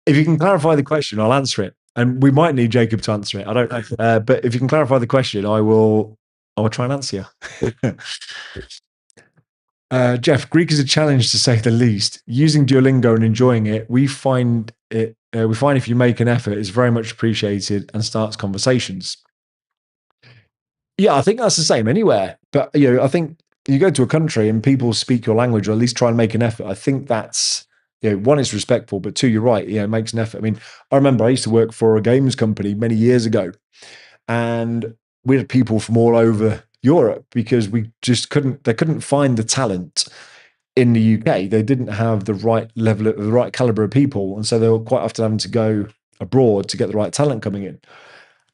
if you can clarify the question, I'll answer it, and we might need Jacob to answer it. I don't know, but if you can clarify the question, I will try and answer you. Jeff, Greek is a challenge to say the least. Using Duolingo and enjoying it, we find if you make an effort, it's very much appreciated and starts conversations. Yeah, I think that's the same anywhere. But I think you go to a country and people speak your language, or at least try and make an effort. I think that's one, it's respectful, but two, you're right. It makes an effort. I mean, I remember I used to work for a games company many years ago, And we had people from all over Europe because they couldn't find the talent in the UK. They didn't have the right level, the right caliber of people. And so they were quite often having to go abroad to get the right talent coming in.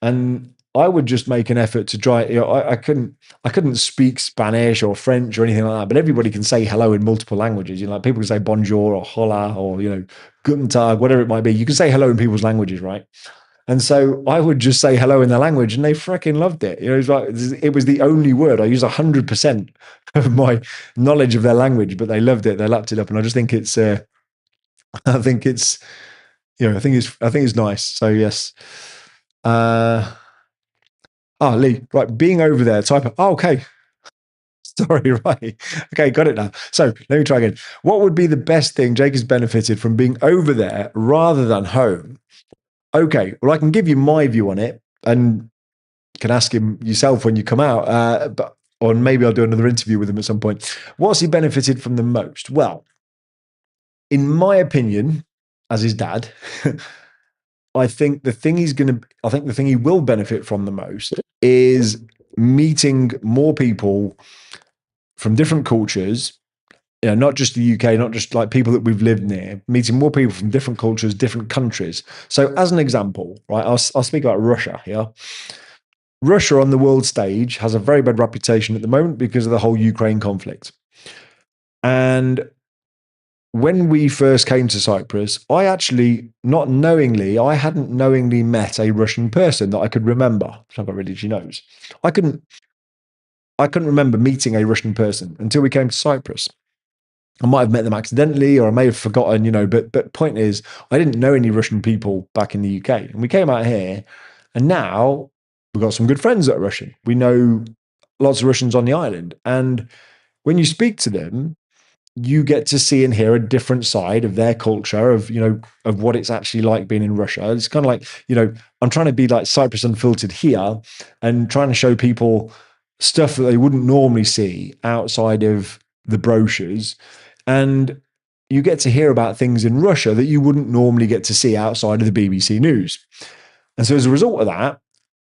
And I would just make an effort to try. I couldn't speak Spanish or French or anything like that. But everybody can say hello in multiple languages. Like people can say bonjour or hola or guten tag, whatever it might be. You can say hello in people's languages, right? And so I would just say hello in their language, and they freaking loved it. It was like it was the only word I used 100% of my knowledge of their language, but they loved it. They lapped it up, and I just think it's. I think it's. I think it's nice. So yes. Lee, right, being over there, type of, okay, sorry, right. Okay, got it now. So let me try again. What would be the best thing Jake has benefited from being over there rather than home? Okay, well, I can give you my view on it and can ask him yourself when you come out, or maybe I'll do another interview with him at some point. What's he benefited from the most? Well, in my opinion, as his dad, I think the thing he will benefit from the most is meeting more people from different cultures, not just the UK, not just like people that we've lived near, meeting more people from different cultures, different countries. So, as an example, right, I'll speak about Russia here. Russia on the world stage has a very bad reputation at the moment because of the whole Ukraine conflict. And when we first came to Cyprus, I hadn't knowingly met a Russian person that I could remember. I've got really itchy nose. I couldn't remember meeting a Russian person until we came to Cyprus. I might have met them accidentally, or I may have forgotten, but point is, I didn't know any Russian people back in the UK. And we came out here, and now we've got some good friends that are Russian. We know lots of Russians on the island. And when you speak to them, you get to see and hear a different side of their culture, of what it's actually like being in Russia. It's kind of like, I'm trying to be like Cyprus Unfiltered here and trying to show people stuff that they wouldn't normally see outside of the brochures. And you get to hear about things in Russia that you wouldn't normally get to see outside of the BBC News. And so as a result of that,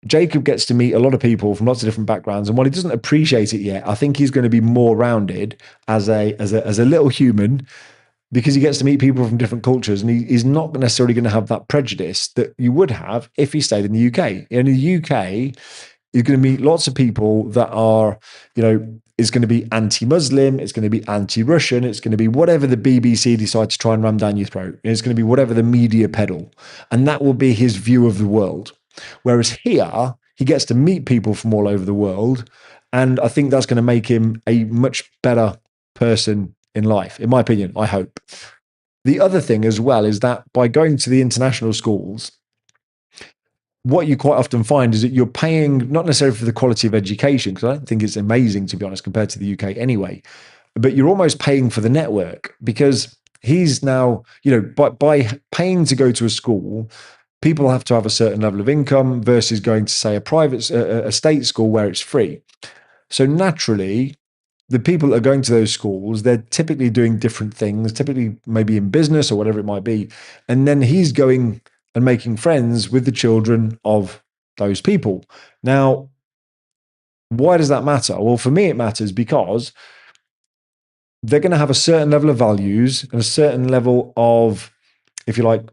Jacob gets to meet a lot of people from lots of different backgrounds. And while he doesn't appreciate it yet, I think he's going to be more rounded as a little human because he gets to meet people from different cultures, and he's not necessarily going to have that prejudice that you would have if he stayed in the UK. In the UK, you're going to meet lots of people that are, it's going to be anti-Muslim, it's going to be anti-Russian, it's going to be whatever the BBC decide to try and ram down your throat. It's going to be whatever the media peddle. And that will be his view of the world. Whereas here, he gets to meet people from all over the world. And I think that's going to make him a much better person in life, in my opinion, I hope. The other thing as well is that by going to the international schools, what you quite often find is that you're paying not necessarily for the quality of education, because I don't think it's amazing, to be honest, compared to the UK anyway, but you're almost paying for the network because he's now, by paying to go to a school, people have to have a certain level of income versus going to, say, a state school where it's free. So naturally, the people that are going to those schools, they're typically doing different things, typically maybe in business or whatever it might be. And then he's going and making friends with the children of those people. Now, why does that matter? Well, for me, it matters because they're going to have a certain level of values and a certain level of, if you like,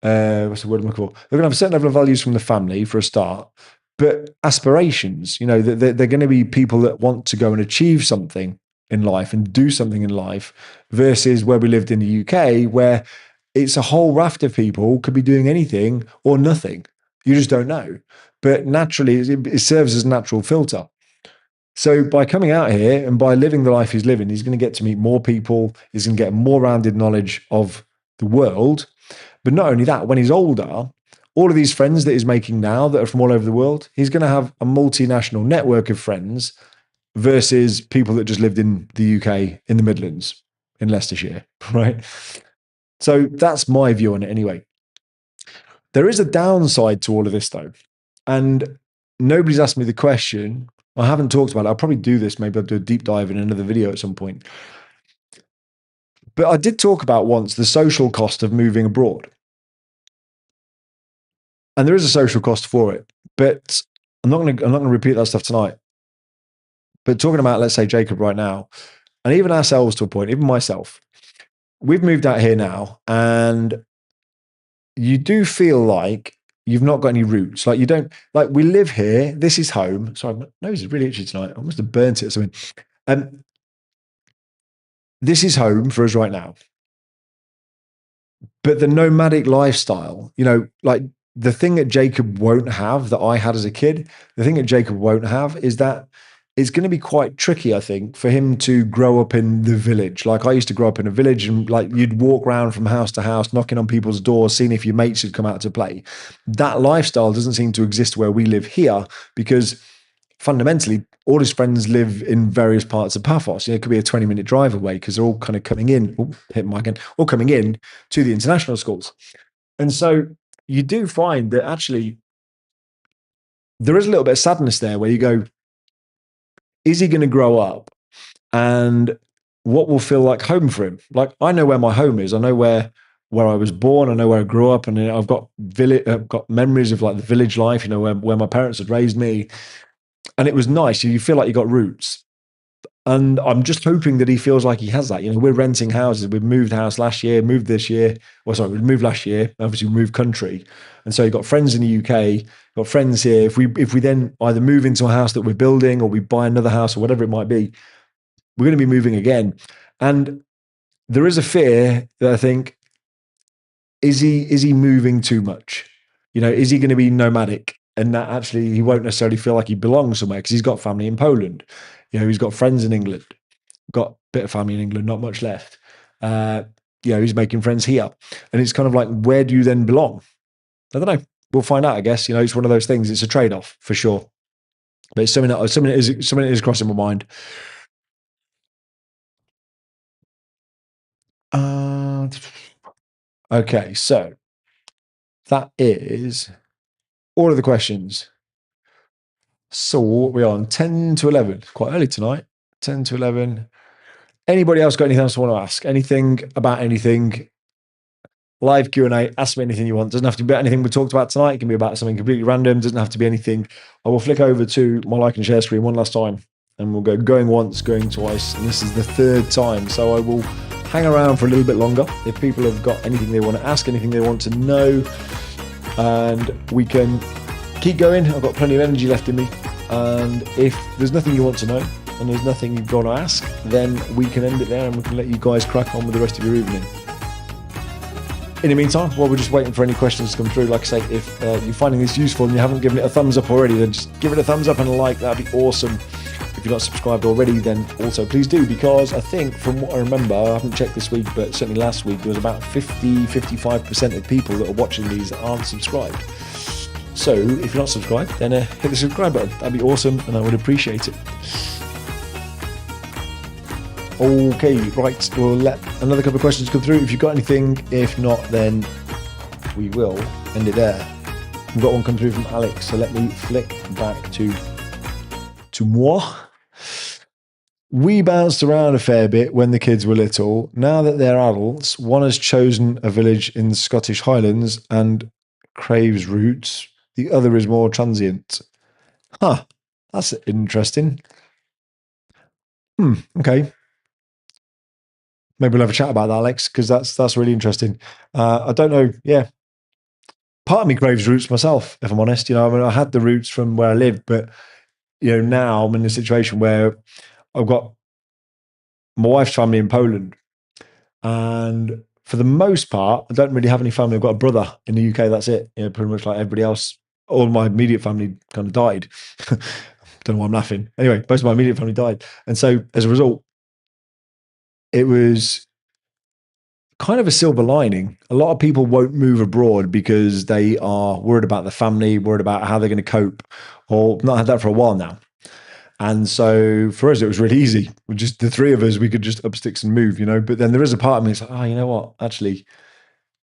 what's the word I'm looking for? They're going to have a certain level of values from the family for a start, but aspirations, they're going to be people that want to go and achieve something in life and do something in life versus where we lived in the UK, where it's a whole raft of people could be doing anything or nothing. You just don't know. But naturally, it serves as a natural filter. So by coming out here and by living the life he's living, he's going to get to meet more people. He's going to get more rounded knowledge of the world. But not only that, when he's older, all of these friends that he's making now that are from all over the world, he's going to have a multinational network of friends versus people that just lived in the UK in the Midlands, in Leicestershire, right? So that's my view on it anyway. There is a downside to all of this, though. And nobody's asked me the question. I haven't talked about it. I'll probably do this. Maybe I'll do a deep dive in another video at some point. But I did talk about once the social cost of moving abroad. And there is a social cost for it. But I'm not gonna repeat that stuff tonight. But talking about, let's say, Jacob right now, and even ourselves to a point, even myself, we've moved out here now, and you do feel like you've not got any roots. Like you don't, like we live here. This is home. Sorry, my nose is really itchy tonight. I must have burnt it or something. Um, this is home for us right now. But the nomadic lifestyle, like the thing that Jacob won't have that I had as a kid, the thing that Jacob won't have is that it's going to be quite tricky, I think, for him to grow up in the village. Like I used to grow up in a village and like you'd walk around from house to house, knocking on people's doors, seeing if your mates had come out to play. That lifestyle doesn't seem to exist where we live here because fundamentally, all his friends live in various parts of Paphos. It could be a 20-minute drive away because they're all kind of coming in, hit my again, all coming in to the international schools. And so you do find that actually there is a little bit of sadness there where you go, is he going to grow up and what will feel like home for him? Like I know where my home is. I know where I was born. I know where I grew up, and I've got memories of like the village life. Where my parents had raised me, and it was nice. You feel like you got roots. And I'm just hoping that he feels like he has that. We're renting houses. We've moved house last year, moved this year. Well, sorry, we moved last year. Obviously, we moved country, and so you've got friends in the UK, got friends here. If we then either move into a house that we're building, or we buy another house, or whatever it might be, we're going to be moving again. And there is a fear that I think is he moving too much? Is he going to be nomadic? And that actually he won't necessarily feel like he belongs somewhere because he's got family in Poland. He's got friends in England, got a bit of family in England, not much left. He's making friends here. And it's kind of like, where do you then belong? I don't know. We'll find out, I guess. It's one of those things. It's a trade-off for sure. But it's something that is crossing my mind. Okay, so that is all of the questions. So what we're on 10 to 11, quite early tonight. 10 to 11. Anybody else got anything else to want to ask? Anything about anything? Live Q&A, ask me anything you want. Doesn't have to be anything we talked about tonight. It can be about something completely random. Doesn't have to be anything. I will flick over to my like and share screen one last time and we'll go going once, going twice. And this is the third time. So I will hang around for a little bit longer. If people have got anything they want to ask, anything they want to know, and we can keep going. I've got plenty of energy left in me. And if there's nothing you want to know and there's nothing you've got to ask, then we can end it there and we can let you guys crack on with the rest of your evening. In the meantime, while we're just waiting for any questions to come through, like I say, if you're finding this useful and you haven't given it a thumbs up already, then just give it a thumbs up and a like. That'd be awesome. If you're not subscribed already, then also please do, because I think from what I remember, I haven't checked this week, but certainly last week, there was about 55% of people that are watching these that aren't subscribed. So if you're not subscribed, then hit the subscribe button. That'd be awesome and I would appreciate it. Okay, right, we'll let another couple of questions come through if you've got anything. If not, then we will end it there. We've got one come through from Alex, so let me flick back to moi. We bounced around a fair bit when the kids were little. Now that they're adults, one has chosen a village in the Scottish Highlands and craves roots. The other is more transient. Huh, that's interesting. Okay. Maybe we'll have a chat about that, Alex, because that's really interesting. I don't know. Yeah, part of me craves roots myself, if I'm honest. I had the roots from where I lived, but now I'm in a situation where I've got my wife's family in Poland, and for the most part, I don't really have any family. I've got a brother in the UK. That's it. Pretty much like everybody else. All my immediate family kind of died. Don't know why I'm laughing. Anyway, most of my immediate family died, and so as a result, it was kind of a silver lining. A lot of people won't move abroad because they are worried about the family, worried about how they're going to cope, or not had that for a while now. And so for us, it was really easy. We're just the three of us, we could just up sticks and move, But then there is a part of me that's like, oh, you know what? Actually,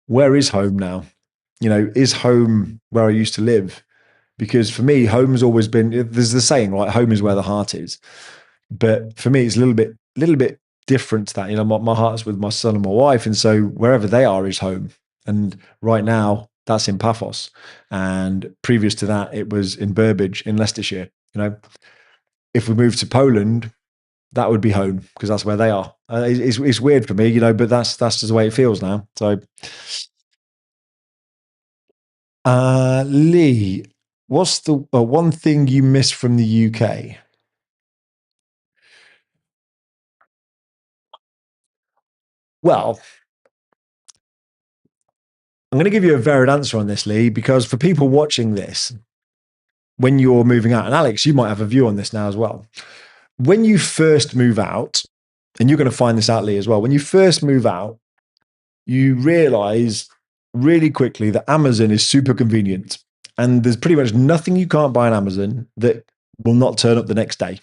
where is home now? Is home where I used to live? Because for me, home's always been, there's the saying, right? Home is where the heart is. But for me, it's a little bit different to that. My heart's with my son and my wife. And so wherever they are is home. And right now, that's in Paphos. And previous to that, it was in Burbage in Leicestershire. You know, if we move to Poland, that would be home because that's where they are. It's weird for me, you know, but that's just the way it feels now. So, Lee, what's the one thing you miss from the UK? Well, I'm going to give you a varied answer on this, Lee, because for people watching this, when you're moving out, and Alex, you might have a view on this now as well. When you first move out, and you're going to find this out, Lee, as well. When you first move out, you realize really quickly that Amazon is super convenient. And there's pretty much nothing you can't buy on Amazon that will not turn up the next day.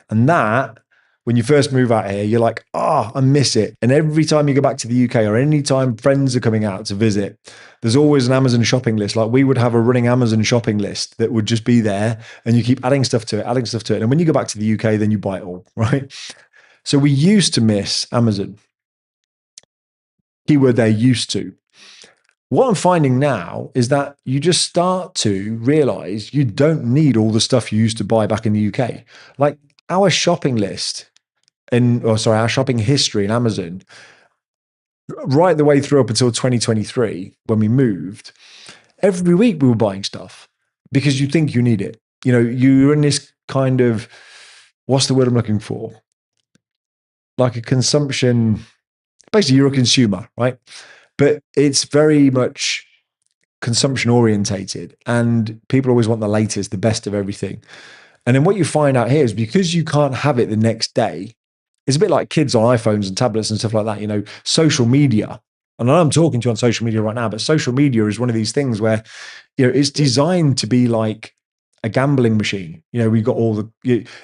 And that, when you first move out here, you're like, oh, I miss it. And every time you go back to the UK or any time friends are coming out to visit, there's always an Amazon shopping list. Like we would have a running Amazon shopping list that would just be there and you keep adding stuff to it, adding stuff to it. And when you go back to the UK, then you buy it all, right? So we used to miss Amazon. Keyword there, used to. What I'm finding now is that you just start to realize you don't need all the stuff you used to buy back in the UK. Like our shopping list our shopping history in Amazon, right the way through up until 2023, when we moved, every week we were buying stuff because you think you need it. You know, you're in this kind of, what's the word I'm looking for? Like a consumption, basically you're a consumer, right? But it's very much consumption orientated and people always want the latest, the best of everything. And then what you find out here is because you can't have it the next day, it's a bit like kids on iPhones and tablets and stuff like that, you know, social media. And I'm talking to you on social media right now, but social media is one of these things where, you know, it's designed to be like a gambling machine. You know, we've got all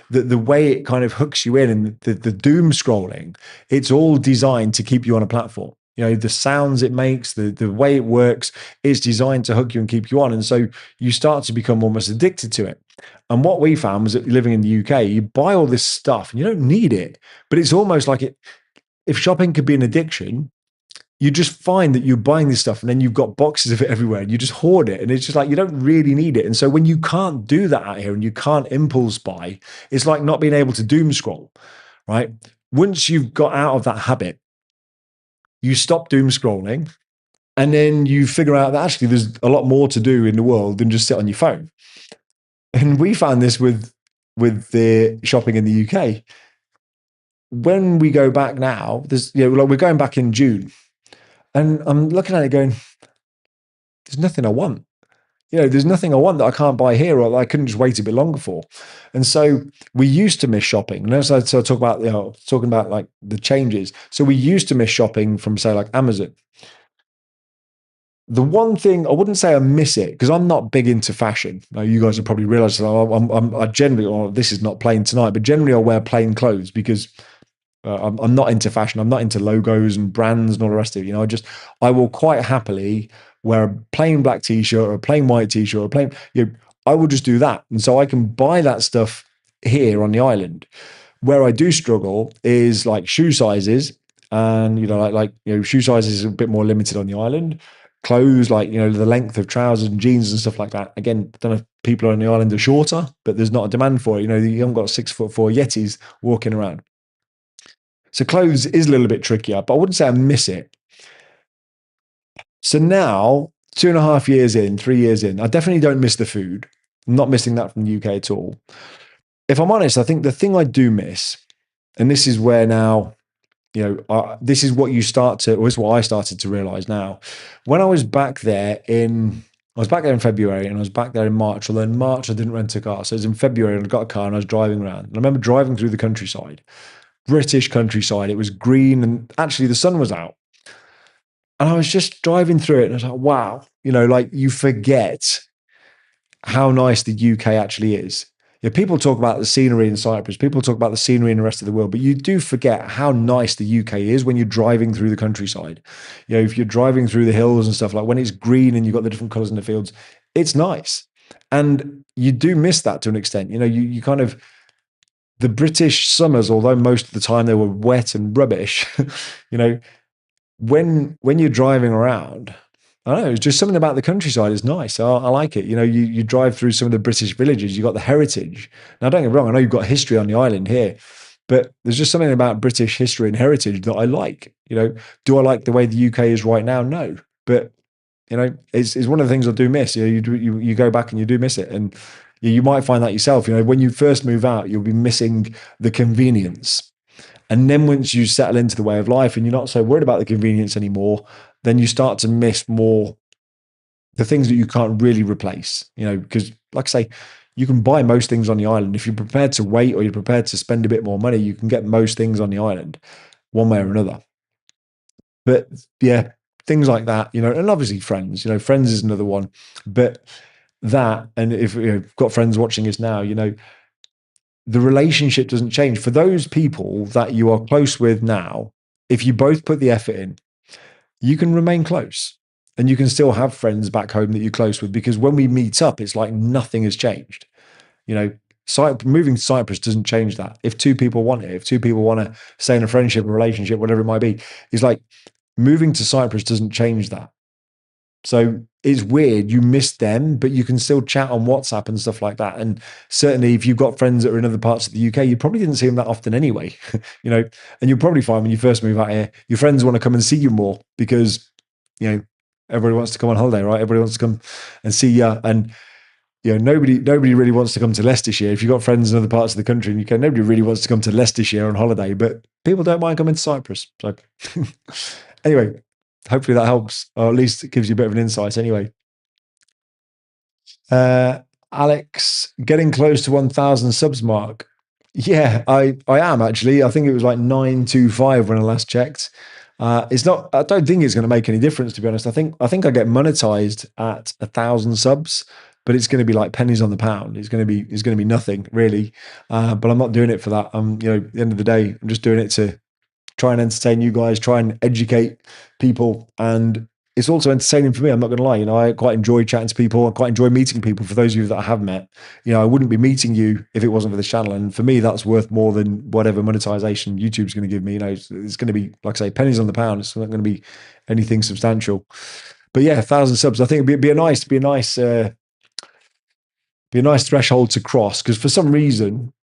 the way it kind of hooks you in and the doom scrolling, it's all designed to keep you on a platform. You know, the sounds it makes, the way it works, it's designed to hook you and keep you on. And so you start to become almost addicted to it. And what we found was that living in the UK, you buy all this stuff and you don't need it, but it's almost like it. If shopping could be an addiction, you just find that you're buying this stuff and then you've got boxes of it everywhere and you just hoard it. And it's just like, you don't really need it. And so when you can't do that out here and you can't impulse buy, it's like not being able to doom scroll, right? Once you've got out of that habit, you stop doom scrolling and then you figure out that actually there's a lot more to do in the world than just sit on your phone. And we found this with the shopping in the UK. When we go back now, there's, you know, like we're going back in June, and I'm looking at it going, there's nothing I want. You know, there's nothing I want that I can't buy here or that I couldn't just wait a bit longer for. And so we used to miss shopping. And as I talk about, you know, talking about like the changes. So we used to miss shopping from say like Amazon. The one thing I wouldn't say I miss it because I'm not big into fashion. Now, you guys have probably realized that I generally, or this is not plain tonight, but generally I wear plain clothes because I'm not into fashion. I'm not into logos and brands and all the rest of it. You know, I will quite happily wear a plain black t-shirt or a plain white t-shirt or a plain, you know, I will just do that. And so I can buy that stuff here on the island. Where I do struggle is like shoe sizes, and you know, you know, shoe sizes is a bit more limited on the island. Clothes, like you know, the length of trousers and jeans and stuff like that. Again, I don't know if people on the island are shorter, but there's not a demand for it. You know, you haven't got 6'4" Yetis walking around. So clothes is a little bit trickier, but I wouldn't say I miss it. So now, 2.5 years in, 3 years in, I definitely don't miss the food. I'm not missing that from the UK at all. If I'm honest, I think the thing I do miss, and this is where now, you know, this is what you start to, or this is what I started to realize now. When I was back there I was back there in February and I was back there in March, although in March I didn't rent a car. So it was in February and I got a car and I was driving around. And I remember driving through the countryside, British countryside. It was green and actually the sun was out. And I was just driving through it and I was like, wow, you know, like you forget how nice the UK actually is. You know, people talk about the scenery in Cyprus, people talk about the scenery in the rest of the world, but you do forget how nice the UK is when you're driving through the countryside. You know, if you're driving through the hills and stuff, like when it's green and you've got the different colors in the fields, it's nice. And you do miss that to an extent. You know, you kind of, the British summers, although most of the time they were wet and rubbish, you know, when you're driving around, I don't know, it's just something about the countryside is nice. I like it. You drive through some of the British villages, you got the heritage. Now, don't get me wrong, I know you've got history on the island here, but there's just something about British history and heritage that I like. Do I like the way the UK is right now? No. But it's one of the things I do miss. You go back and you do miss it. And you might find that yourself. When you first move out, you'll be missing the convenience. And then once you settle into the way of life and you're not so worried about the convenience anymore, then you start to miss more the things that you can't really replace, because like I say, you can buy most things on the island. If you're prepared to wait or you're prepared to spend a bit more money, you can get most things on the island one way or another. But yeah, things like that, and obviously friends, friends is another one. But that, and if you've got friends watching us now, the relationship doesn't change. For those people that you are close with now, if you both put the effort in, you can remain close and you can still have friends back home that you're close with, because when we meet up, it's like nothing has changed. Moving to Cyprus doesn't change that. If two people want it, if two people want to stay in a friendship, a relationship, whatever it might be, it's like moving to Cyprus doesn't change that. So it's weird. You miss them, but you can still chat on WhatsApp and stuff like that. And certainly if you've got friends that are in other parts of the UK, you probably didn't see them that often anyway, and you'll probably find when you first move out here, your friends want to come and see you more because, everybody wants to come on holiday, right? Everybody wants to come and see you. And, nobody really wants to come to Leicestershire. If you've got friends in other parts of the country and you can, nobody really wants to come to Leicestershire on holiday, but people don't mind coming to Cyprus. So anyway, hopefully that helps, or at least it gives you a bit of an insight anyway. Alex, getting close to 1,000 subs mark. Yeah, I am actually. I think it was like 925 when I last checked. It's not. I don't think it's going to make any difference, to be honest. I think I get monetized at 1,000 subs, but it's going to be like pennies on the pound. It's going to be nothing really. But I'm not doing it for that. At the end of the day, I'm just doing it to try and entertain you guys, try and educate people. And it's also entertaining for me. I'm not going to lie. I quite enjoy chatting to people. I quite enjoy meeting people. For those of you that I have met, I wouldn't be meeting you if it wasn't for this channel. And for me, that's worth more than whatever monetization YouTube's going to give me. It's going to be, like I say, pennies on the pound. It's not going to be anything substantial. But yeah, 1,000 subs. I think it'd be a nice threshold to cross, because for some reason,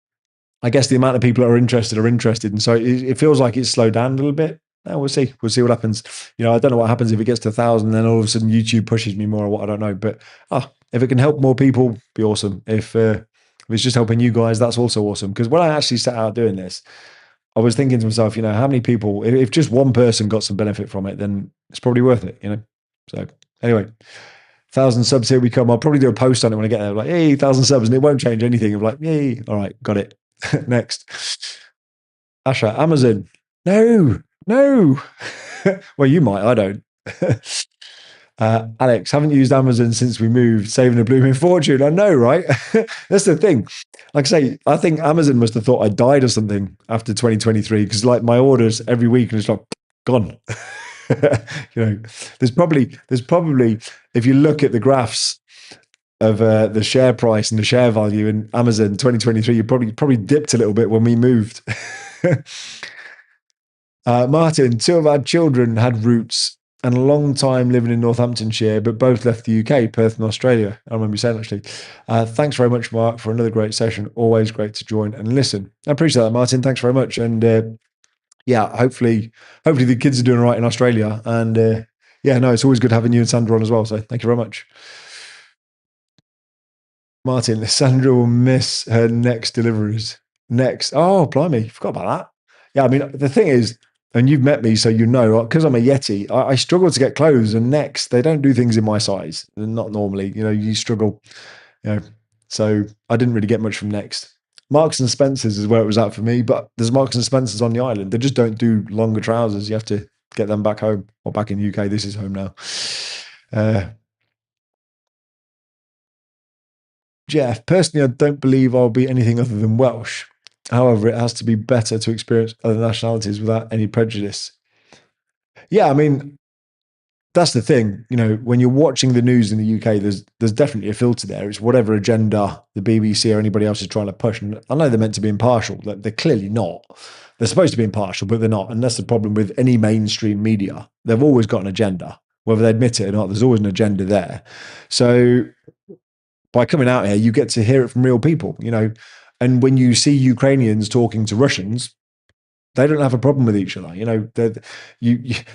I guess the amount of people that are interested, and so it feels like it's slowed down a little bit. We'll see. We'll see what happens. I don't know what happens if it gets to 1,000, then all of a sudden YouTube pushes me more or what, I don't know. But if it can help more people, be awesome. If it's just helping you guys, that's also awesome. Because when I actually set out doing this, I was thinking to myself, how many people, if just one person got some benefit from it, then it's probably worth it, So anyway, 1,000 subs, here we come. I'll probably do a post on it when I get there. Like, hey, 1,000 subs, and it won't change anything. I'm like, yay, all right, got it. Next. Asha, Amazon. No. Well, you might. I don't. Alex, haven't used Amazon since we moved, saving a blooming fortune. I know, right? That's the thing. Like I say, I think Amazon must have thought I died or something after 2023, because like my orders every week and it's like gone. There's probably, if you look at the graphs of the share price and the share value in Amazon 2023, you probably dipped a little bit when we moved. Martin, two of our children had roots and a long time living in Northamptonshire, but both left the UK, Perth and Australia. I remember you saying, actually. Thanks very much, Mark, for another great session. Always great to join and listen. I appreciate that, Martin. Thanks very much. And yeah, hopefully the kids are doing all right in Australia. And yeah, no, it's always good having you and Sandra on as well. So thank you very much. Martin, Sandra will miss her next deliveries. Next. Oh, blimey. Forgot about that. Yeah, I mean, the thing is, and you've met me, so because I'm a Yeti, I struggle to get clothes. And Next, they don't do things in my size. Not normally. You struggle. So I didn't really get much from Next. Marks and Spencers is where it was at for me, but there's Marks and Spencers on the island. They just don't do longer trousers. You have to get them back home, or back in the UK. This is home now. Jeff, personally, I don't believe I'll be anything other than Welsh. However, it has to be better to experience other nationalities without any prejudice. Yeah, I mean, that's the thing. When you're watching the news in the UK, there's definitely a filter there. It's whatever agenda the BBC or anybody else is trying to push. And I know they're meant to be impartial. They're clearly not. They're supposed to be impartial, but they're not. And that's the problem with any mainstream media. They've always got an agenda. whether they admit it or not. There's always an agenda there. So by coming out here, you get to hear it from real people, you know. And when you see Ukrainians talking to Russians, they don't have a problem with each other. You know, the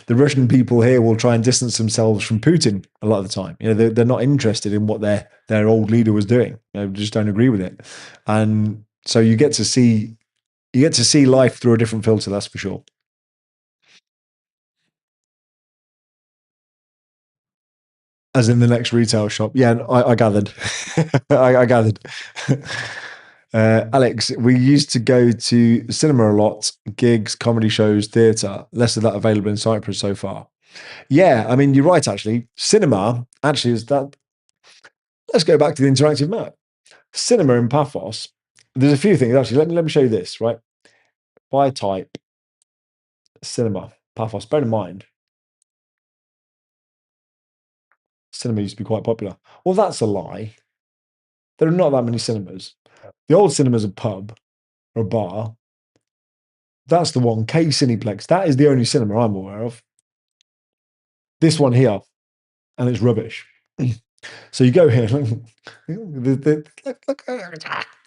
Russian people here will try and distance themselves from Putin a lot of the time. You know, they're not interested in what their old leader was doing. You know, just don't agree with it. And so you get to see life through a different filter. That's for sure. As in the next retail shop. Yeah, I gathered. I gathered. Alex, we used to go to cinema a lot, gigs, comedy shows, theatre. Less of that available in Cyprus so far. Yeah, I mean, you're right, actually. Cinema actually is that. Let's go back to the interactive map. Cinema in Paphos, there's a few things, actually. Let me show you this, right? If I type cinema, Paphos, bear in mind, cinema used to be quite popular. Well, that's a lie. There are not that many cinemas. The old cinema's a pub or a bar. That's the one, K Cineplex. That is the only cinema I'm aware of. This one here, and it's rubbish. So you go here.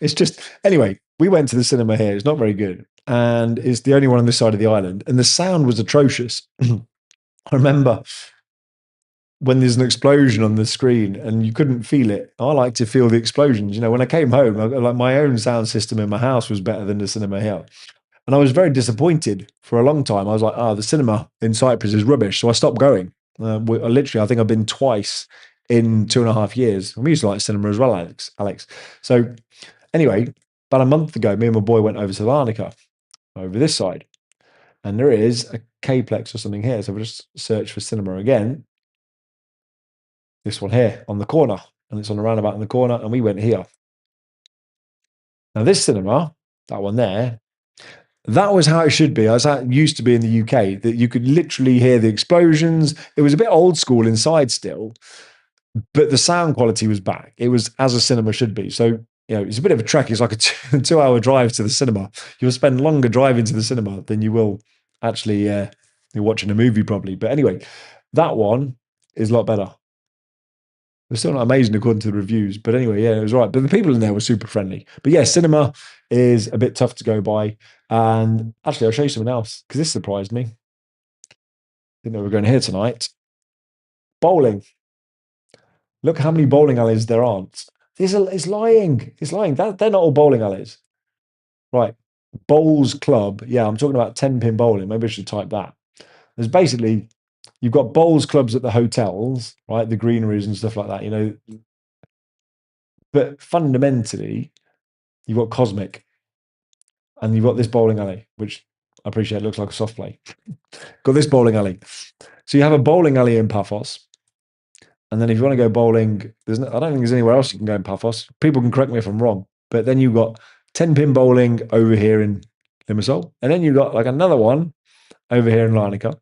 It's just anyway. We went to the cinema here. It's not very good, and it's the only one on this side of the island. And the sound was atrocious. I remember when there's an explosion on the screen and you couldn't feel it. I like to feel the explosions. You know, when I came home, like my own sound system in my house was better than the cinema here. And I was very disappointed for a long time. I was like, oh, the cinema in Cyprus is rubbish. So I stopped going. Literally, I think I've been twice in 2.5 years. We used to like cinema as well, Alex. So anyway, about a month ago, me and my boy went over to Larnaca, over this side. And there is a K-plex or something here. So we just search for cinema again. This one here on the corner. And it's on the roundabout in the corner. And we went here. Now this cinema, that one there, that was how it should be. As that used to be in the UK, that you could literally hear the explosions. It was a bit old school inside still, but the sound quality was back. It was as a cinema should be. So, you know, it's a bit of a trek. It's like a 2 hour drive to the cinema. You'll spend longer driving to the cinema than you will actually you're watching a movie probably. But anyway, that one is a lot better. It's still not amazing according to the reviews, but anyway, yeah, it was right. But the people in there were super friendly. But yeah, cinema is a bit tough to go by. And actually, I'll show you something else because this surprised me. Didn't know we were going here tonight. Bowling. Look how many bowling alleys there aren't. It's lying. It's lying. They're not all bowling alleys. Right. Bowls Club. Yeah, I'm talking about 10-pin bowling. Maybe I should type that. There's basically, you've got bowls clubs at the hotels, right? The greeneries and stuff like that, you know. But fundamentally, you've got Cosmic and you've got this bowling alley, which I appreciate looks like a soft play. Got this bowling alley. So you have a bowling alley in Paphos. And then if you want to go bowling, I don't think there's anywhere else you can go in Paphos. People can correct me if I'm wrong. But then you've got 10-pin bowling over here in Limassol. And then you've got like another one over here in Larnaca.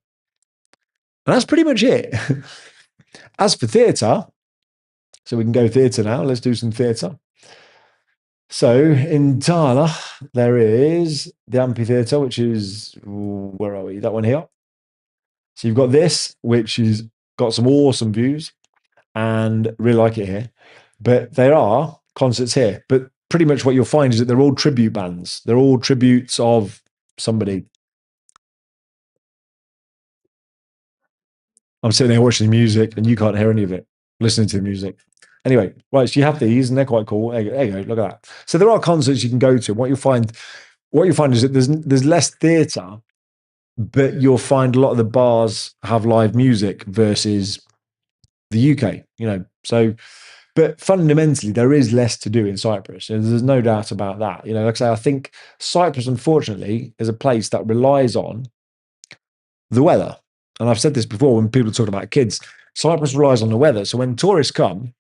And that's pretty much it. As for theatre, so we can go theatre now. Let's do some theatre. So in Tala, there is the amphitheatre, which is, where are we? That one here. So you've got this, which is got some awesome views and really like it here. But there are concerts here. But pretty much what you'll find is that they're all tribute bands. They're all tributes of somebody. I'm sitting there watching the music and you can't hear any of it, listening to the music. Anyway, right, so you have these and they're quite cool. There you go, look at that. So there are concerts you can go to. What you'll find is that there's less theatre, but you'll find a lot of the bars have live music versus the UK, you know. So, but fundamentally, there is less to do in Cyprus. And there's no doubt about that. You know, like I say, I think Cyprus, unfortunately, is a place that relies on the weather. And I've said this before when people talk about kids, Cyprus relies on the weather. So when tourists come,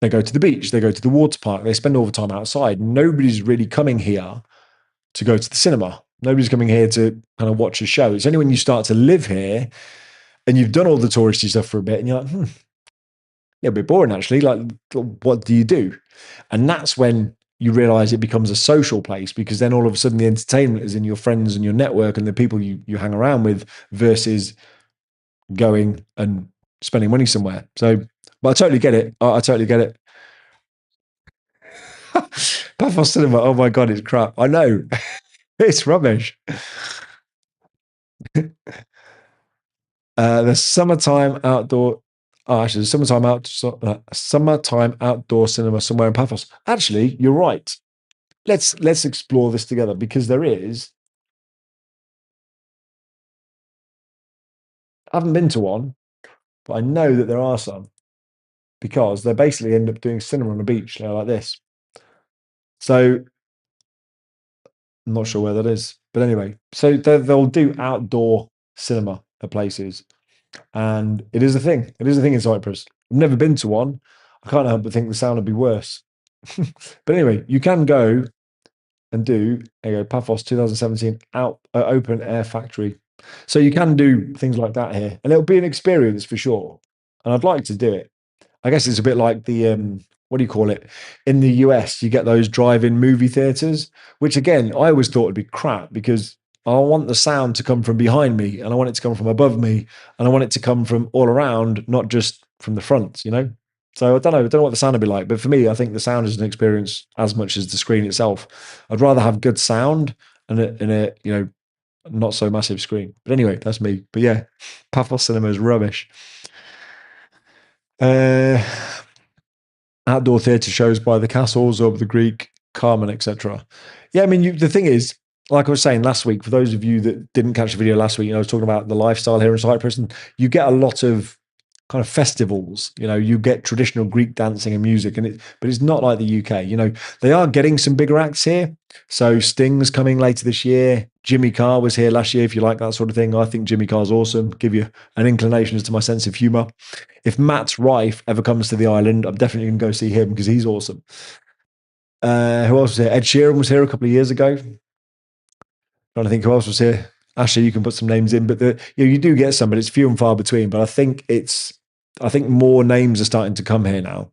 they go to the beach, they go to the water park, they spend all the time outside. Nobody's really coming here to go to the cinema. Nobody's coming here to kind of watch a show. It's only when you start to live here and you've done all the touristy stuff for a bit and you're like, yeah, a bit boring actually. Like, what do you do? And that's when you realize it becomes a social place because then all of a sudden the entertainment is in your friends and your network and the people you hang around with versus going and spending money somewhere. So, but I totally get it. I totally get it. Paphos Cinema. Oh my god, it's crap. I know. It's rubbish. The summertime outdoor. Oh, actually, the summertime outdoor cinema somewhere in Paphos. Actually, you're right. Let's explore this together because there is. I haven't been to one, but I know that there are some because they basically end up doing cinema on the beach, like this. So I'm not sure where that is, but anyway, so they'll do outdoor cinema at places, and it is a thing. It is a thing in Cyprus. I've never been to one. I can't help but think the sound would be worse. But anyway, you can go and do there you go, Paphos 2017 out open air factory. So you can do things like that here, and it'll be an experience for sure. And I'd like to do it. I guess it's a bit like the what do you call it? In the US, you get those drive-in movie theaters, which again, I always thought would be crap because I want the sound to come from behind me and I want it to come from above me and I want it to come from all around, not just from the front, you know? So I don't know what the sound would be like, but for me, I think the sound is an experience as much as the screen itself. I'd rather have good sound and a not so massive screen. But anyway, that's me. But yeah, Paphos Cinema is rubbish. Uh, Outdoor theatre shows by the castles of the Greek Carmen, etc. Yeah, I mean, the thing is, like I was saying last week, for those of you that didn't catch the video last week, I was talking about the lifestyle here in Cyprus, and you get a lot of kind of festivals. You get traditional Greek dancing and music, but it's not like the UK. They are getting some bigger acts here. So Sting's coming later this year. Jimmy Carr was here last year. If you like that sort of thing, I think Jimmy Carr's awesome. Give you an inclination as to my sense of humour. If Matt Rife ever comes to the island, I'm definitely going to go see him because he's awesome. Who else was here? Ed Sheeran was here a couple of years ago. Trying to think who else was here. Actually, you can put some names in, but you do get some, but it's few and far between. But I think more names are starting to come here now.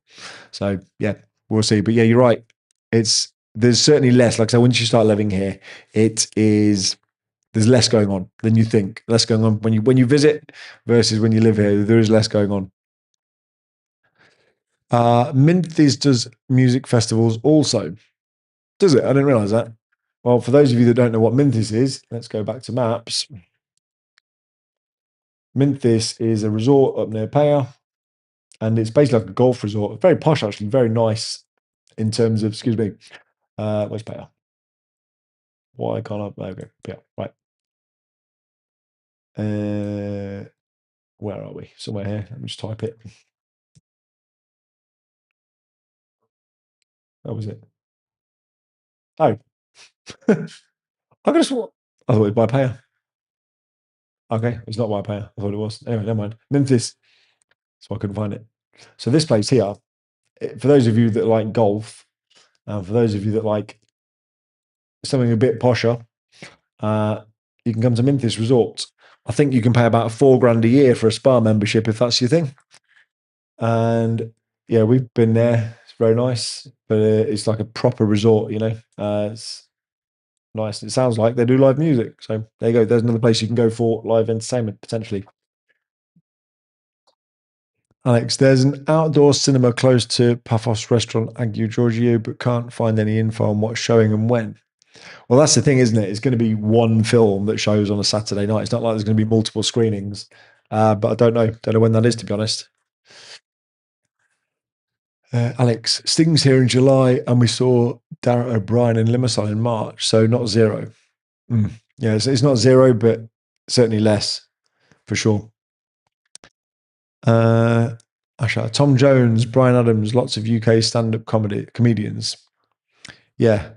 So yeah, we'll see. But yeah, you're right. There's certainly less. Like I said, once you start living here, there's less going on than you think. Less going on when you visit versus when you live here. There is less going on. Minthis does music festivals also. Does it? I didn't realize that. Well, for those of you that don't know what Minthis is, let's go back to maps. Minthis is a resort up near Paya, and it's basically like a golf resort. Very posh, actually, very nice in terms of, excuse me, where's Paya? Why can't I? Okay, yeah, right. Where are we? Somewhere here. Let me just type it. That was it. Oh, I could have sworn. I thought it was by Paya. Okay, it's not by Paya. I thought it was. Anyway, never mind. Memphis. So I couldn't find it. So this place here, for those of you that like golf, and for those of you that like something a bit posher, you can come to Memphis Resort. I think you can pay about $4,000 a year for a spa membership if that's your thing. And yeah, we've been there. It's very nice, but it's like a proper resort. It's nice. It sounds like they do live music. So there you go. There's another place you can go for live entertainment potentially. Alex, there's an outdoor cinema close to Paphos restaurant Agiu Georgiou, but can't find any info on what's showing and when. Well, that's the thing, isn't it? It's going to be one film that shows on a Saturday night. It's not like there's going to be multiple screenings. But I don't know. Don't know when that is, to be honest. Alex, Sting's here in July, and we saw Darren O'Brien in Limassol in March, so not zero. Yeah, it's not zero, but certainly less for sure. Tom Jones, Brian Adams, lots of UK stand-up comedians. Yeah.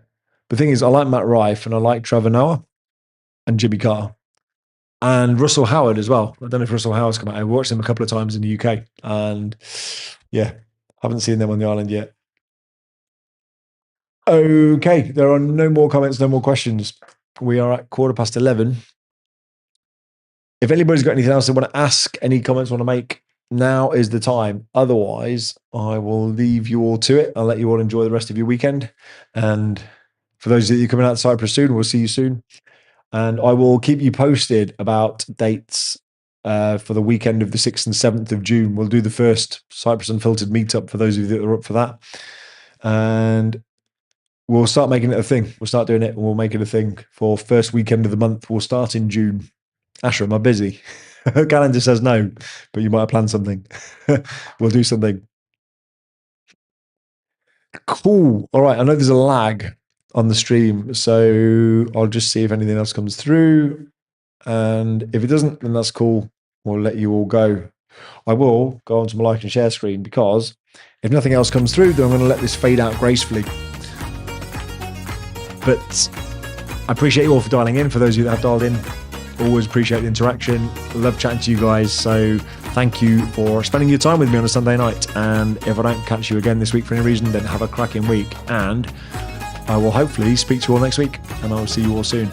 The thing is, I like Matt Rife and I like Trevor Noah and Jimmy Carr and Russell Howard as well. I don't know if Russell Howard's come out. I watched him a couple of times in the UK and yeah, haven't seen them on the island yet. Okay, there are no more comments, no more questions. We are at 11:15. If anybody's got anything else they want to ask, any comments want to make, now is the time. Otherwise, I will leave you all to it. I'll let you all enjoy the rest of your weekend. And for those of you coming out to Cyprus soon, we'll see you soon. And I will keep you posted about dates for the weekend of the 6th and 7th of June. We'll do the first Cyprus Unfiltered meetup for those of you that are up for that. And we'll start making it a thing. We'll start doing it and we'll make it a thing for first weekend of the month. We'll start in June. Asher, am I busy? Calendar says no, but you might have planned something. We'll do something. Cool. All right. I know there's a lag on the stream, so I'll just see if anything else comes through. And if it doesn't, then that's cool. We'll let you all go. I will go onto my like and share screen because if nothing else comes through, then I'm going to let this fade out gracefully. But I appreciate you all for dialing in. For those of you that have dialed in, always appreciate the interaction. Love chatting to you guys. So thank you for spending your time with me on a Sunday night. And if I don't catch you again this week for any reason, then have a cracking week. And I will hopefully speak to you all next week. And I will see you all soon.